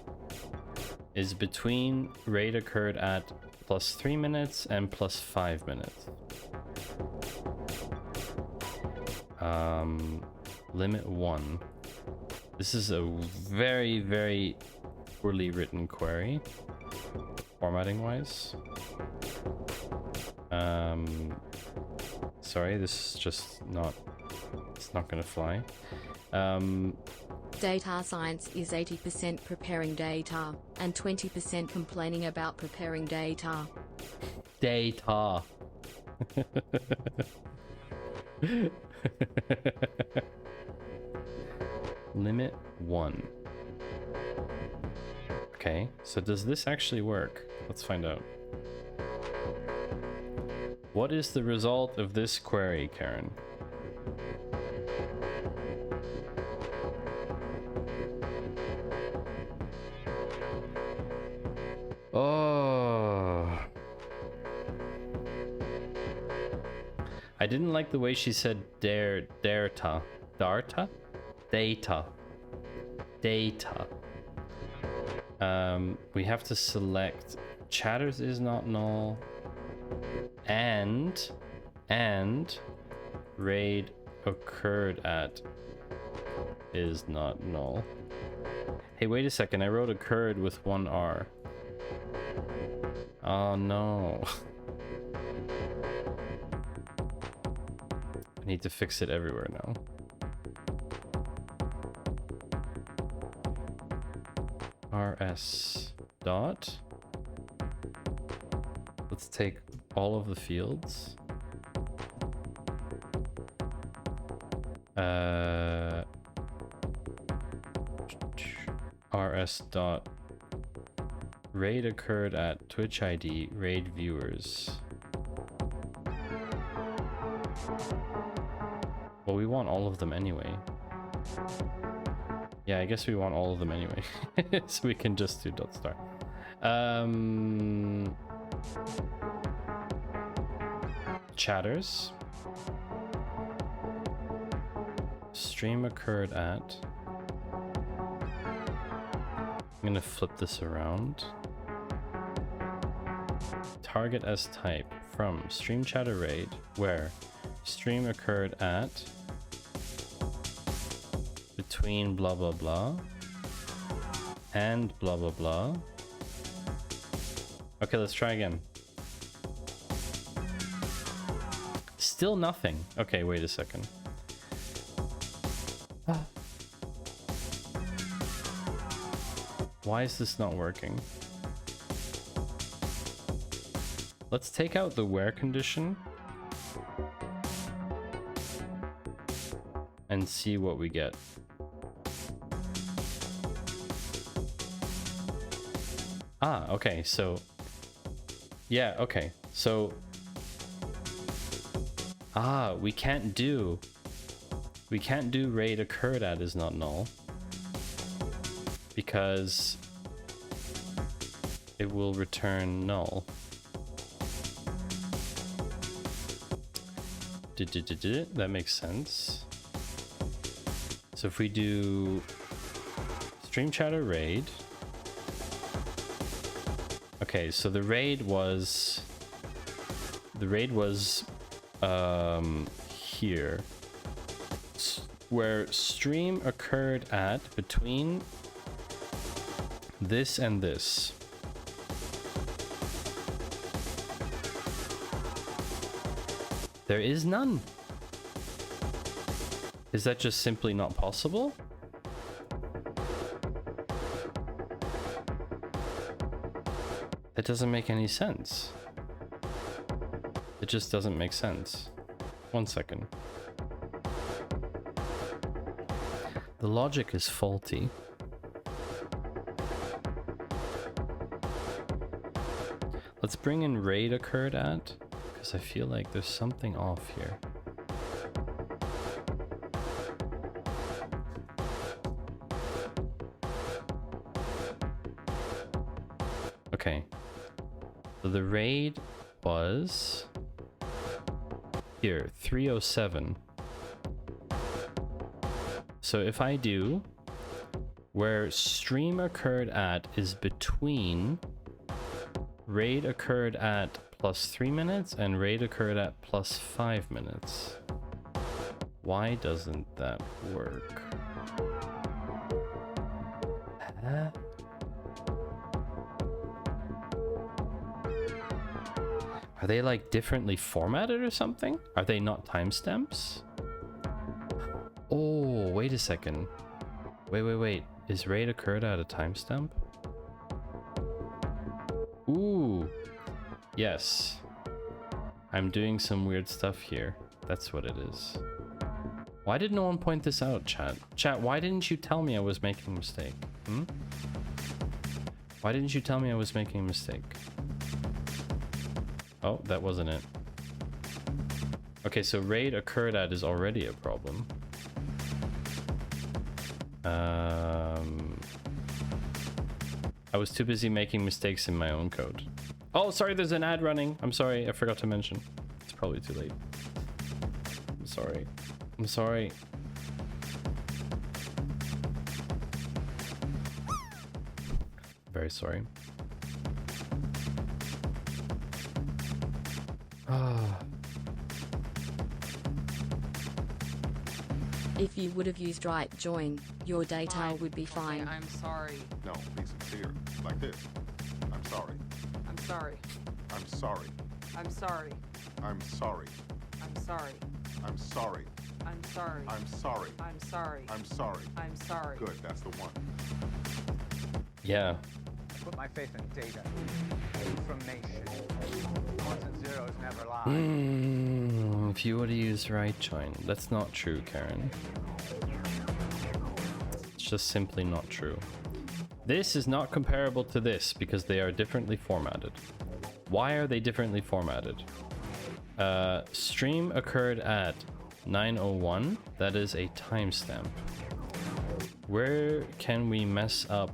[SPEAKER 2] is between RAID occurred at +3 minutes and +5 minutes. Limit 1. This is a very, very poorly written query, formatting wise. Sorry, this is just not, it's not gonna fly.
[SPEAKER 6] Data science is 80% preparing data and 20% complaining about preparing data.
[SPEAKER 2] Data. Limit 1. Okay, so does this actually work? Let's find out. What is the result of this query, Karen? Oh. I didn't like the way she said data. Data? Data. Data. We have to select chatters is not null and RAID occurred at is not null. Hey, wait a second, I wrote occurred with 1 R. Oh no. I need to fix it everywhere now. rs dot. Let's take all of the fields. Rs dot RAID occurred at Twitch ID RAID viewers. Well, we want all of them anyway. Yeah, I guess we want all of them anyway. So we can just do dot star. Chatters. Stream occurred at. I'm gonna flip this around. Target as type from stream chatter RAID where stream occurred at between blah blah blah and blah blah blah. Okay, let's try again. Still nothing. Okay, wait a second. Why is this not working? Let's take out the where condition and see what we get. Ah, okay, so yeah, okay, so we can't do raid occurred at is not null because it will return null. That makes sense. So if we do stream chatter raid, okay, so the raid was here, where stream occurred at between this and this. There is none. Is that just simply not possible? That doesn't make any sense. It just doesn't make sense. 1 second. The logic is faulty. Let's bring in raid occurred at, because I feel like there's something off here. Okay. So the raid was here, 307. So if I do where stream occurred at is between raid occurred at +3 minutes and raid occurred at +5 minutes. Why doesn't that work? Huh? Are they like differently formatted or something? Are they not timestamps? Oh, wait a second. Wait. Is raid occurred at a timestamp? Ooh. Yes. I'm doing some weird stuff here. That's what it is. Why did no one point this out, chat? Chat, why didn't you tell me I was making a mistake? Why didn't you tell me I was making a mistake? Oh, that wasn't it. Okay, so raid occurred at is already a problem. I was too busy making mistakes in my own code. Oh, sorry, there's an ad running. I'm sorry, I forgot to mention. It's probably too late. I'm sorry. I'm sorry. Very sorry.
[SPEAKER 6] If you would have used right join, your data would be fine.
[SPEAKER 15] Okay, I'm sorry.
[SPEAKER 17] No, be sincere. Like this. I'm sorry.
[SPEAKER 15] I'm sorry.
[SPEAKER 17] I'm sorry.
[SPEAKER 15] I'm sorry.
[SPEAKER 17] I'm sorry.
[SPEAKER 15] I'm sorry.
[SPEAKER 17] I'm sorry.
[SPEAKER 15] I'm sorry.
[SPEAKER 17] I'm sorry.
[SPEAKER 15] I'm sorry.
[SPEAKER 17] I'm sorry.
[SPEAKER 15] I'm sorry.
[SPEAKER 17] Good, that's the one.
[SPEAKER 2] Yeah.
[SPEAKER 12] I put my faith in data. Information. Ones and zeros never lie.
[SPEAKER 2] If you would have used right join. That's not true, Karen. It's just simply not true. This is not comparable to this because they are differently formatted. Why are they differently formatted? Stream occurred at 9:01. That is a timestamp. Where can we mess up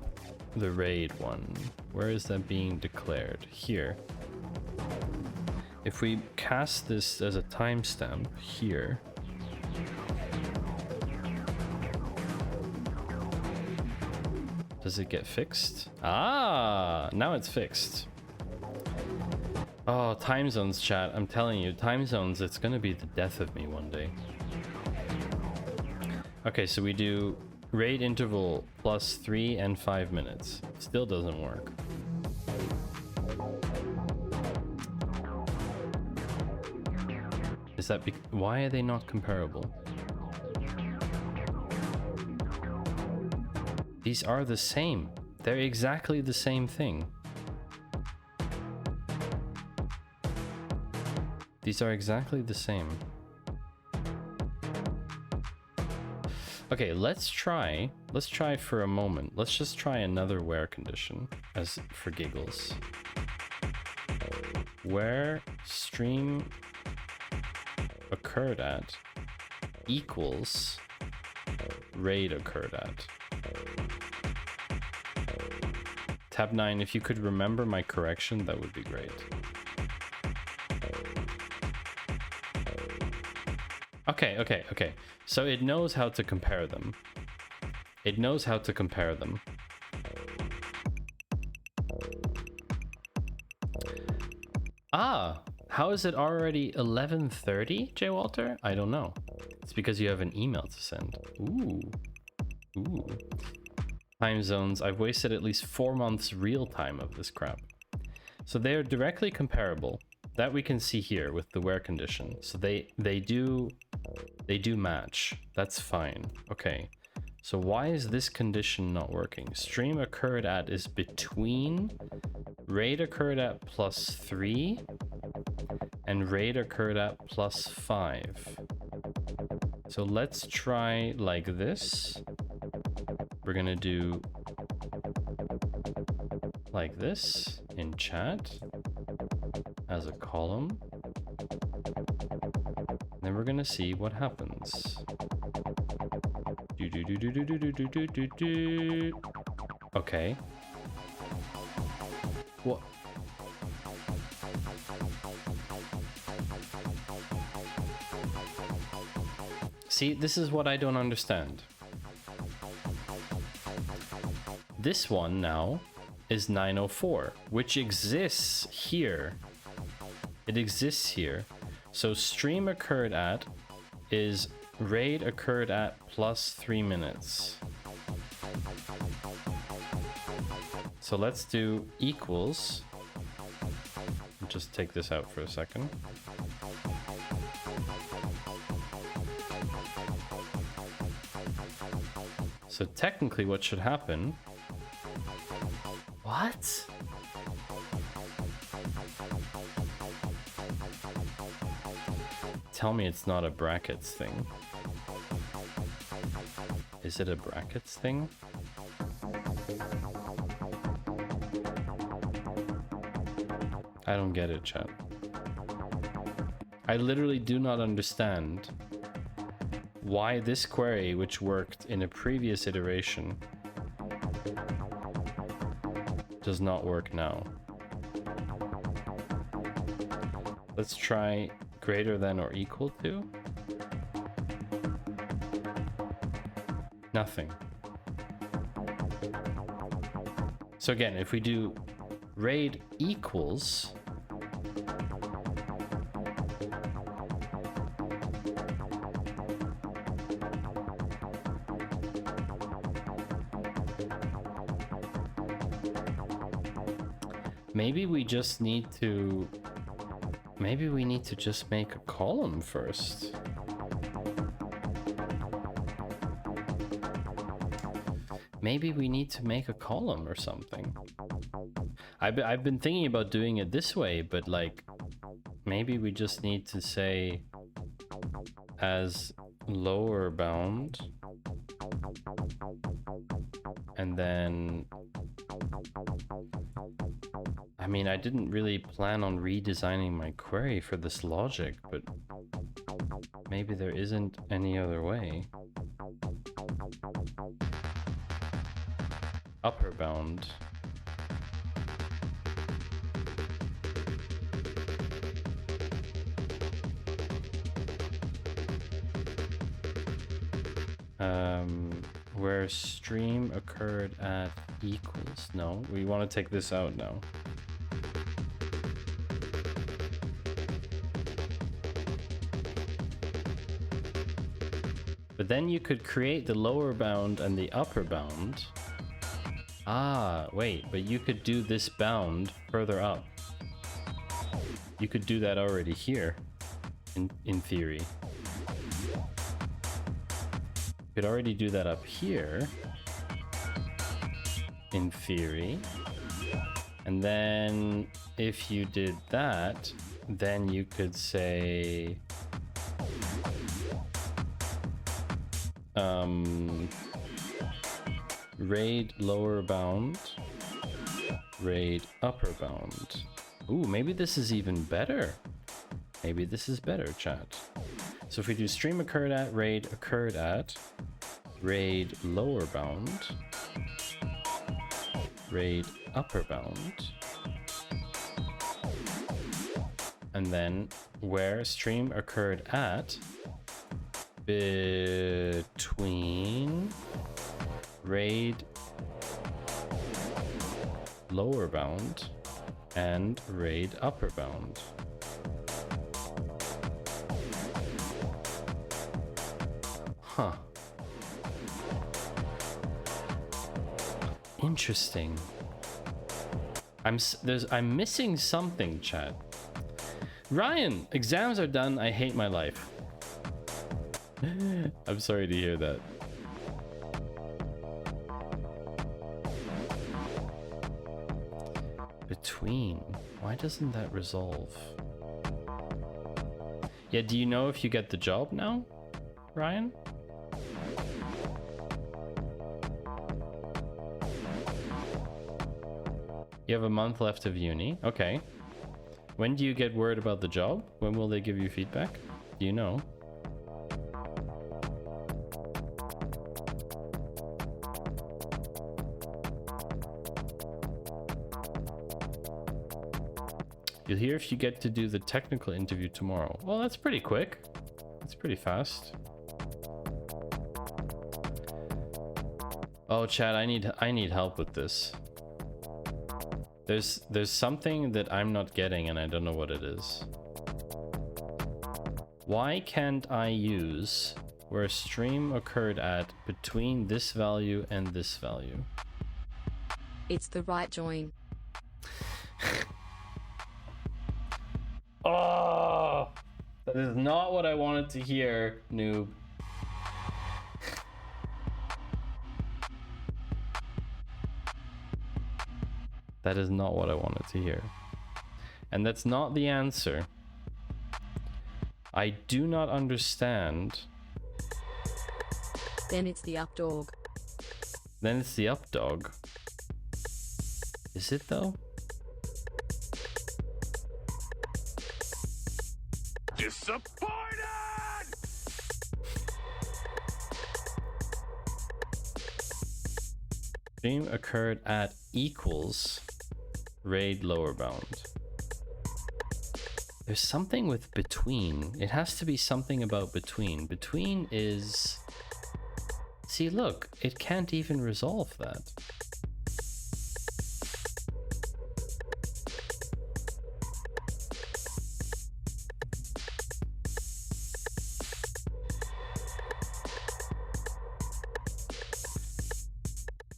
[SPEAKER 2] the raid one? Where is that being declared? Here. If we cast this as a timestamp here, does it get fixed? Ah, now it's fixed. Oh, time zones, chat. I'm telling you, time zones, it's gonna be the death of me one day. Okay, so we do raid interval +3 and 5 minutes. Still doesn't work. Is that why are they not comparable? These are the same. They're exactly the same thing. These are exactly the same. Okay, let's try for a moment. Let's just try another where condition as for giggles. Where stream occurred at equals raid occurred at. Tab 9, if you could remember my correction, that would be great. Okay. So it knows how to compare them. It knows how to compare them. Ah, how is it already 11:30, J. Walter? I don't know. It's because you have an email to send. Ooh. Time zones. I've wasted at least 4 months real time of this crap. So they are directly comparable. That we can see here with the where condition. So they do match. That's fine. Okay. So why is this condition not working? Stream occurred at is between raid occurred at +3 and raid occurred at +5. So let's try like this. We're gonna do like this in chat as a column. Then we're gonna see what happens. Okay. What? See, this is what I don't understand. This one now is 904, which exists here. It exists here. So stream occurred at is raid occurred at +3 minutes. So let's do equals. Just take this out for a second. So technically what should happen... What? Tell me it's not a brackets thing. Is it a brackets thing? I don't get it, chat. I literally do not understand why this query, which worked in a previous iteration, does not work now. Let's try greater than or equal to. Nothing. So again, if we do raid equals, maybe we just need to, maybe we need to just make a column first. Maybe we need to make a column or something. I've been thinking about doing it this way, but like, maybe we just need to say as lower bound, and then, I mean, I didn't really plan on redesigning my query for this logic, but maybe there isn't any other way. Upper bound. Where stream occurred at equals. No, we want to take this out now. But then you could create the lower bound and the upper bound. Ah, wait, but you could do this bound further up. You could do that already here, in theory. You could already do that up here. in theory. And then if you did that, then you could say raid lower bound, raid upper bound. Ooh, maybe this is even better. Maybe this is better, chat. So if we do stream occurred at, raid occurred at, raid lower bound, raid upper bound, and then where stream occurred at between raid lower bound and raid upper bound. Huh. Interesting. I'm missing something, chat. Ryan, exams are done. I hate my life. I'm sorry to hear that. Between. Why doesn't that resolve? Yeah, do you know if you get the job now, Ryan? You have a month left of uni. Okay. When do you get word about the job? When will they give you feedback? Do you know? You'll hear if you get to do the technical interview tomorrow. Well, that's pretty quick. That's pretty fast. Oh, chat, I need help with this. There's something that I'm not getting and I don't know what it is. Why can't I use where a stream occurred at between this value and this value?
[SPEAKER 6] It's the right join.
[SPEAKER 2] Oh, that is not what I wanted to hear, noob. That is not what I wanted to hear. And that's not the answer. I do not understand.
[SPEAKER 6] Then it's the up dog.
[SPEAKER 2] Then it's the up dog. Is it though?
[SPEAKER 17] Disappointed!
[SPEAKER 2] Stream occurred at equals raid lower bound. There's something with between. It has to be something about between. Between is... See, look, it can't even resolve that.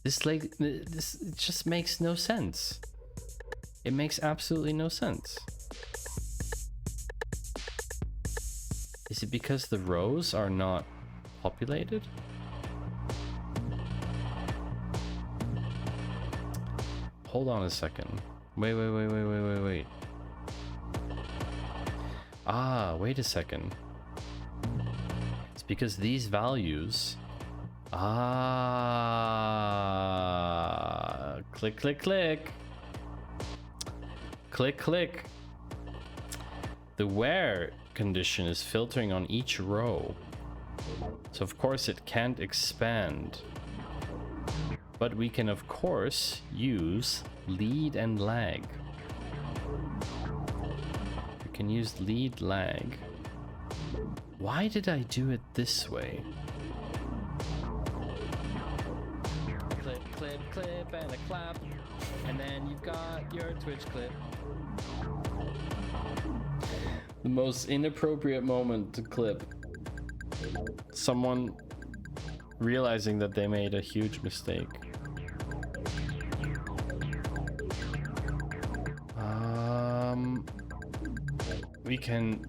[SPEAKER 2] This it just makes no sense. It makes absolutely no sense. Is it because the rows are not populated? Hold on a second. Wait. Ah, wait a second. It's because these values... Ah, click. The where condition is filtering on each row. So of course it can't expand. But we can of course use lead and lag. We can use lead lag. Why did I do it this way?
[SPEAKER 5] Clip and a clap, and then you've got your Twitch clip.
[SPEAKER 2] The most inappropriate moment to clip. Someone realizing that they made a huge mistake. We can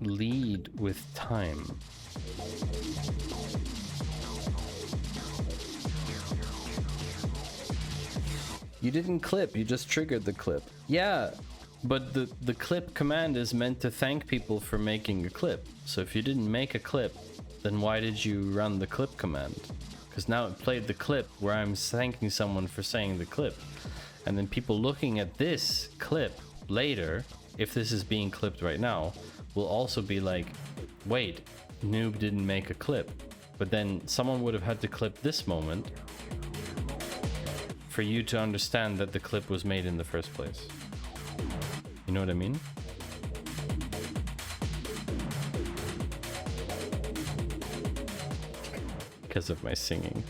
[SPEAKER 2] lead with time. You didn't clip, you just triggered the clip. Yeah, but the clip command is meant to thank people for making a clip. So if you didn't make a clip, then why did you run the clip command? Because now it played the clip where I'm thanking someone for saying the clip. And then people looking at this clip later, if this is being clipped right now, will also be like, wait, Noob didn't make a clip. But then someone would have had to clip this moment for you to understand that the clip was made in the first place. You know what I mean? Because of my singing.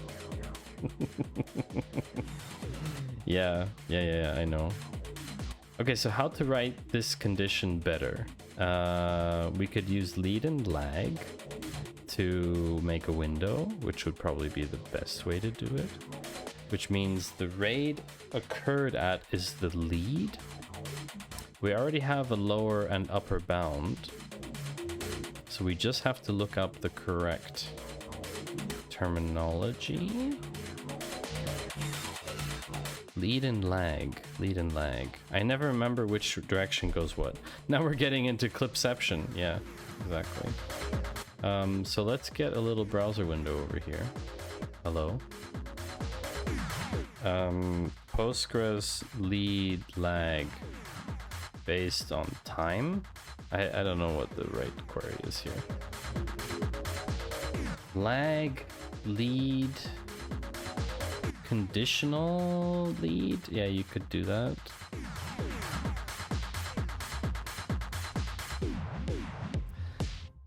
[SPEAKER 2] Yeah, I know. Okay, so how to write this condition better? We could use lead and lag to make a window, which would probably be the best way to do it. Which means the raid occurred at is the lead. We already have a lower and upper bound, so we just have to look up the correct terminology. Lead and lag. I never remember which direction goes what. Now we're getting into clipception. Yeah, exactly. So let's get a little browser window over here. Hello. Postgres lead lag based on time. I don't know what the right query is here. Lag lead conditional lead. Yeah, you could do that.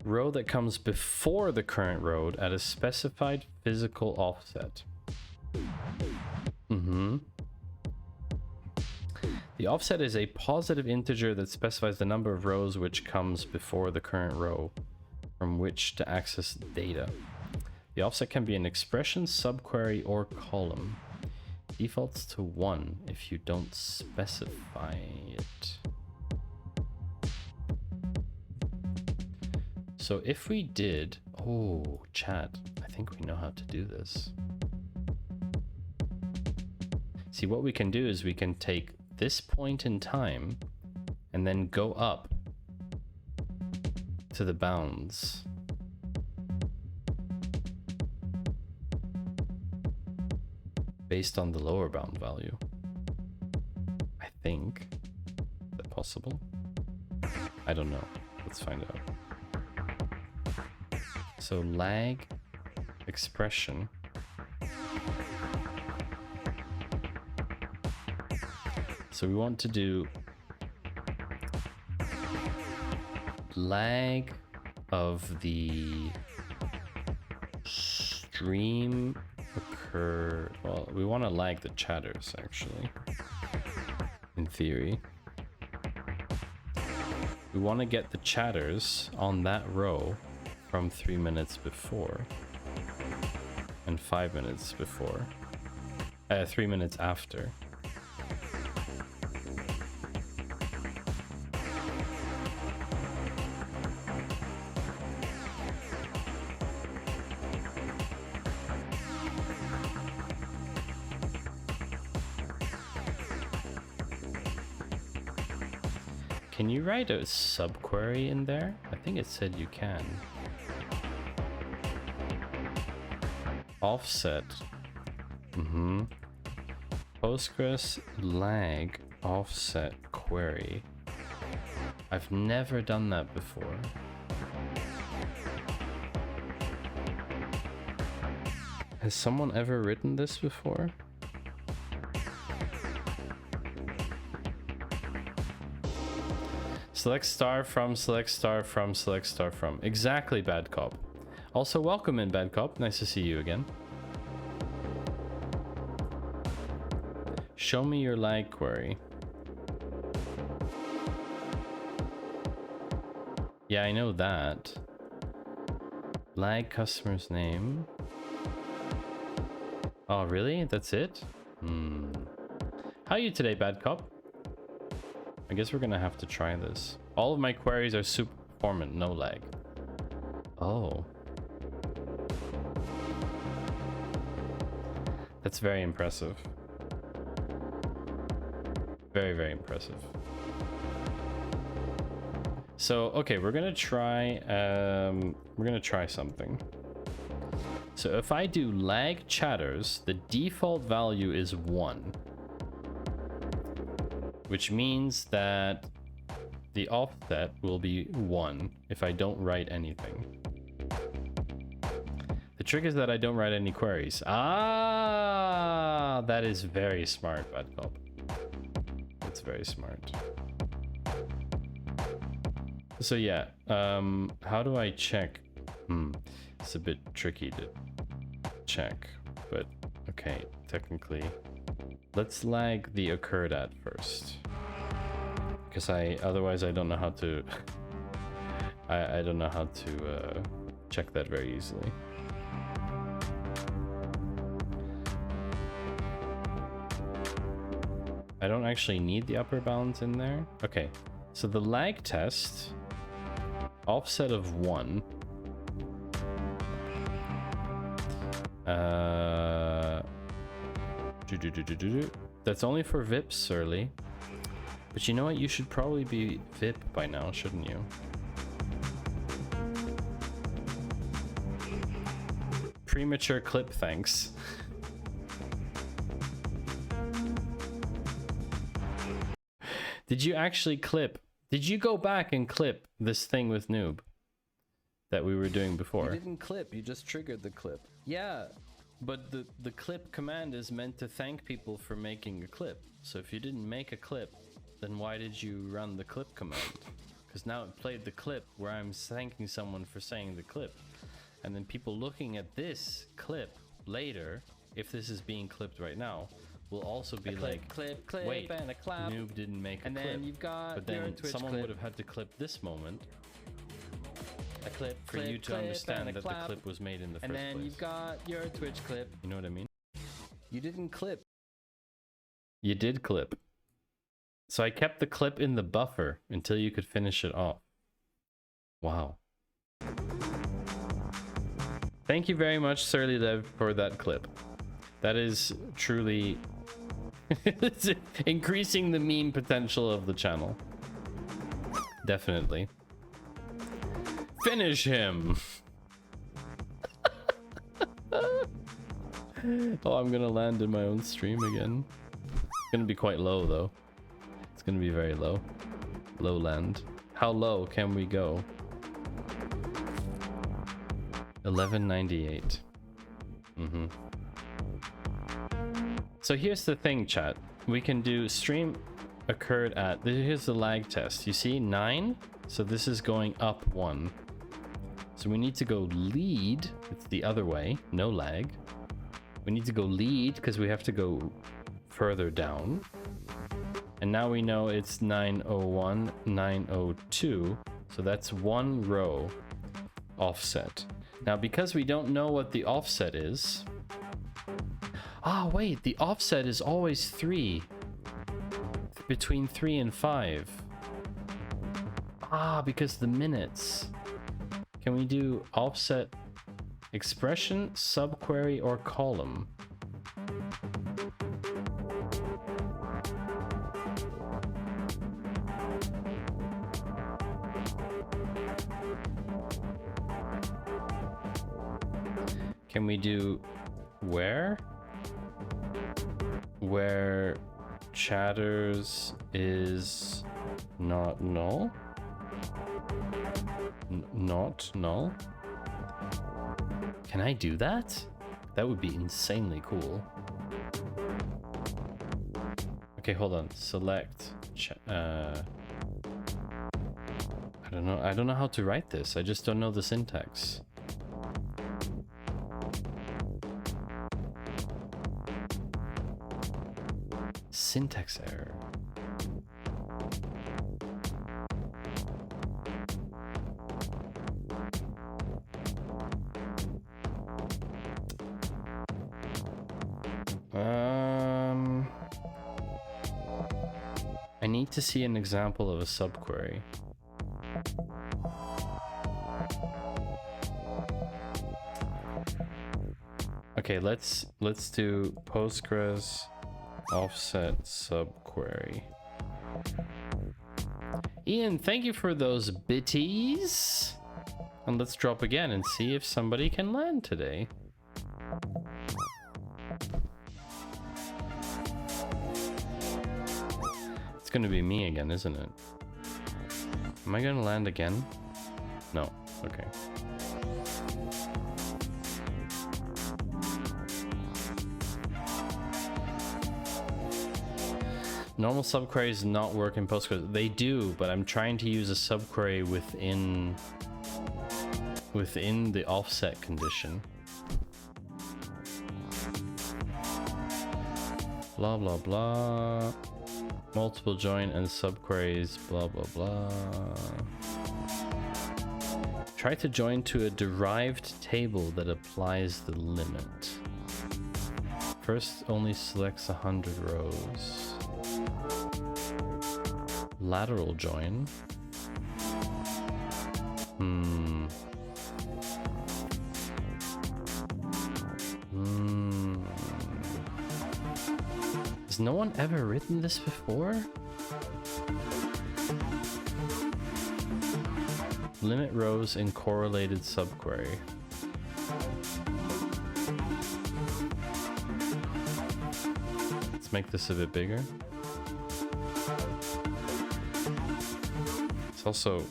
[SPEAKER 2] Row that comes before the current row at a specified physical offset. The offset is a positive integer that specifies the number of rows which comes before the current row from which to access data. The offset can be an expression, subquery, or column. Defaults to 1 if you don't specify it. So if we did... Oh, chat. I think we know how to do this. See, what we can do is we can take this point in time and then go up to the bounds. Based on the lower bound value. I think. Is that possible? I don't know. Let's find out. So lag expression. So we want to do lag of the stream occur. Well, we want to lag the chatters actually. In theory, we want to get the chatters on that row from 3 minutes before and 5 minutes before, 3 minutes after. Can you write a subquery in there? I think it said you can. Offset. Postgres lag offset query. I've never done that before. Has someone ever written this before? Select star from, select star from, select star from. Exactly, Bad Cop. Also, welcome in, Bad Cop. Nice to see you again. Show me your lag query. Yeah, I know that. Lag customer's name. Oh, really? That's it? How are you today, Bad Cop? I guess we're gonna have to try this. All of my queries are super performant, no lag. Oh. That's very impressive. Very, very impressive. So, okay, we're gonna try something. So if I do lag chatters, the default value is 1. Which means that the offset will be 1 if I don't write anything. The trick is that I don't write any queries. Ah, that is very smart, Bad Cop. That's very smart. So yeah, how do I check? It's a bit tricky to check, but okay, technically. Let's lag the occurred at first. Because otherwise I don't know how to I don't know how to check that very easily. I don't actually need the upper bounds in there. Okay, so the lag test, offset of 1. That's only for VIPs, Surly. But you know what? You should probably be VIP by now, shouldn't you? Premature clip, thanks. Did you actually clip? Did you go back and clip this thing with Noob that we were doing before? You didn't clip, you just triggered the clip. Yeah, but the clip command is meant to thank people for making a clip. So if you didn't make a clip, then why did you run the clip command? Because now it played the clip where I'm thanking someone for saying the clip. And then people looking at this clip later, if this is being clipped right now, will also be like, clip, wait,
[SPEAKER 5] and a clap.
[SPEAKER 2] Noob didn't make a
[SPEAKER 5] And
[SPEAKER 2] clip.
[SPEAKER 5] then you've got
[SPEAKER 2] but then
[SPEAKER 5] your Twitch
[SPEAKER 2] someone
[SPEAKER 5] clip.
[SPEAKER 2] would have had to clip this moment
[SPEAKER 5] A clip,
[SPEAKER 2] for you to understand that the clip was made in the first
[SPEAKER 5] and
[SPEAKER 2] place.
[SPEAKER 5] then you've got your Twitch clip.
[SPEAKER 2] You know what I mean? You didn't clip. You did clip. So I kept the clip in the buffer until you could finish it off. Wow. Thank you very much, Surly Dev, for that clip. That is truly it's increasing the meme potential of the channel. Definitely. Finish him! Oh, I'm gonna land in my own stream again. It's gonna be quite low though. It's gonna be very low. Low land. How low can we go? 1198. So here's the thing, chat. We can do stream occurred at, here's the lag test. You see 9? So this is going up 1. So we need to go lead. It's the other way, no lag. We need to go lead because we have to go further down. And now we know it's 901, 902. So that's 1 row offset. Now because we don't know what the offset is. Ah, wait, the offset is always 3. Between 3 and 5. Ah, because the minutes. Can we do offset expression, subquery, or column? Can we do where? Where chatters is not null? Not null? Can I do that? That would be insanely cool. Okay, hold on. Select. I don't know. I don't know how to write this. I just don't know the syntax. Syntax error. I need to see an example of a subquery. Okay, let's do Postgres offset subquery. Ian, thank you for those bitties. And let's drop again and see if somebody can land today. It's gonna be me again, isn't it? Am I gonna land again? No. Okay. Normal subqueries not work in Postgres. They do, but I'm trying to use a subquery within the offset condition. Blah blah blah. Multiple join and subqueries. Blah blah blah. Try to join to a derived table that applies the limit. First only selects 100 rows. Lateral join. Has no one ever written this before? Limit rows in correlated subquery. Let's make this a bit bigger. It's also...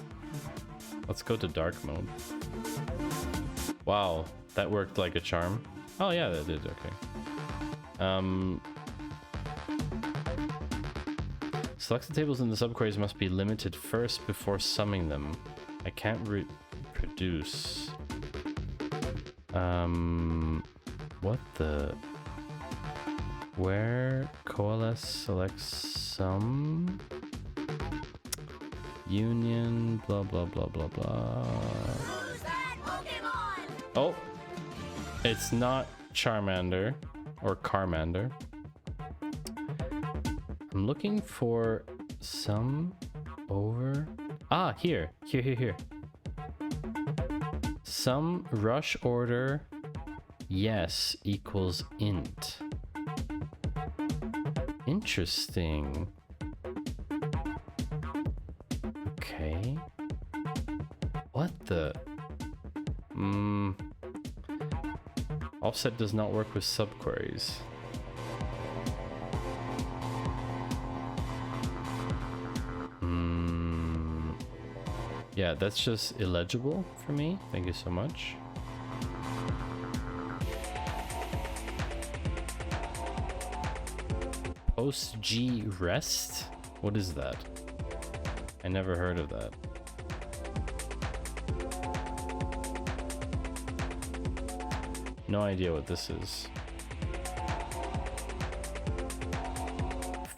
[SPEAKER 2] Let's go to dark mode. Wow, that worked like a charm. Oh yeah, that did, okay. Selected tables in the subqueries must be limited first before summing them. I can't reproduce. What the? Where coalesce selects sum? Union, blah blah blah blah blah. Oh, it's not Charmander or Carmander. I'm looking for sum over. Ah, here. Sum rush order yes equals int. Interesting. Okay. What the? Offset does not work with subqueries. Yeah, that's just illegible for me. Thank you so much. Postg rest? What is that? I never heard of that. No idea what this is.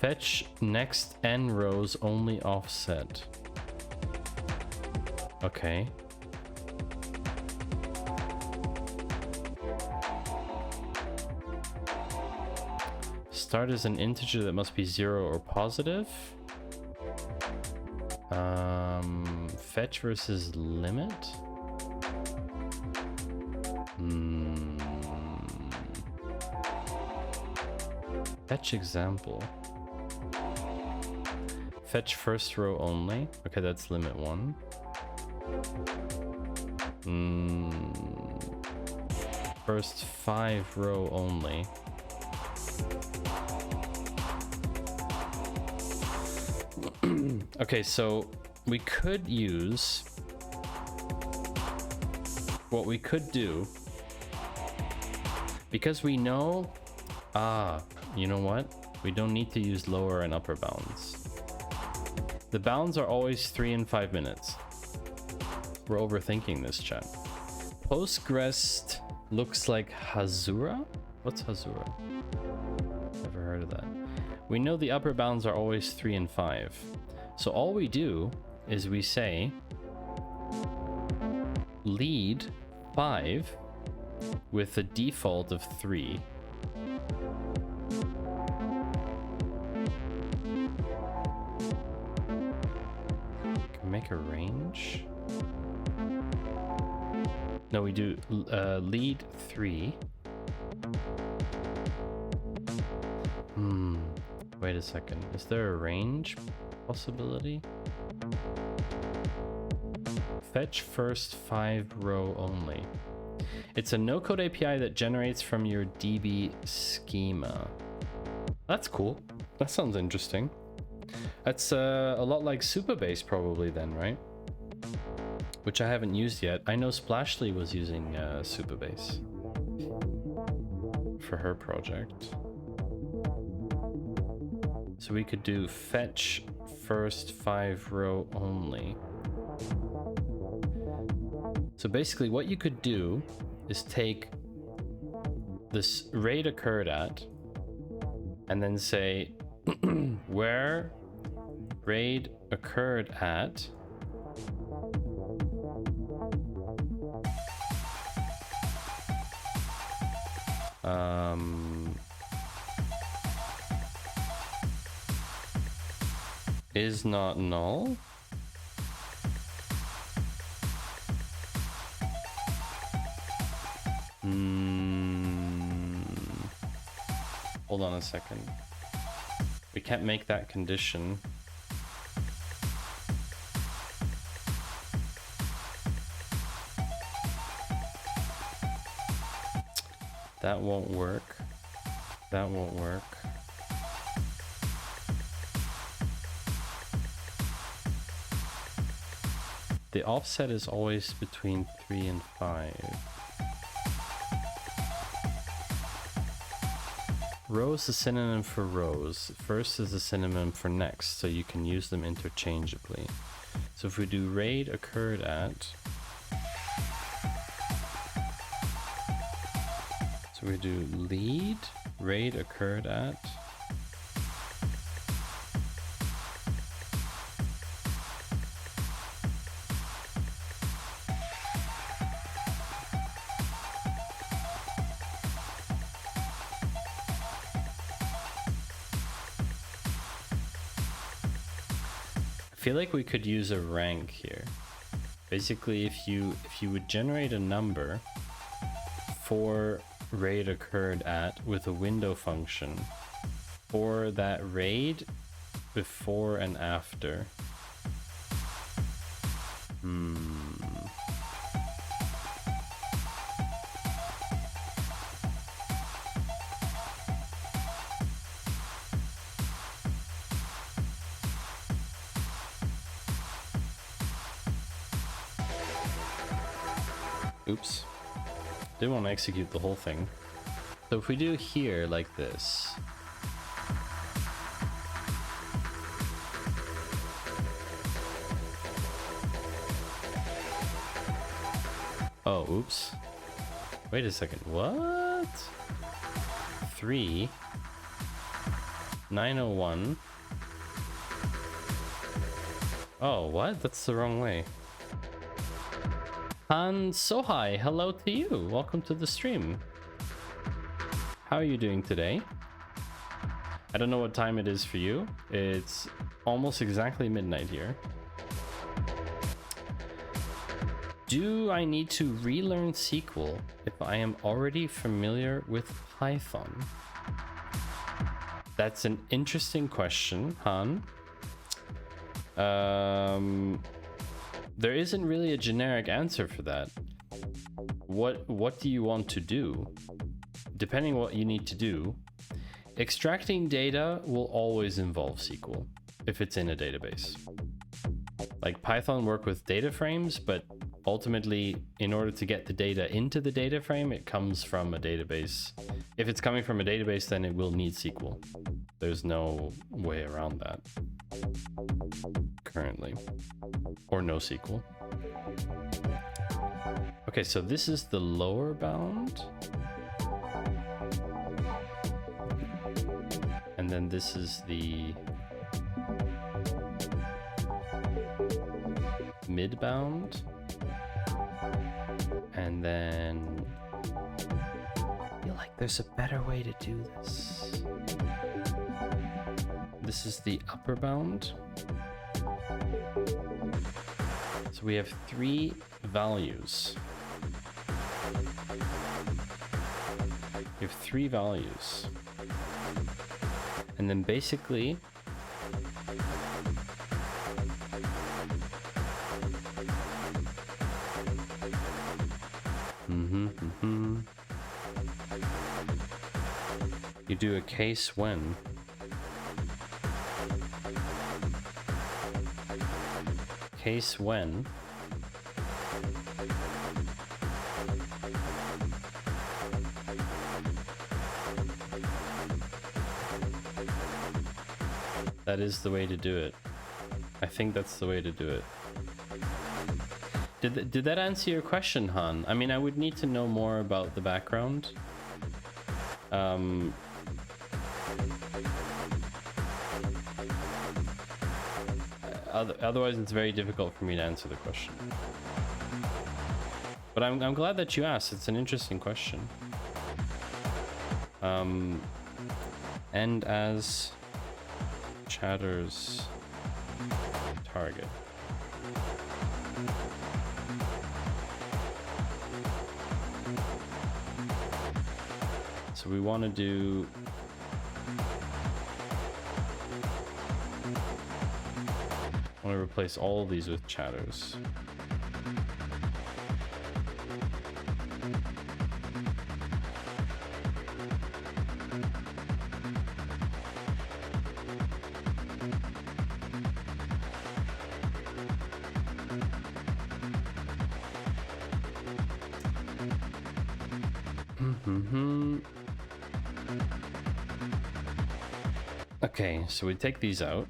[SPEAKER 2] Fetch next n rows only offset. Okay. Start as an integer that must be 0 or positive. Fetch versus limit. Fetch example. Fetch first row only. Okay, that's limit 1. First 5 row only. Okay, so we could use what we could do, because we know, you know what? We don't need to use lower and upper bounds. The bounds are always 3 and 5 minutes. We're overthinking this, chat. Postgres looks like Hazura? What's Hazura? Never heard of that. We know the upper bounds are always 3 and 5. So all we do is we say lead 5 with a default of 3. Can make a range? No, we do lead 3. Wait a second. Is there a range possibility. Fetch first 5 row only. It's a no-code API that generates from your DB schema. That's cool. That sounds interesting. That's a lot like Supabase probably then, right? Which I haven't used yet. I know Splashly was using Supabase for her project. So we could do fetch first 5 row only. So basically what you could do is take this raid occurred at and then say where raid occurred at is not null. Hold on a second. We can't make that condition. That won't work. That won't work. The offset is always between 3 and 5. Row is a synonym for rows. First is a synonym for next, so you can use them interchangeably. So if we do raid occurred at, so we do lead raid occurred at, I feel like we could use a rank here. Basically, if you would generate a number for raid occurred at with a window function for that raid before and after. Oops. Didn't want to execute the whole thing. So if we do here like this. Oh, oops. Wait a second. What? 3 901. Oh, what? That's the wrong way. Han Sohai, hello to you. Welcome to the stream. How are you doing today? I don't know what time it is for you. It's almost exactly midnight here. Do I need to relearn SQL if I am already familiar with Python? That's an interesting question, Han. There isn't really a generic answer for that. What do you want to do? Depending what you need to do, extracting data will always involve SQL if it's in a database. Like Python work with data frames, but ultimately, in order to get the data into the data frame, it comes from a database. If it's coming from a database, then it will need SQL. There's no way around that currently, or no SQL. Okay, so this is the lower bound. And then this is the mid bound. And then I feel like there's a better way to do this. This is the upper bound. So we have 3 values. We have 3 values. And then basically You do a case when. Case when. That is the way to do it. I think that's the way to do it. Did that answer your question, Han? I mean, I would need to know more about the background. Otherwise, it's very difficult for me to answer the question. But I'm glad that you asked. It's an interesting question. And as Chatter's target. So we want to do I want to replace all of these with chatters. Okay, so we take these out.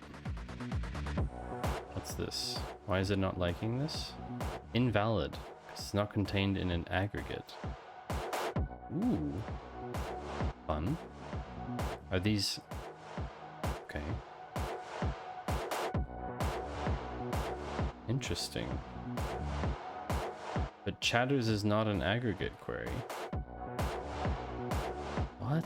[SPEAKER 2] What's this? Why is it not liking this? Invalid, 'cause it's not contained in an aggregate. Ooh. Fun. Are these... Okay. Interesting. But chatters is not an aggregate query. What?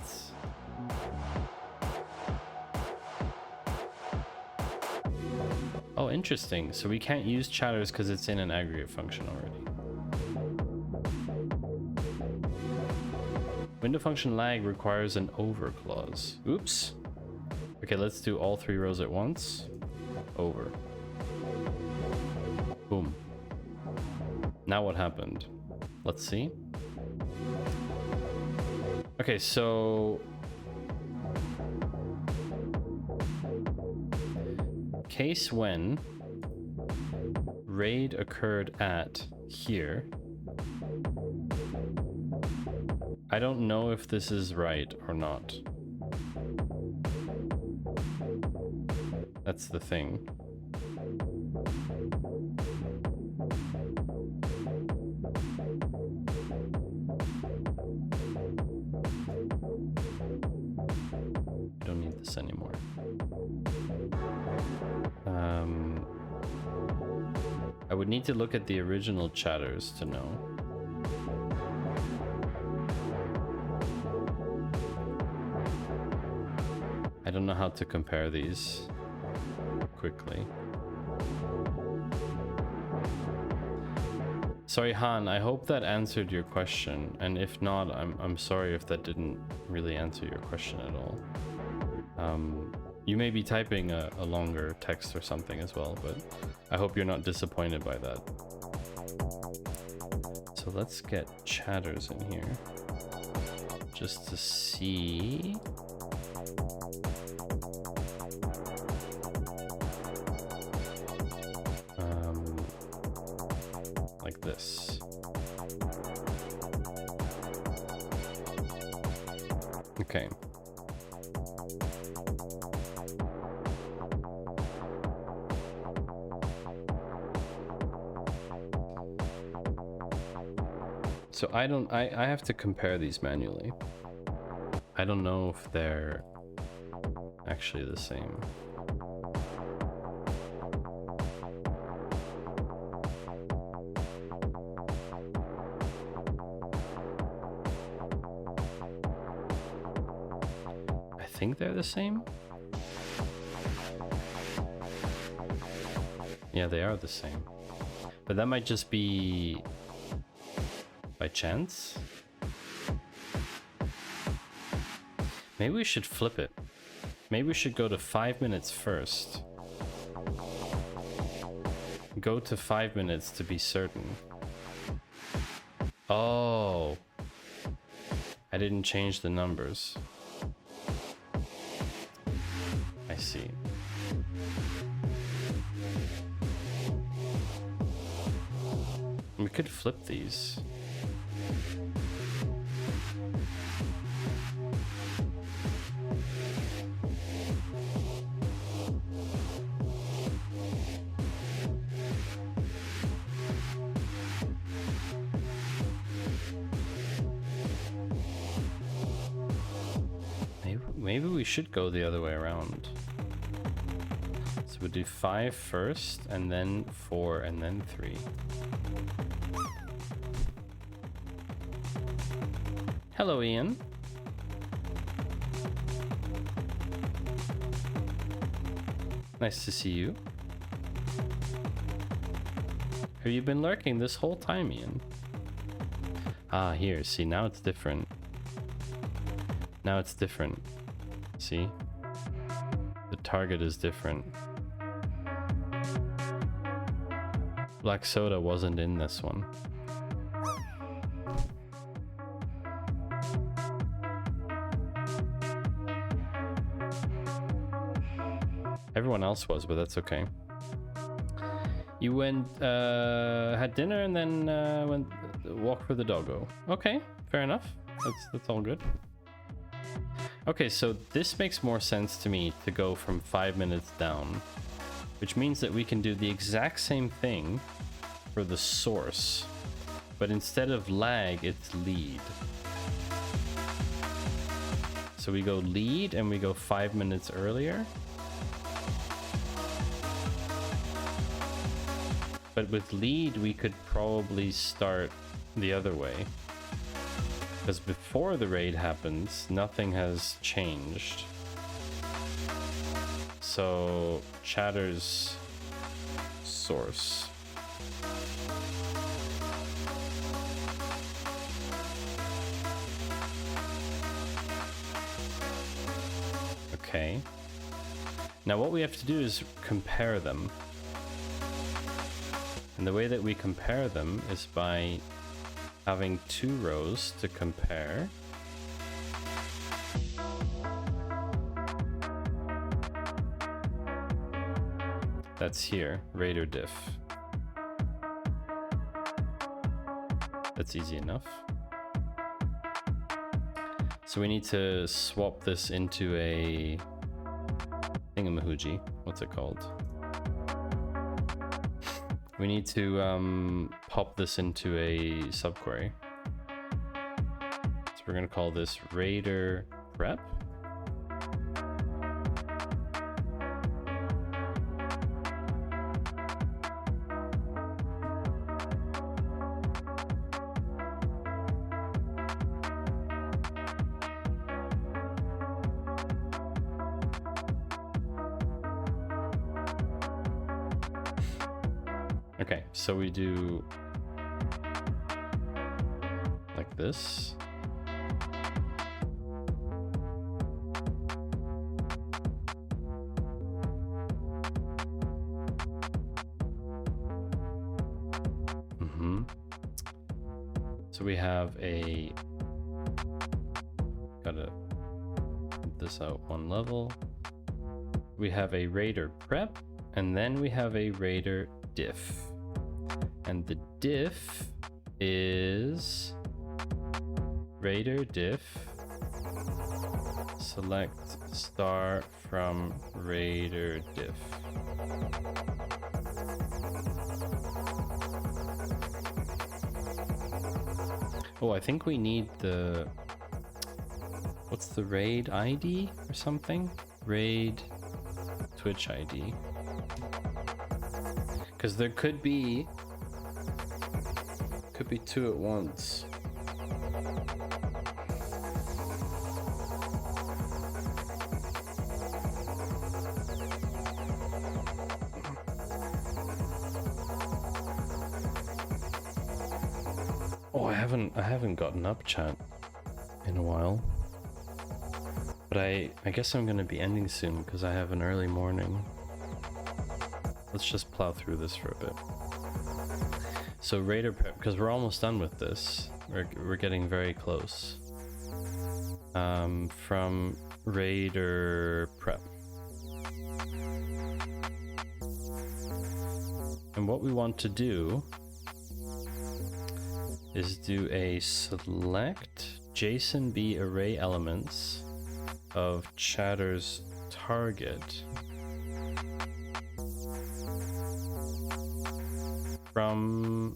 [SPEAKER 2] Oh, interesting. So we can't use chatters because it's in an aggregate function already. Window function lag requires an over clause. Oops. Okay, let's do all 3 rows at once. Over. Boom. Now what happened? Let's see. Okay, so... Case when raid occurred at here. I don't know if this is right or not. That's the thing. I don't need this anymore. I would need to look at the original chatters to know. I don't know how to compare these quickly. Sorry, Han, I hope that answered your question, and if not, I'm sorry if that didn't really answer your question at all. You may be typing a longer text or something as well, but I hope you're not disappointed by that. So let's get chatters in here just to see. Like this. Okay. So I have to compare these manually. I don't know if they're actually the same. I think they're the same. Yeah, they are the same. But that might just be by chance. Maybe we should flip it. Maybe we should go to 5 minutes first. Go to 5 minutes to be certain. Oh. I didn't change the numbers. I see. We could flip these. Maybe we should go the other way around. So we'll do 5 first, and then 4, and then 3. Hello, Ian. Nice to see you. Have you been lurking this whole time, Ian? Ah, here. See, now it's different. Now it's different. See? The target is different. Black soda wasn't in this one. Everyone else was, but that's okay. You went, had dinner and then went walk with the doggo. Okay, fair enough. That's all good. Okay, so this makes more sense to me to go from 5 minutes down, which means that we can do the exact same thing for the source, but instead of lag, it's lead. So we go lead and we go 5 minutes earlier. But with lead, we could probably start the other way. Because before the raid happens, nothing has changed. So, chatter's source. Okay. Now what we have to do is compare them. And the way that we compare them is by having 2 rows to compare. That's here, Raider diff. That's easy enough. So we need to swap this into a thingamahoogie. What's it called? We need to pop this into a subquery. So we're going to call this Raider Prep. Okay, so we do like this. So we have a, gotta put this out 1 level. We have a Raider Prep, and then we have a Raider Diff. And the diff is Raider diff, select star from Raider diff. Oh, I think we need the, what's the raid ID or something? Raid Twitch ID. Because there could be 2 at once. Oh, I haven't gotten up chat in a while. But I guess I'm gonna be ending soon because I have an early morning. Let's just plow through this for a bit. So Raider prep, because we're almost done with this. We're getting very close. From Raider prep. And what we want to do is do a select JSON-B array elements of chatter's target from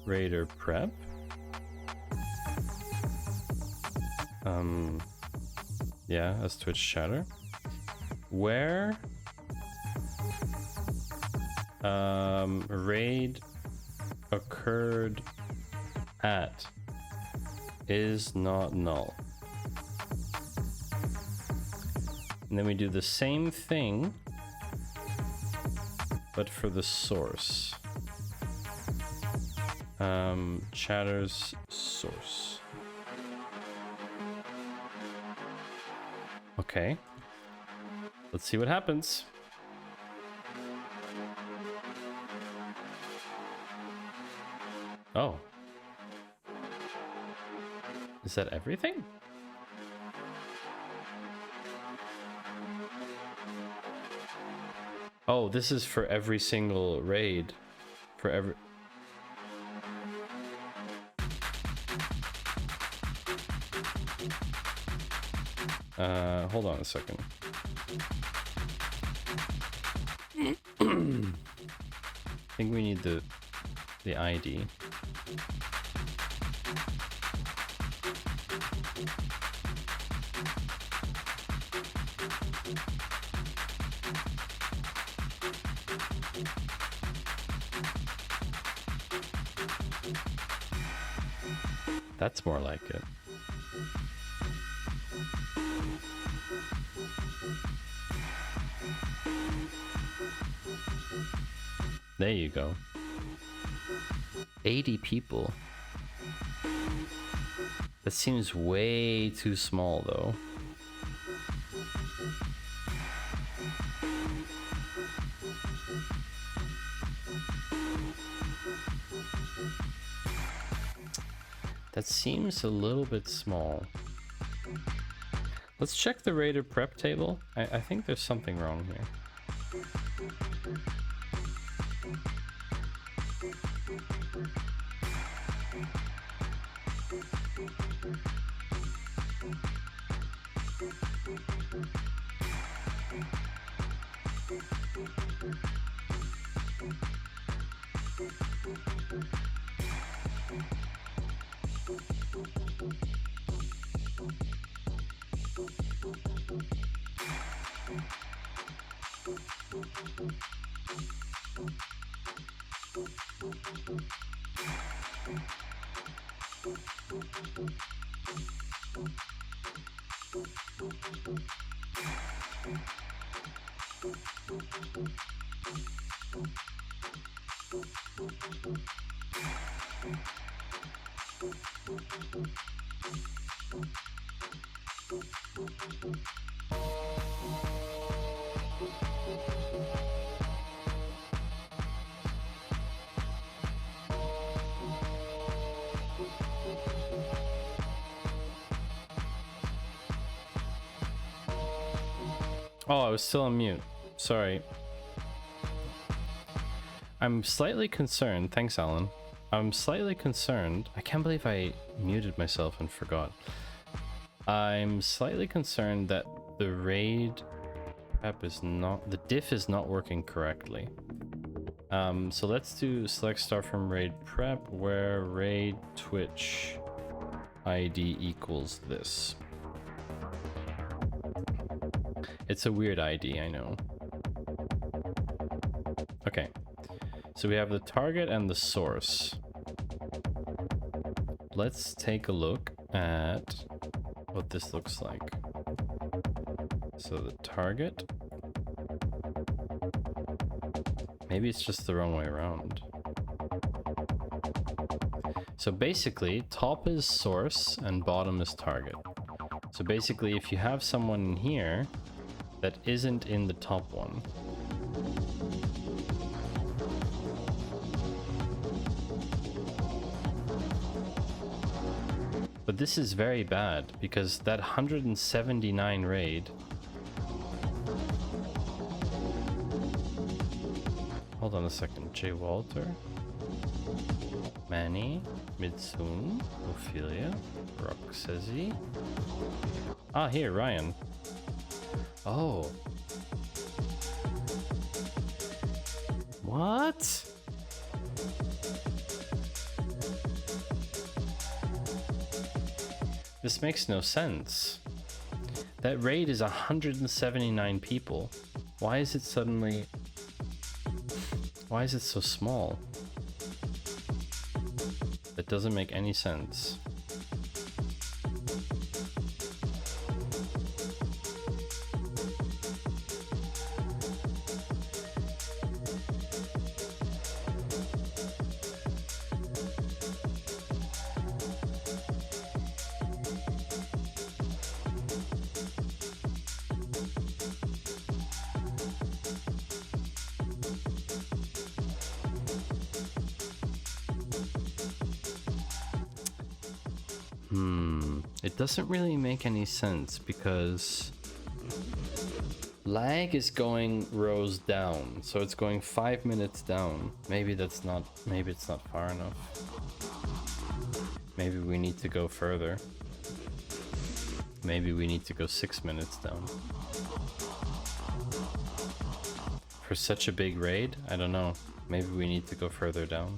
[SPEAKER 2] Raider prep. Yeah, as Twitch chatter. Where raid occurred at is not null. And then we do the same thing, but for the source. Chatter's source. Okay. Let's see what happens. Oh. Is that everything? Oh, this is for every single raid. For every... hold on a second. I think we need the ID. That's more like it. There you go. 80 people. That seems way too small though. That seems a little bit small. Let's check the Raider prep table. I think there's something wrong here. Oh, I was still on mute. Sorry. I'm slightly concerned. Thanks, Alan. I'm slightly concerned. I can't believe I muted myself and forgot. I'm slightly concerned that the raid prep is not... the diff is not working correctly. So let's do select star from raid prep where raid Twitch ID equals this. It's a weird ID, I know. Okay, so we have the target and the source. Let's take a look at what this looks like. So the target. Maybe it's just the wrong way around. So basically, top is source and bottom is target. So basically, if you have someone in here that isn't in the top one, But this is very bad because that 179 raid. Hold on a second. J. Walter, Manny, Midsoon, Ophelia, Roxezi. Ah, here, Ryan. Oh. What? This makes no sense. That raid is 179 people. Why is it suddenly... Why is it so small? That doesn't make any sense. It doesn't really make any sense because lag is going rows down, so it's going 5 minutes down. Maybe it's not far enough. Maybe we need to go further. Maybe we need to go 6 minutes down. For such a big raid, I don't know. Maybe we need to go further down.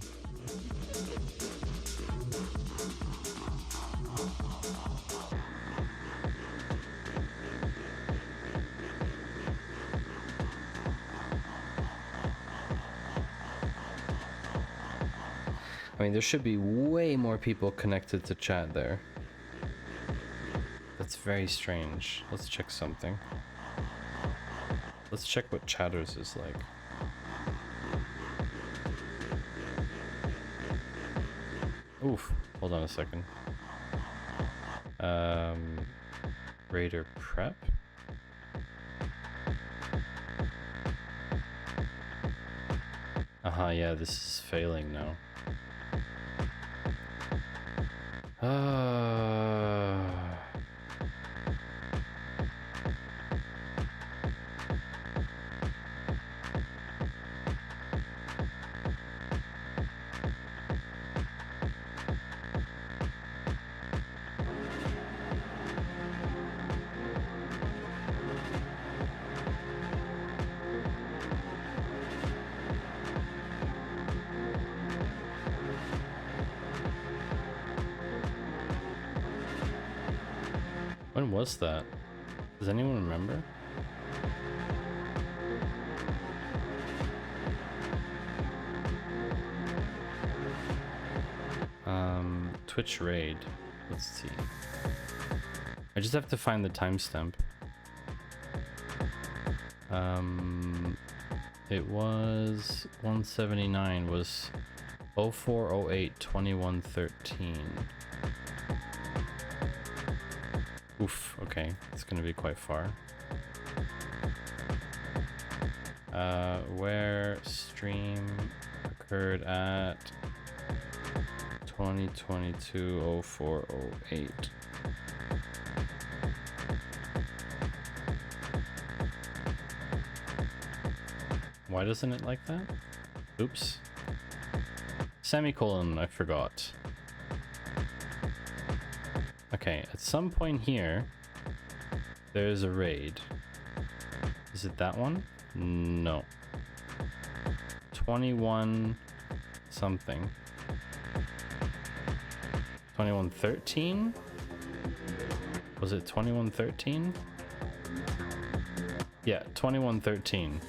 [SPEAKER 2] I mean, there should be way more people connected to chat there. That's very strange. Let's check something. Let's check what chatters is like. Oof, hold on a second. Raider prep. Aha, yeah, this is failing now. When was that? Does anyone remember? Twitch raid. Let's see. I just have to find the timestamp. It was 179 was 0408 2113. Oof, okay, it's gonna be quite far. Where stream occurred at 2022 0408. Why doesn't it like that? Oops. Semicolon, I forgot. Okay, at some point here, there's a raid. Is it that one? No. 21 something. 2113? Was it 2113? Yeah, 2113.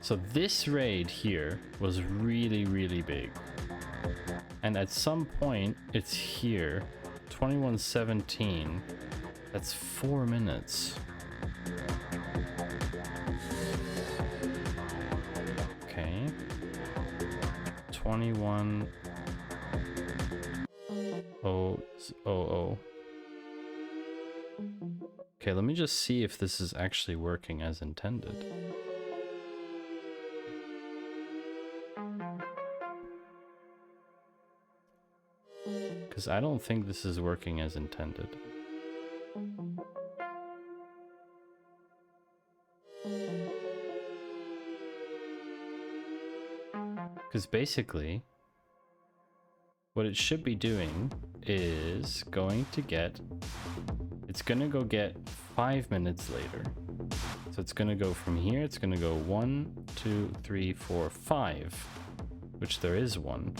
[SPEAKER 2] So this raid here was really, really big. And at some point, it's here. 2117. That's 4 minutes. Okay. 21. Oh. Okay, let me just see if this is actually working as intended. Because I don't think this is working as intended. Because basically, what it should be doing is going to get, it's gonna go get 5 minutes later. So it's gonna go from here, it's gonna go 1, 2, 3, 4, 5, which there is one.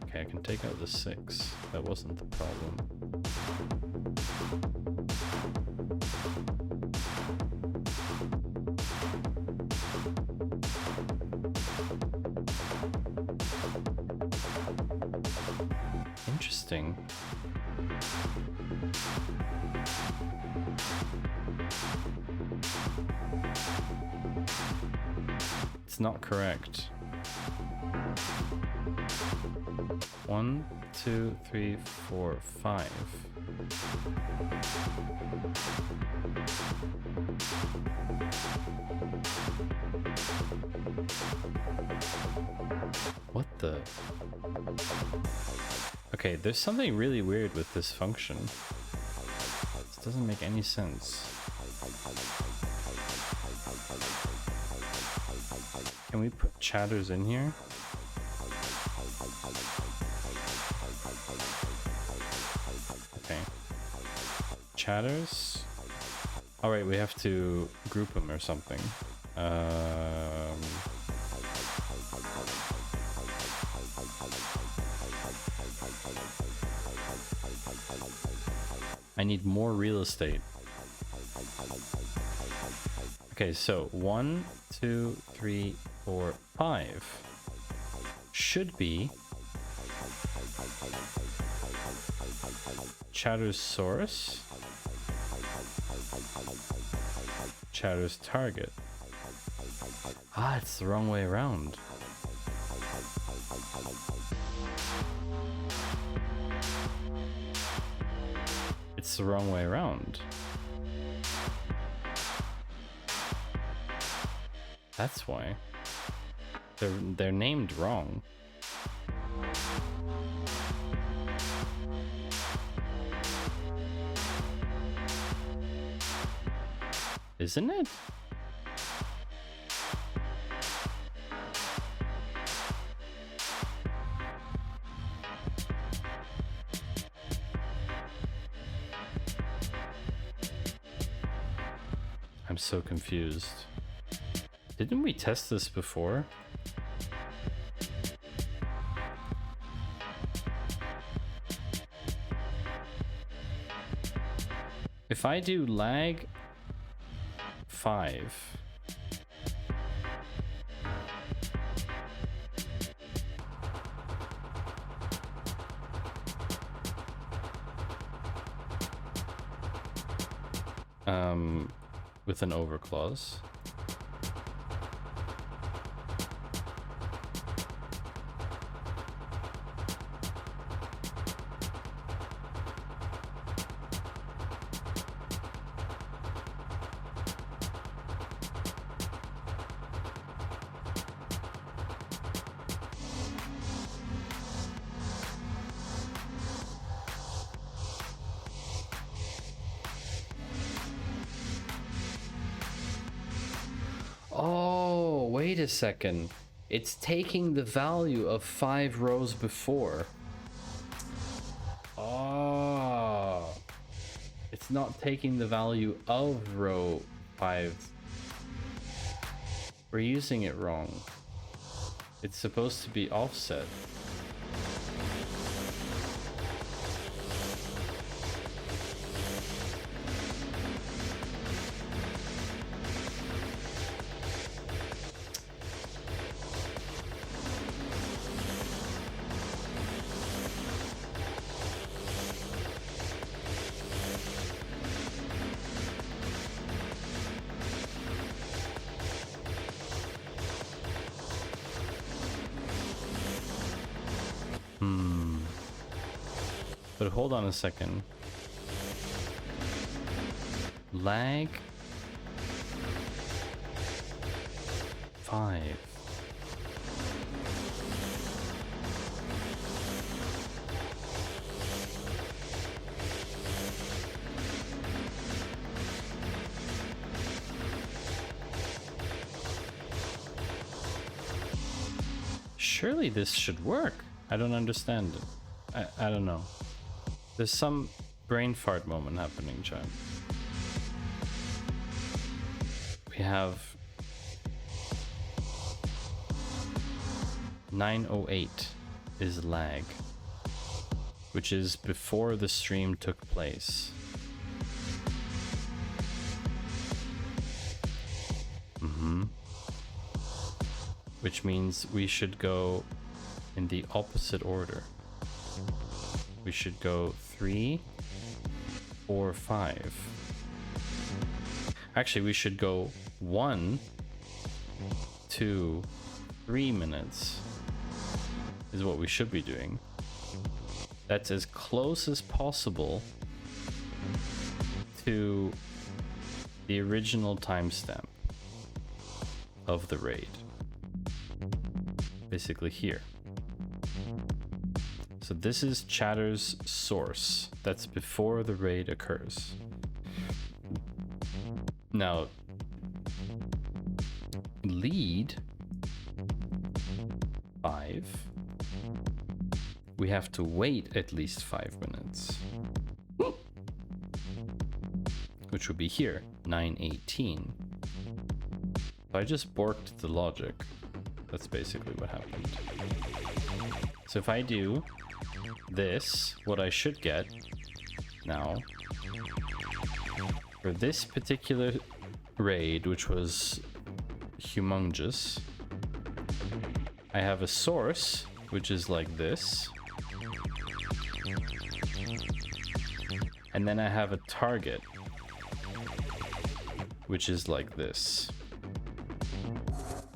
[SPEAKER 2] Okay, I can take out the 6. That wasn't the problem. Interesting. It's not correct. 1, 2, 3, 4, 5. What the? Okay, there's something really weird with this function. This doesn't make any sense. Can we put chatters in here? Okay. Chatters? Alright, we have to group them or something. I need more real estate. Okay, so 1, 2, 3, 4, 5 should be Chatter's source, Chatter's target. Ah, it's the wrong way around. It's the wrong way around. That's why. They're named wrong. Isn't it? I'm so confused. Didn't we test this before? If I do lag 5, with an over clause. Oh, wait a second. It's taking the value of 5 rows before. Oh. It's not taking the value of row 5. We're using it wrong. It's supposed to be offset. But hold on a second. Lag 5. Surely this should work. I don't understand it. I don't know. There's some brain fart moment happening, chat. We have 908 is lag, which is before the stream took place. Which means we should go in the opposite order. We should go 3, 4, 5. Actually, we should go 1, 2, 3 minutes is what we should be doing. That's as close as possible to the original timestamp of the raid. Basically here. So this is chatter's source. That's before the raid occurs. Now, lead 5. We have to wait at least 5 minutes. Which would be here, 9:18. So I just borked the logic. That's basically what happened. So if I do this, what I should get now, for this particular raid, which was humongous, I have a source, which is like this. And then I have a target, which is like this.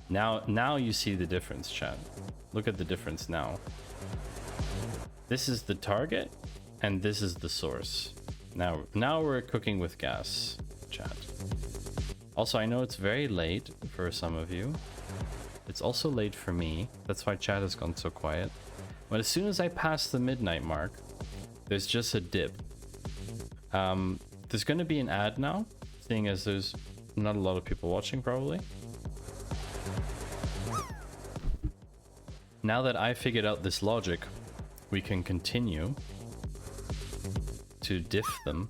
[SPEAKER 2] Now you see the difference, chat. Look at the difference now. This is the target, and this is the source. Now we're cooking with gas, chat. Also, I know it's very late for some of you. It's also late for me. That's why chat has gone so quiet. But as soon as I pass the midnight mark, there's just a dip. There's going to be an ad now, seeing as there's not a lot of people watching probably. Now that I figured out this logic, we can continue to diff them,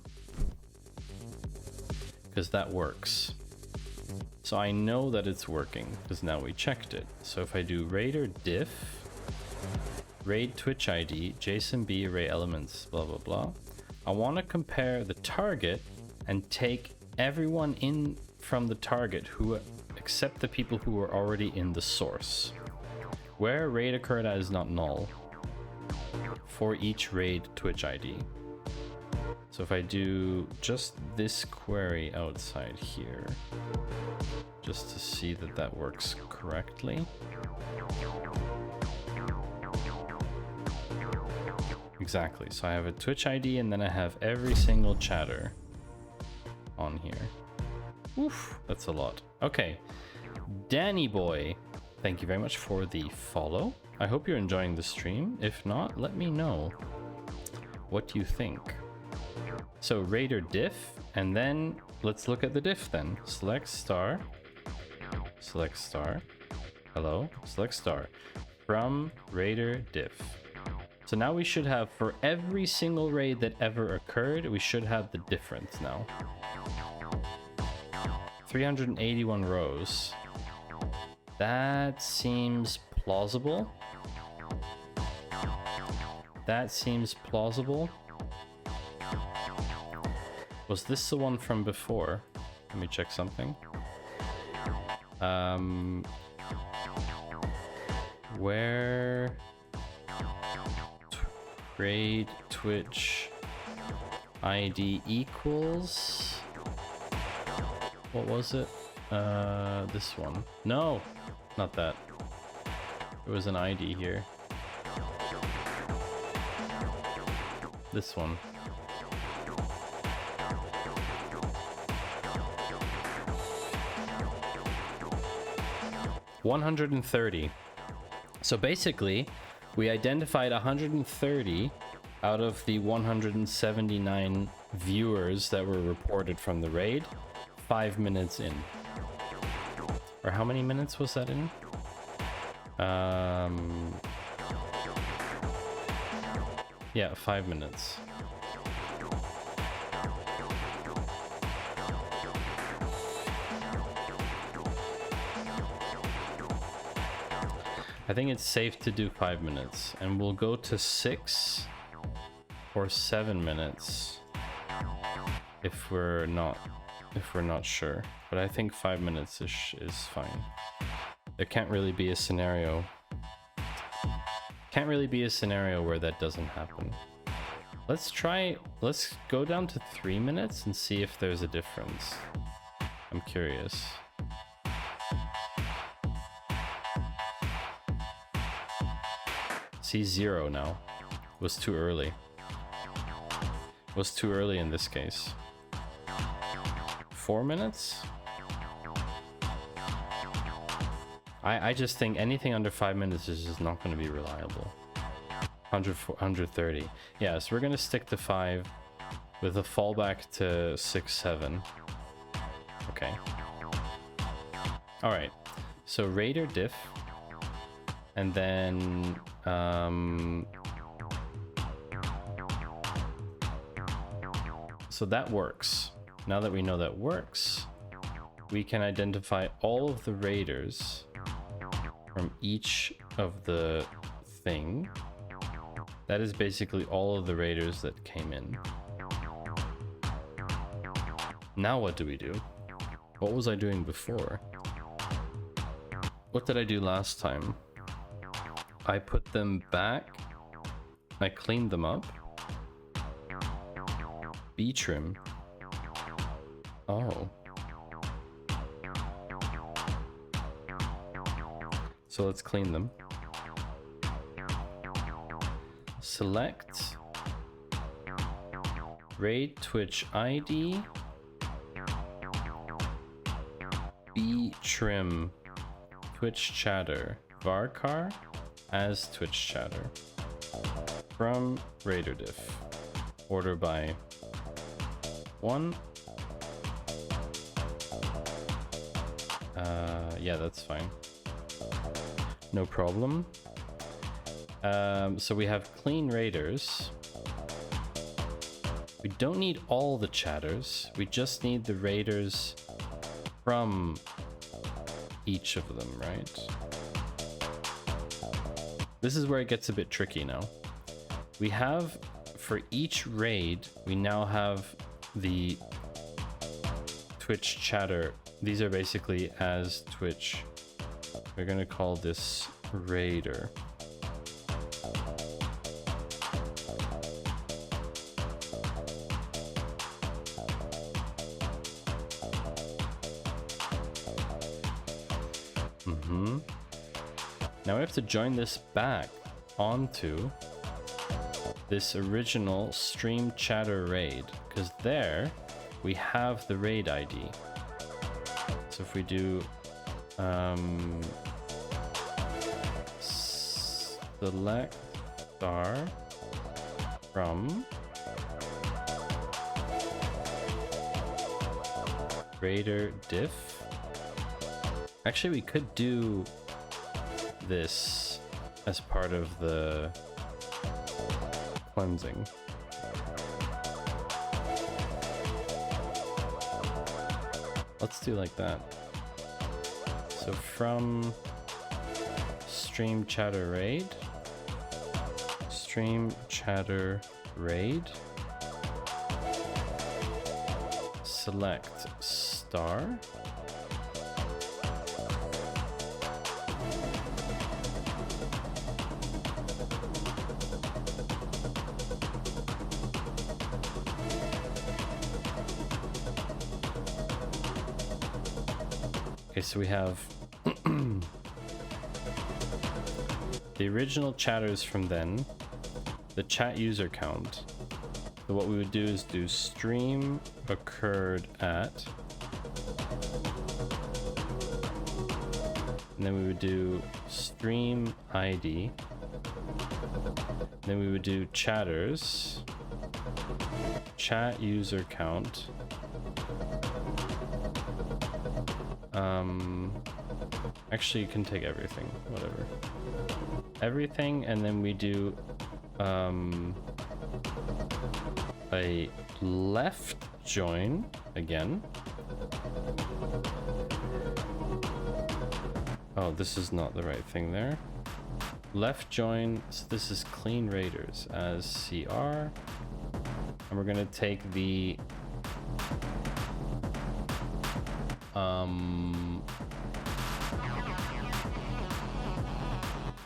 [SPEAKER 2] because that works. So I know that it's working, because now we checked it. So if I do raider diff, raid Twitch ID, JSON B array elements, blah blah blah, I want to compare the target and take everyone in from the target who, except the people who are already in the source. Where raid occurred at is not null for each raid Twitch ID. So if I do just this query outside here, just to see that that works correctly. Exactly, so I have a Twitch ID and then I have every single chatter on here. Oof, that's a lot. Okay, Danny boy, thank you very much for the follow. I hope you're enjoying the stream. If not, let me know what you think. So raider diff, and then let's look at the diff then. Select star, hello, select star, from raider diff. So now we should have, for every single raid that ever occurred, we should have the difference now. 381 rows. That seems plausible. That seems plausible. Was this the one from before? Let me check something. Where raid Twitch ID equals, what was it? This one. No, not that. There was an ID here. This one. $130. So basically, we identified 130 out of the 179 viewers that were reported from the raid 5 minutes in. Or how many minutes was that in? Yeah, 5 minutes. I think it's safe to do 5 minutes, and we'll go to 6 or 7 minutes if we're not sure. But I think 5 minutes is fine. There can't really be a scenario. Can't really be a scenario where that doesn't happen. Let's go down to 3 minutes and see if there's a difference. I'm curious. See, 0 now. Was too early. Was too early in this case. 4 minutes? I just think anything under 5 minutes is just not going to be reliable. 130. Yeah, so we're going to stick to 5 with a fallback to 6, 7. Okay. Alright. So Raider diff. And then... so that works. Now that we know that works, we can identify all of the raiders from each of the thing. That is basically all of the raiders that came in. Now what do we do? What was I doing before? What did I do last time? I put them back. I cleaned them up. B-trim. Oh. So let's clean them. Select raid Twitch ID, B-trim Twitch chatter varchar as Twitch chatter from Raider diff. Order by 1. Yeah, that's fine. No problem. So we have clean raiders. We don't need all the chatters. We just need the raiders from each of them, right? This is where it gets a bit tricky now. We have, for each raid, we now have the Twitch chatter. These are basically as Twitch. We're gonna call this raider. Now we have to join this back onto this original stream chatter raid, because there we have the raid ID. So if we do select star from raider diff. Actually, we could do this as part of the cleansing. Let's do like that. So from stream chatter raid, select star. Okay, so we have the original chatters from then, the chat user count. So what we would do is do stream occurred at, and then we would do stream ID, then we would do chatters, chat user count, Actually, you can take everything, whatever. Everything, and then we do a left join again. Oh, this is not the right thing there. Left join, so this is clean raiders as CR. And we're gonna take the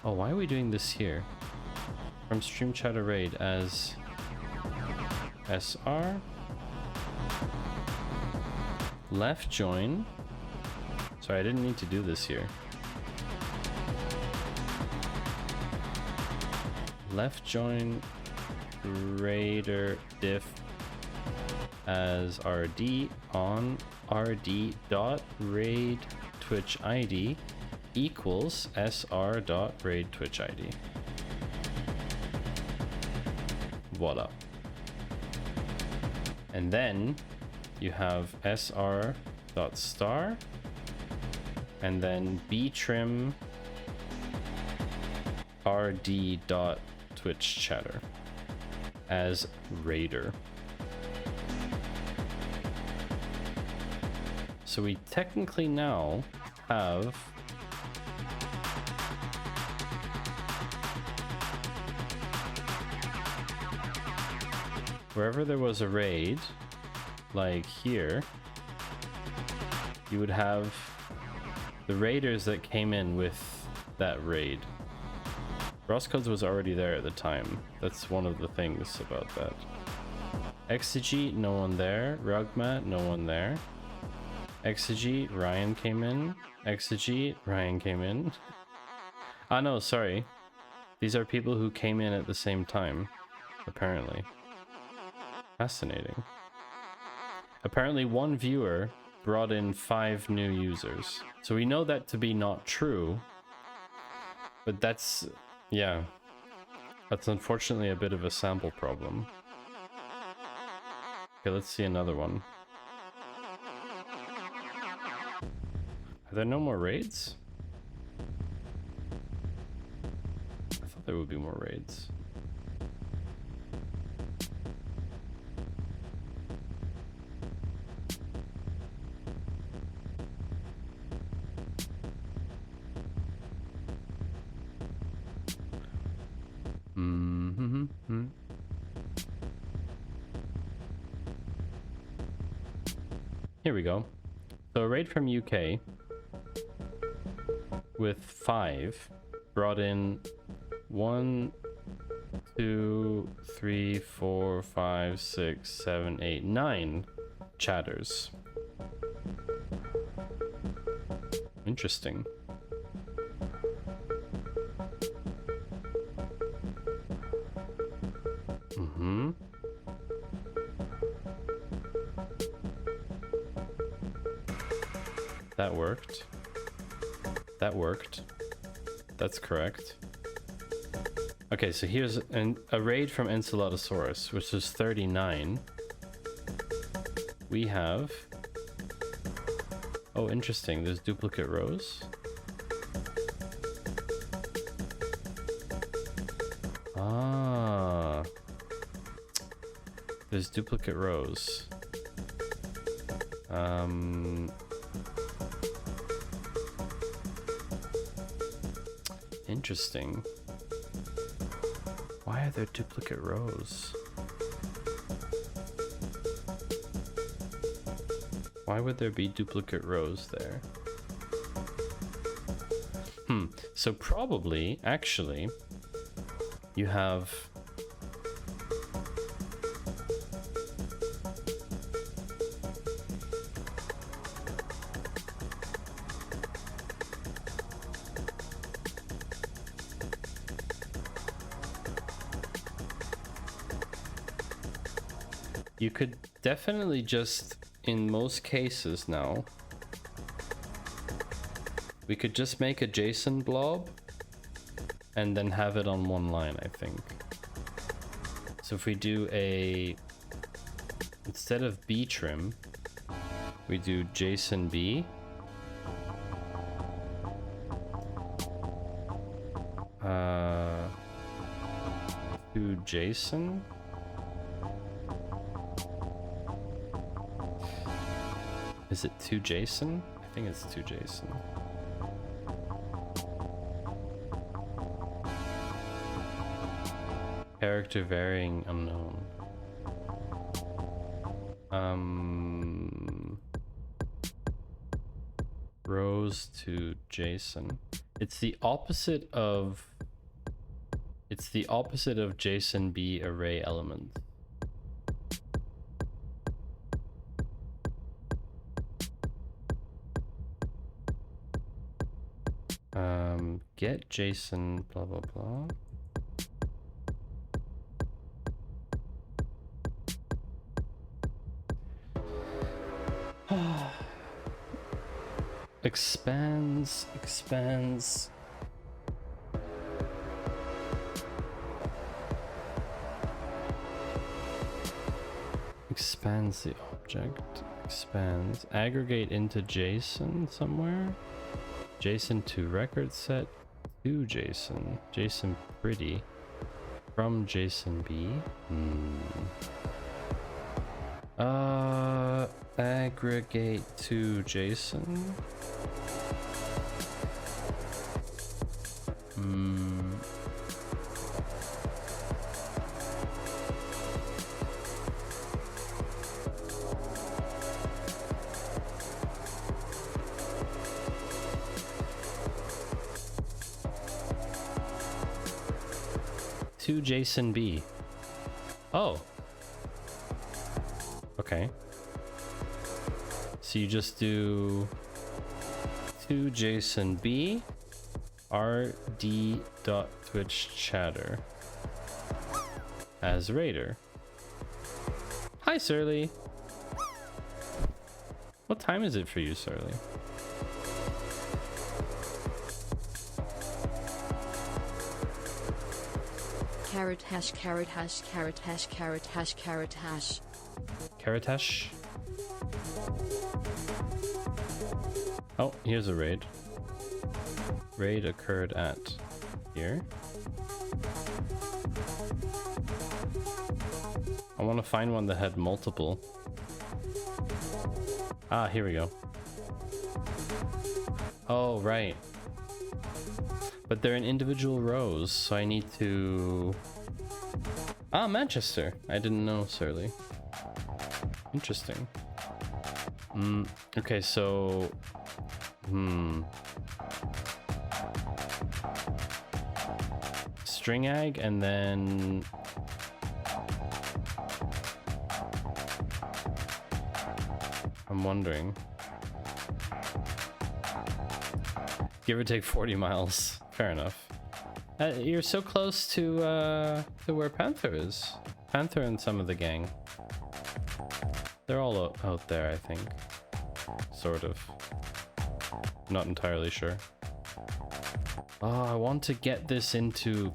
[SPEAKER 2] oh, why are we doing this here? From stream chatter raid as SR. Left join. Sorry, I didn't need to do this here. Left join raider diff as RD on RD dot raid Twitch ID equals SR dot raid Twitch ID. Voila. And then you have SR dot star and then btrim rd dot Twitch chatter as raider. So we technically now have wherever there was a raid, like here, you would have the raiders that came in with that raid. Rosscodes was already there at the time. That's one of the things about that. Exegete, no one there. Rugmat, no one there. Exegete, Ryan came in. Exegete, Ryan came in. Ah, no, sorry. These are people who came in at the same time, apparently. Fascinating. Apparently one viewer brought in 5 new users. So we know that to be not true, but that's, yeah, that's unfortunately a bit of a sample problem. Okay, let's see another one. Are there no more raids? I thought there would be more raids. Here we go. So a raid from UK with 5 brought in 1, 2, 3, 4, 5, 6, 7, 8, 9 chatters. Interesting. That worked. That worked. That's correct. Okay, so here's a raid from Enceladasaurus, which is 39. We have... Oh, interesting. There's duplicate rows. Ah. There's duplicate rows. Interesting. Why are there duplicate rows? Why would there be duplicate rows there? So probably, actually, you have... You could definitely just, in most cases now, we could just make a JSON blob and then have it on one line, I think. So if we do a, instead of btrim, we do JSON B, To JSON. Is it to JSON? I think it's to JSON. Character varying unknown. Rows to JSON. It's the opposite of JSON B array element. Get JSON blah blah blah. Expands. Expands the object. Expands. Aggregate into JSON somewhere. JSON to record set to JSON. JSON pretty. From JSON B. Aggregate to JSON. To JSON B. Oh. Okay. So you just do to JSON B rd.twitch chatter as Raider. Hi Surly. What time is it for you, Surly?
[SPEAKER 6] Carrot hash, carrot hash, carrot hash, carrot hash, carrot hash.
[SPEAKER 2] Carrot hash. Oh, here's a raid. Raid occurred at here. I want to find one that had multiple. Ah, here we go. Oh, right. But they're in individual rows, so I need to... Ah, Manchester. I didn't know, Surly. Interesting. Okay, so... String ag, and then... I'm wondering. Give or take 40 miles. Fair enough. You're so close to where Panther is. Panther and some of the gang. They're all out there, I think. Sort of. Not entirely sure. Oh, I want to get this into...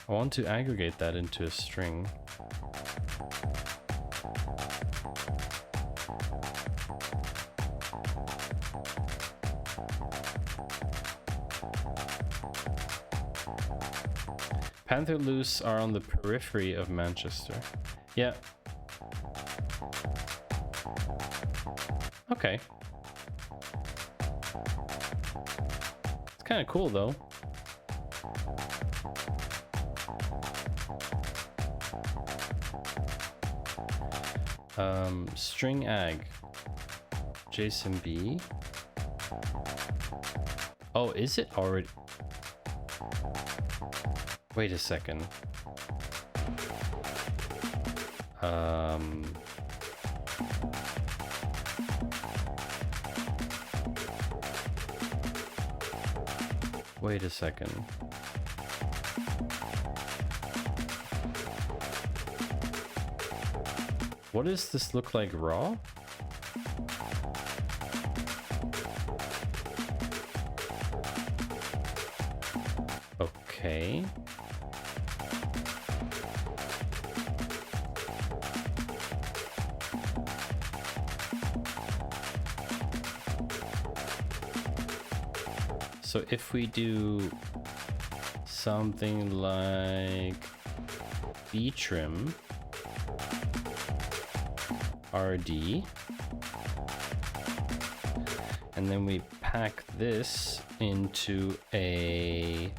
[SPEAKER 2] I want to aggregate that into a string. Panther Loose are on the periphery of Manchester. Yeah. Okay. It's kind of cool though. String ag. JSON B. Oh, is it already? Wait a second. Wait a second. What does this look like raw? Okay. So if we do something like btrim rd, and then we pack this into a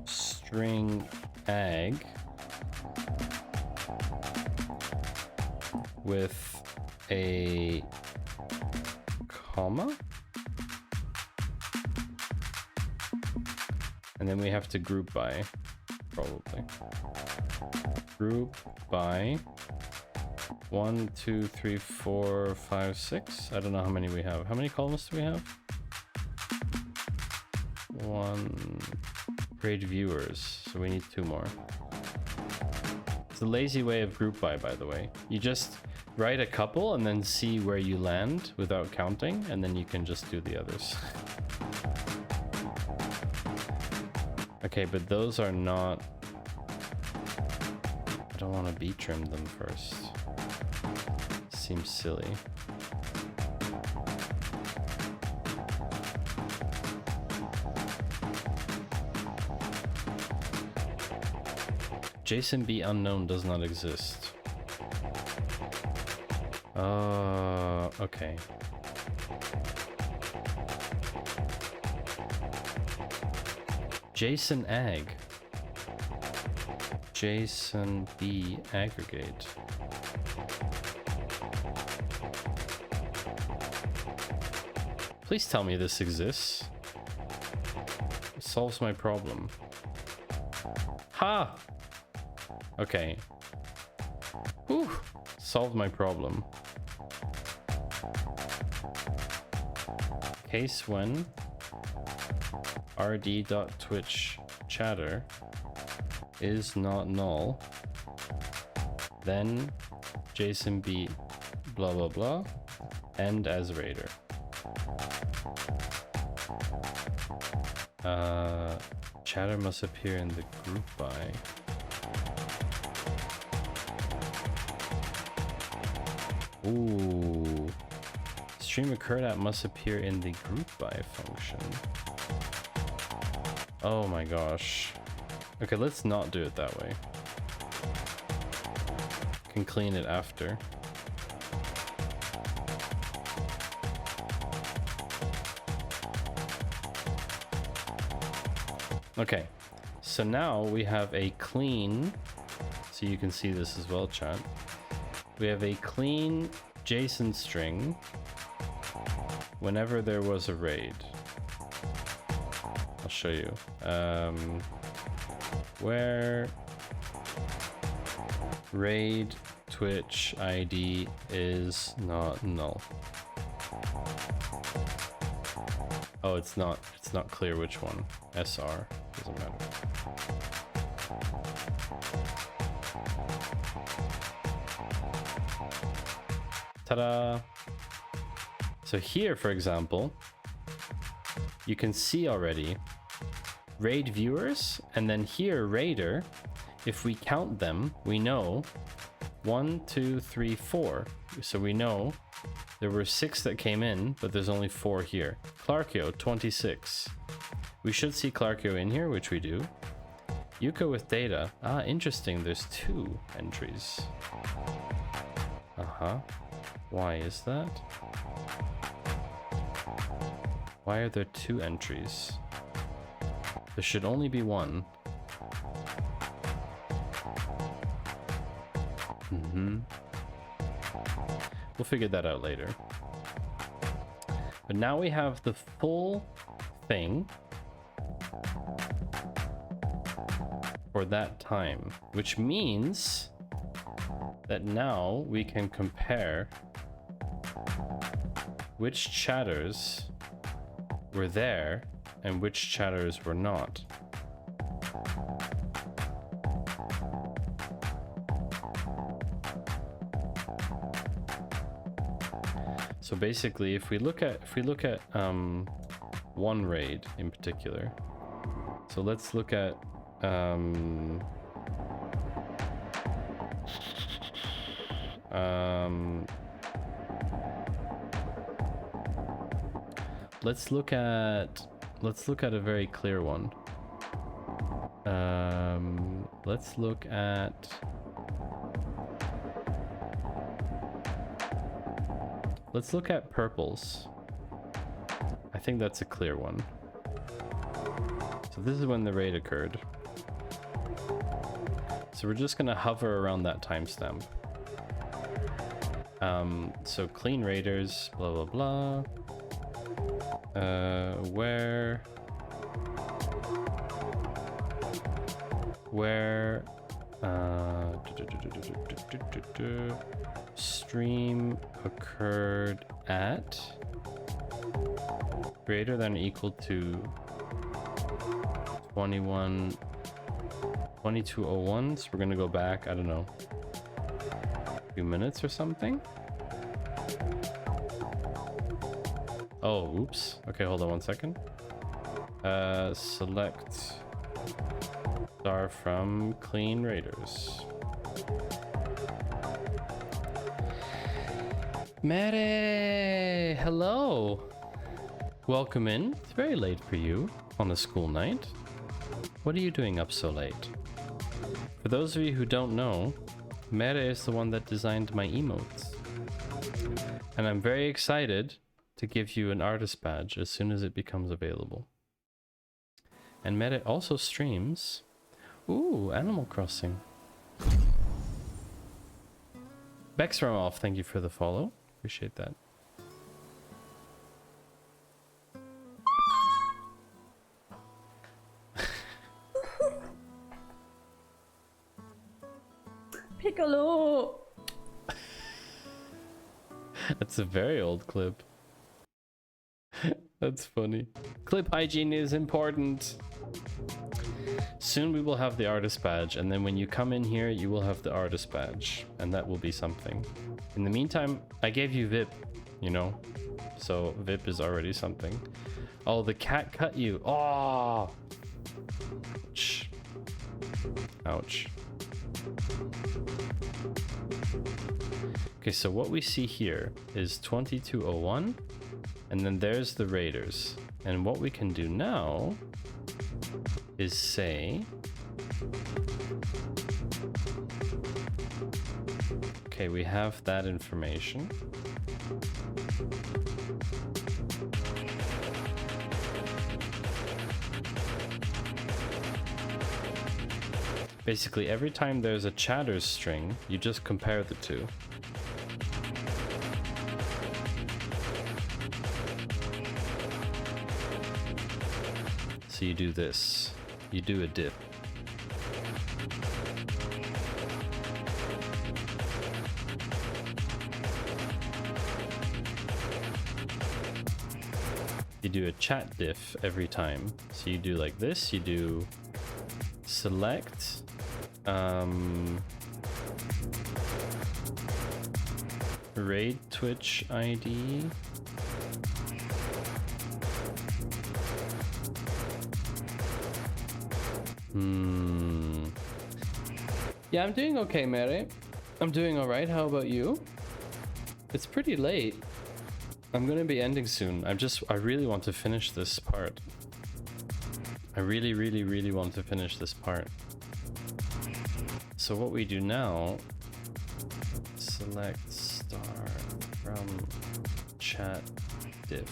[SPEAKER 2] string ag with a comma, and then we have to group by, probably. Group by 1, 2, 3, 4, 5, 6. I don't know how many we have. How many columns do we have? 1. Grade viewers. So we need 2 more. It's a lazy way of group by the way. You just write a couple and then see where you land without counting, and then you can just do the others. Okay, but those are not... I don't want to btrim them first. Seems silly. JSON B unknown does not exist. Okay. JSON ag. JSON B aggregate. Please tell me this exists. It solves my problem. Ha! Okay. Whew. Solved my problem. Case when rd.twitch chatter is not null, then JSON B blah blah blah end as raider. Chatter must appear in the group by. Ooh. Stream occurred at must appear in the group by function. Oh my gosh. Okay, let's not do it that way. Can clean it after. Okay, so now we have a clean, so you can see this as well, chat. We have a clean JSON string whenever there was a raid. I'll show you. Where raid Twitch ID is not null. Oh, it's not clear which one. SR doesn't matter. Ta-da! So here, for example, you can see already raid viewers, and then here raider. If we count them, we know 1, 2, 3, 4. So we know there were 6 that came in, but there's only 4 here. Clarkio, 26. We should see Clarkio in here, which we do. Yuka with data. Ah, interesting. There's 2 entries. Uh-huh. Why is that? Why are there 2 entries? There should only be 1. We'll figure that out later. But now we have the full thing for that time, which means that now we can compare which chatters were there and which chatters were not. So basically, if we look at one raid in particular, so let's look at let's look at let's look at a very clear one. Let's look at... Let's look at purples. I think that's a clear one. So this is when the raid occurred. So we're just gonna hover around that timestamp. So clean raiders, blah blah blah. Where stream occurred at greater than or equal to 2201. So we're gonna go back, I don't know, a few minutes or something. Oh, oops. Okay, hold on one second. Select star from clean raiders. Mary, hello. Welcome in. It's very late for you on a school night. What are you doing up so late? For those of you who don't know, Mary is the one that designed my emotes. And I'm very excited to give you an artist badge as soon as it becomes available. And Mary also streams. Ooh, Animal Crossing. Bexramoff, thank you for the follow. Appreciate that.
[SPEAKER 9] Piccolo!
[SPEAKER 2] That's a very old clip. That's funny. Clip hygiene is important. Soon we will have the artist badge, and then when you come in here, you will have the artist badge, and that will be something. In the meantime, I gave you VIP, you know, so VIP is already something. Oh, the cat cut you. Oh! Ouch. Ouch. Okay, so what we see here is 2201, and then there's the raiders. And what we can do now is say, okay, we have that information. Basically, every time there's a chatters string, you just compare the two. So you do this. You do a dip. You do a chat diff every time. So you do like this, you do select raid Twitch ID. Yeah, I'm doing okay, Mary. I'm doing alright. How about you? It's pretty late. I'm gonna be ending soon. I really want to finish this part. I really want to finish this part. So what we do now, select star from chat diff.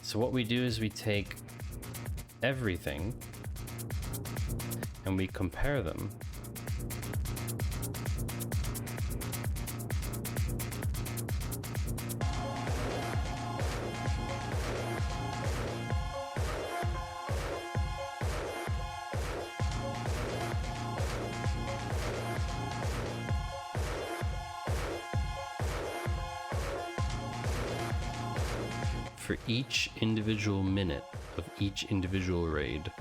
[SPEAKER 2] So what we do is we take everything and we compare them. For each individual minute of each individual raid.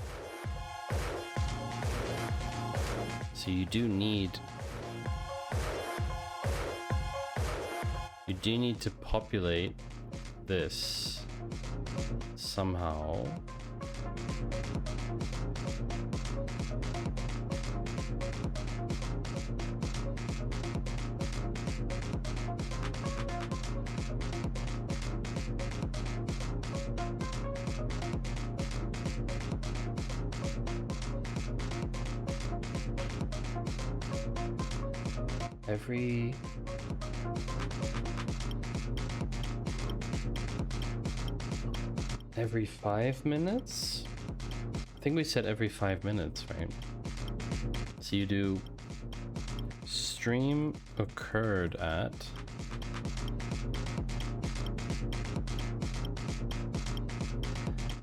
[SPEAKER 2] So you do need to populate this somehow. every every 5 minutes? I think we said every 5 minutes, right? So you do stream occurred at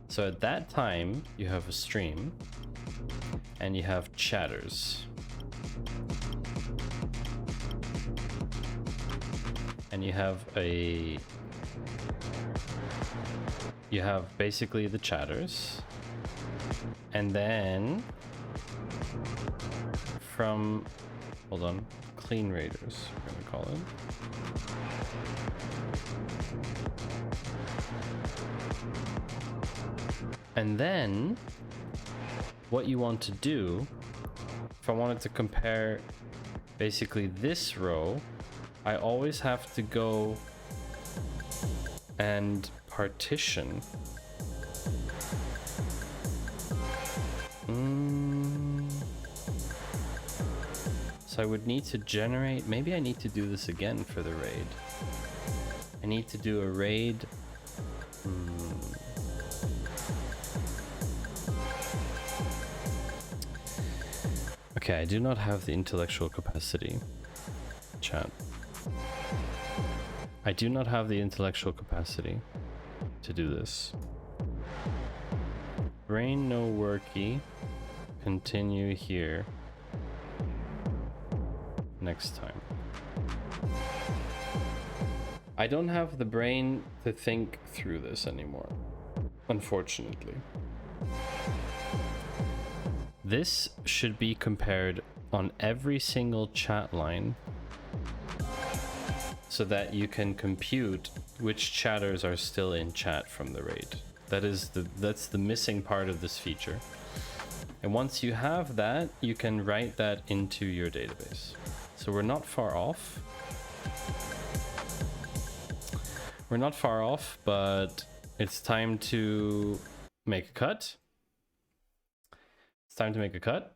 [SPEAKER 2] so at that time you have a stream and you have chatters. And you have basically the chatters, and then from clean raiders, we're gonna call it. And then what you want to do, if I wanted to compare basically this row, I always have to go and partition. So I would need to generate, maybe I need to do this again for the raid. I need to do a raid. Okay, I do not have the intellectual capacity, chat. I do not have the intellectual capacity to do this. Brain no worky. Continue here. Next time. I don't have the brain to think through this anymore, unfortunately. This should be compared on every single chat line so that you can compute which chatters are still in chat from the raid. That's the missing part of this feature. And once you have that, you can write that into your database. So we're not far off. We're not far off, but it's time to make a cut. It's time to make a cut.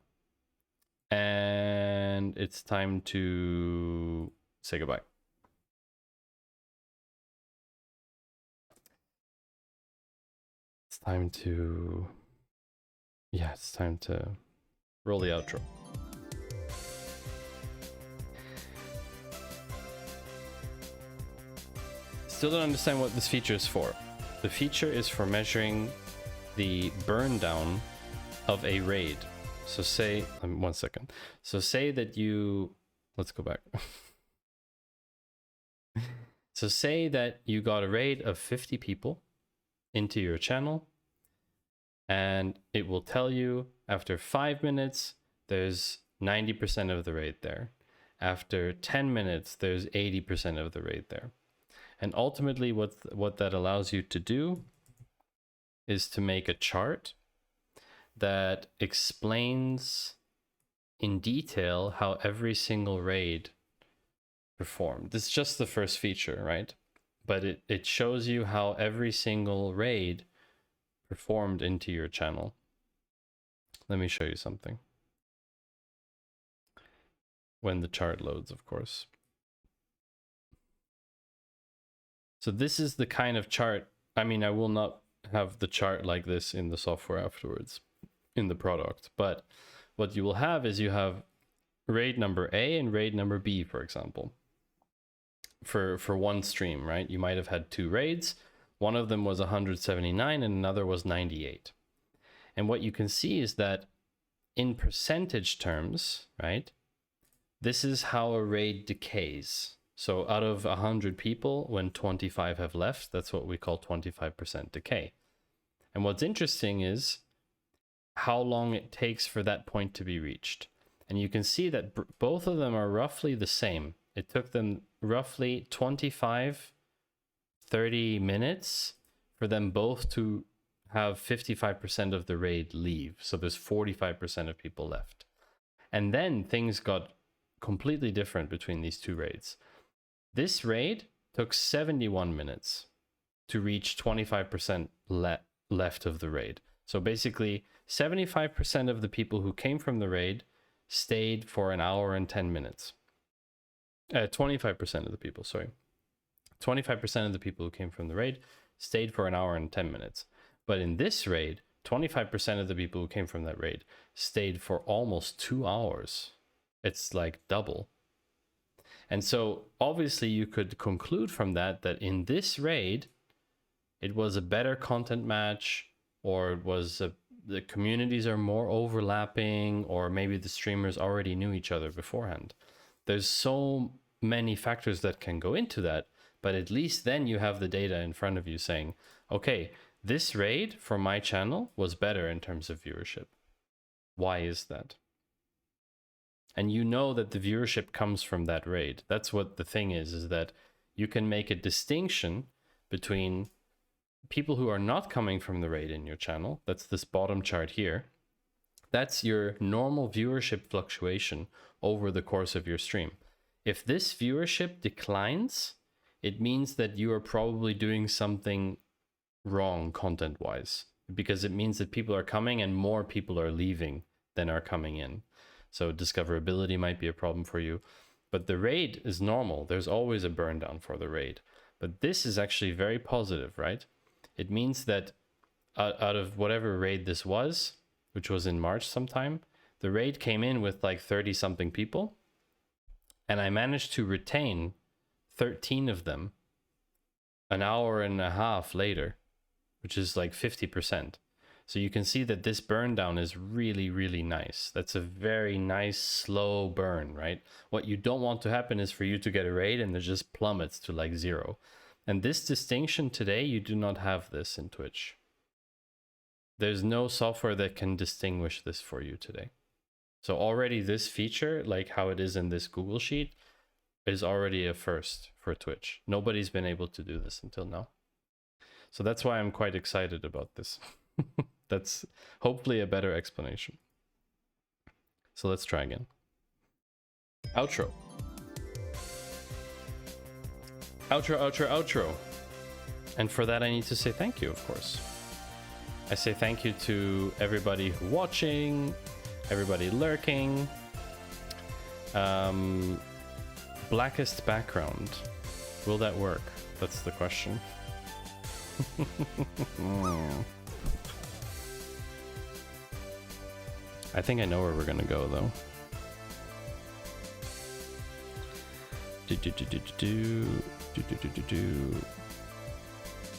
[SPEAKER 2] And it's time to say goodbye. It's time to... Yeah, it's time to roll the outro. Still don't understand what this feature is for. The feature is for measuring the burn down of a raid. So say, 1 second. So say that you, let's go back. So say that you got a raid of 50 people into your channel, and it will tell you after 5 minutes, there's 90% of the raid there. After 10 minutes, there's 80% of the raid there. And ultimately what that allows you to do is to make a chart that explains in detail how every single raid performed. This is just the first feature, right? But it shows you how every single raid performed into your channel. Let me show you something. When the chart loads, of course. So this is the kind of chart. I mean, I will not have the chart like this in the software afterwards, in the product. But what you will have is you have raid number A and raid number B, for example. For one stream, right? You might have had 2 raids. One of them was 179 and another was 98. And what you can see is that in percentage terms, right? This is how a raid decays. So out of 100 people, when 25 have left, that's what we call 25% decay. And what's interesting is how long it takes for that point to be reached. And you can see that both of them are roughly the same. It took them roughly 25, 30 minutes for them both to have 55% of the raid leave. So there's 45% of people left. And then things got completely different between these 2 raids. This raid took 71 minutes to reach 25% left of the raid. So basically 75% of the people who came from the raid stayed for 1 hour and 10 minutes. 25% of the people, sorry. 25% of the people who came from the raid stayed for an hour and 10 minutes. But in this raid, 25% of the people who came from that raid stayed for almost 2 hours. It's like double. And so obviously you could conclude from that that in this raid, it was a better content match, or it was the communities are more overlapping, or maybe the streamers already knew each other beforehand. There's so many factors that can go into that, but at least then you have the data in front of you saying, okay, this raid for my channel was better in terms of viewership. Why is that? And you know that the viewership comes from that raid. That's what the thing is that you can make a distinction between people who are not coming from the raid in your channel. That's this bottom chart here. That's your normal viewership fluctuation over the course of your stream. If this viewership declines, it means that you are probably doing something wrong content-wise, because it means that people are coming and more people are leaving than are coming in. So discoverability might be a problem for you. But the raid is normal. There's always a burn down for the raid. But this is actually very positive, right? It means that out of whatever raid this was, which was in March sometime, the raid came in with like 30 something people. And I managed to retain 13 of them an hour and a half later, which is like 50%. So you can see that this burn down is really, really nice. That's a very nice, slow burn, right? What you don't want to happen is for you to get a raid and it just plummets to like 0. And this distinction today, you do not have this in Twitch. There's no software that can distinguish this for you today. So already this feature, like how it is in this Google Sheet, is already a first for Twitch. Nobody's been able to do this until now. So that's why I'm quite excited about this. That's hopefully a better explanation. So let's try again. Outro. Outro, outro, outro. And for that I need to say thank you, of course. I say thank you to everybody watching, everybody lurking. Blackest background. Will that work? That's the question. I think I know where we're gonna go though.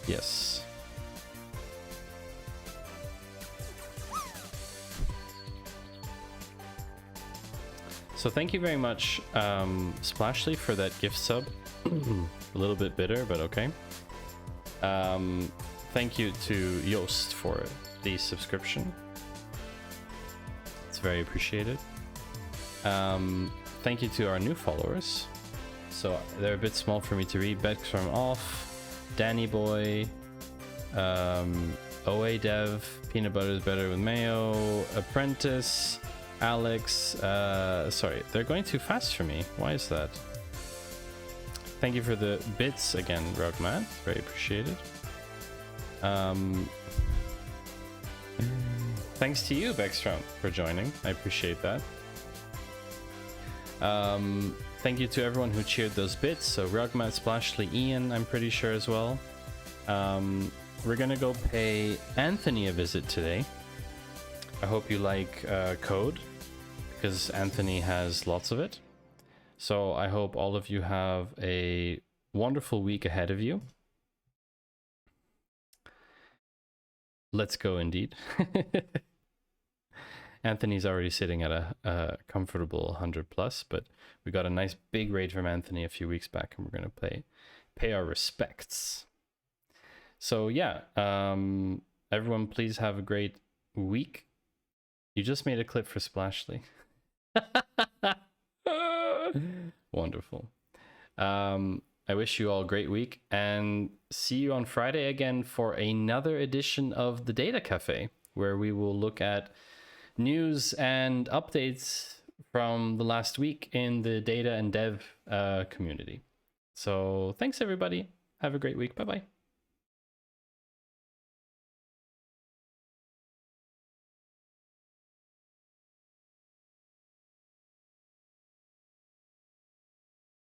[SPEAKER 2] Yes. So thank you very much, Splashly, for that gift sub. A little bit bitter, but okay. Thank you to Yost for the subscription. It's very appreciated. Thank you to our new followers. So they're a bit small for me to read. Bex from Off, Danny Boy, OA Dev, Peanut Butter is Better with Mayo, Apprentice, Alex. Sorry, they're going too fast for me. Why is that? Thank you for the bits again, Rugmat. Very appreciated. Thanks to you, Beckstrom, for joining. I appreciate that. Thank you to everyone who cheered those bits. So Rugmat, Splashly, Ian, I'm pretty sure as well. We're gonna go pay Anthony a visit today. I hope you like code, because Anthony has lots of it. So I hope all of you have a wonderful week ahead of you. Let's go indeed. Anthony's already sitting at a comfortable 100 plus, but we got a nice big raid from Anthony a few weeks back, and we're gonna pay our respects. So yeah, everyone please have a great week. You just made a clip for Splashly. Wonderful. I wish you all a great week, and see you on Friday again for another edition of the Data Cafe, where we will look at news and updates from the last week in the data and dev community. So thanks everybody. Have a great week. Bye bye.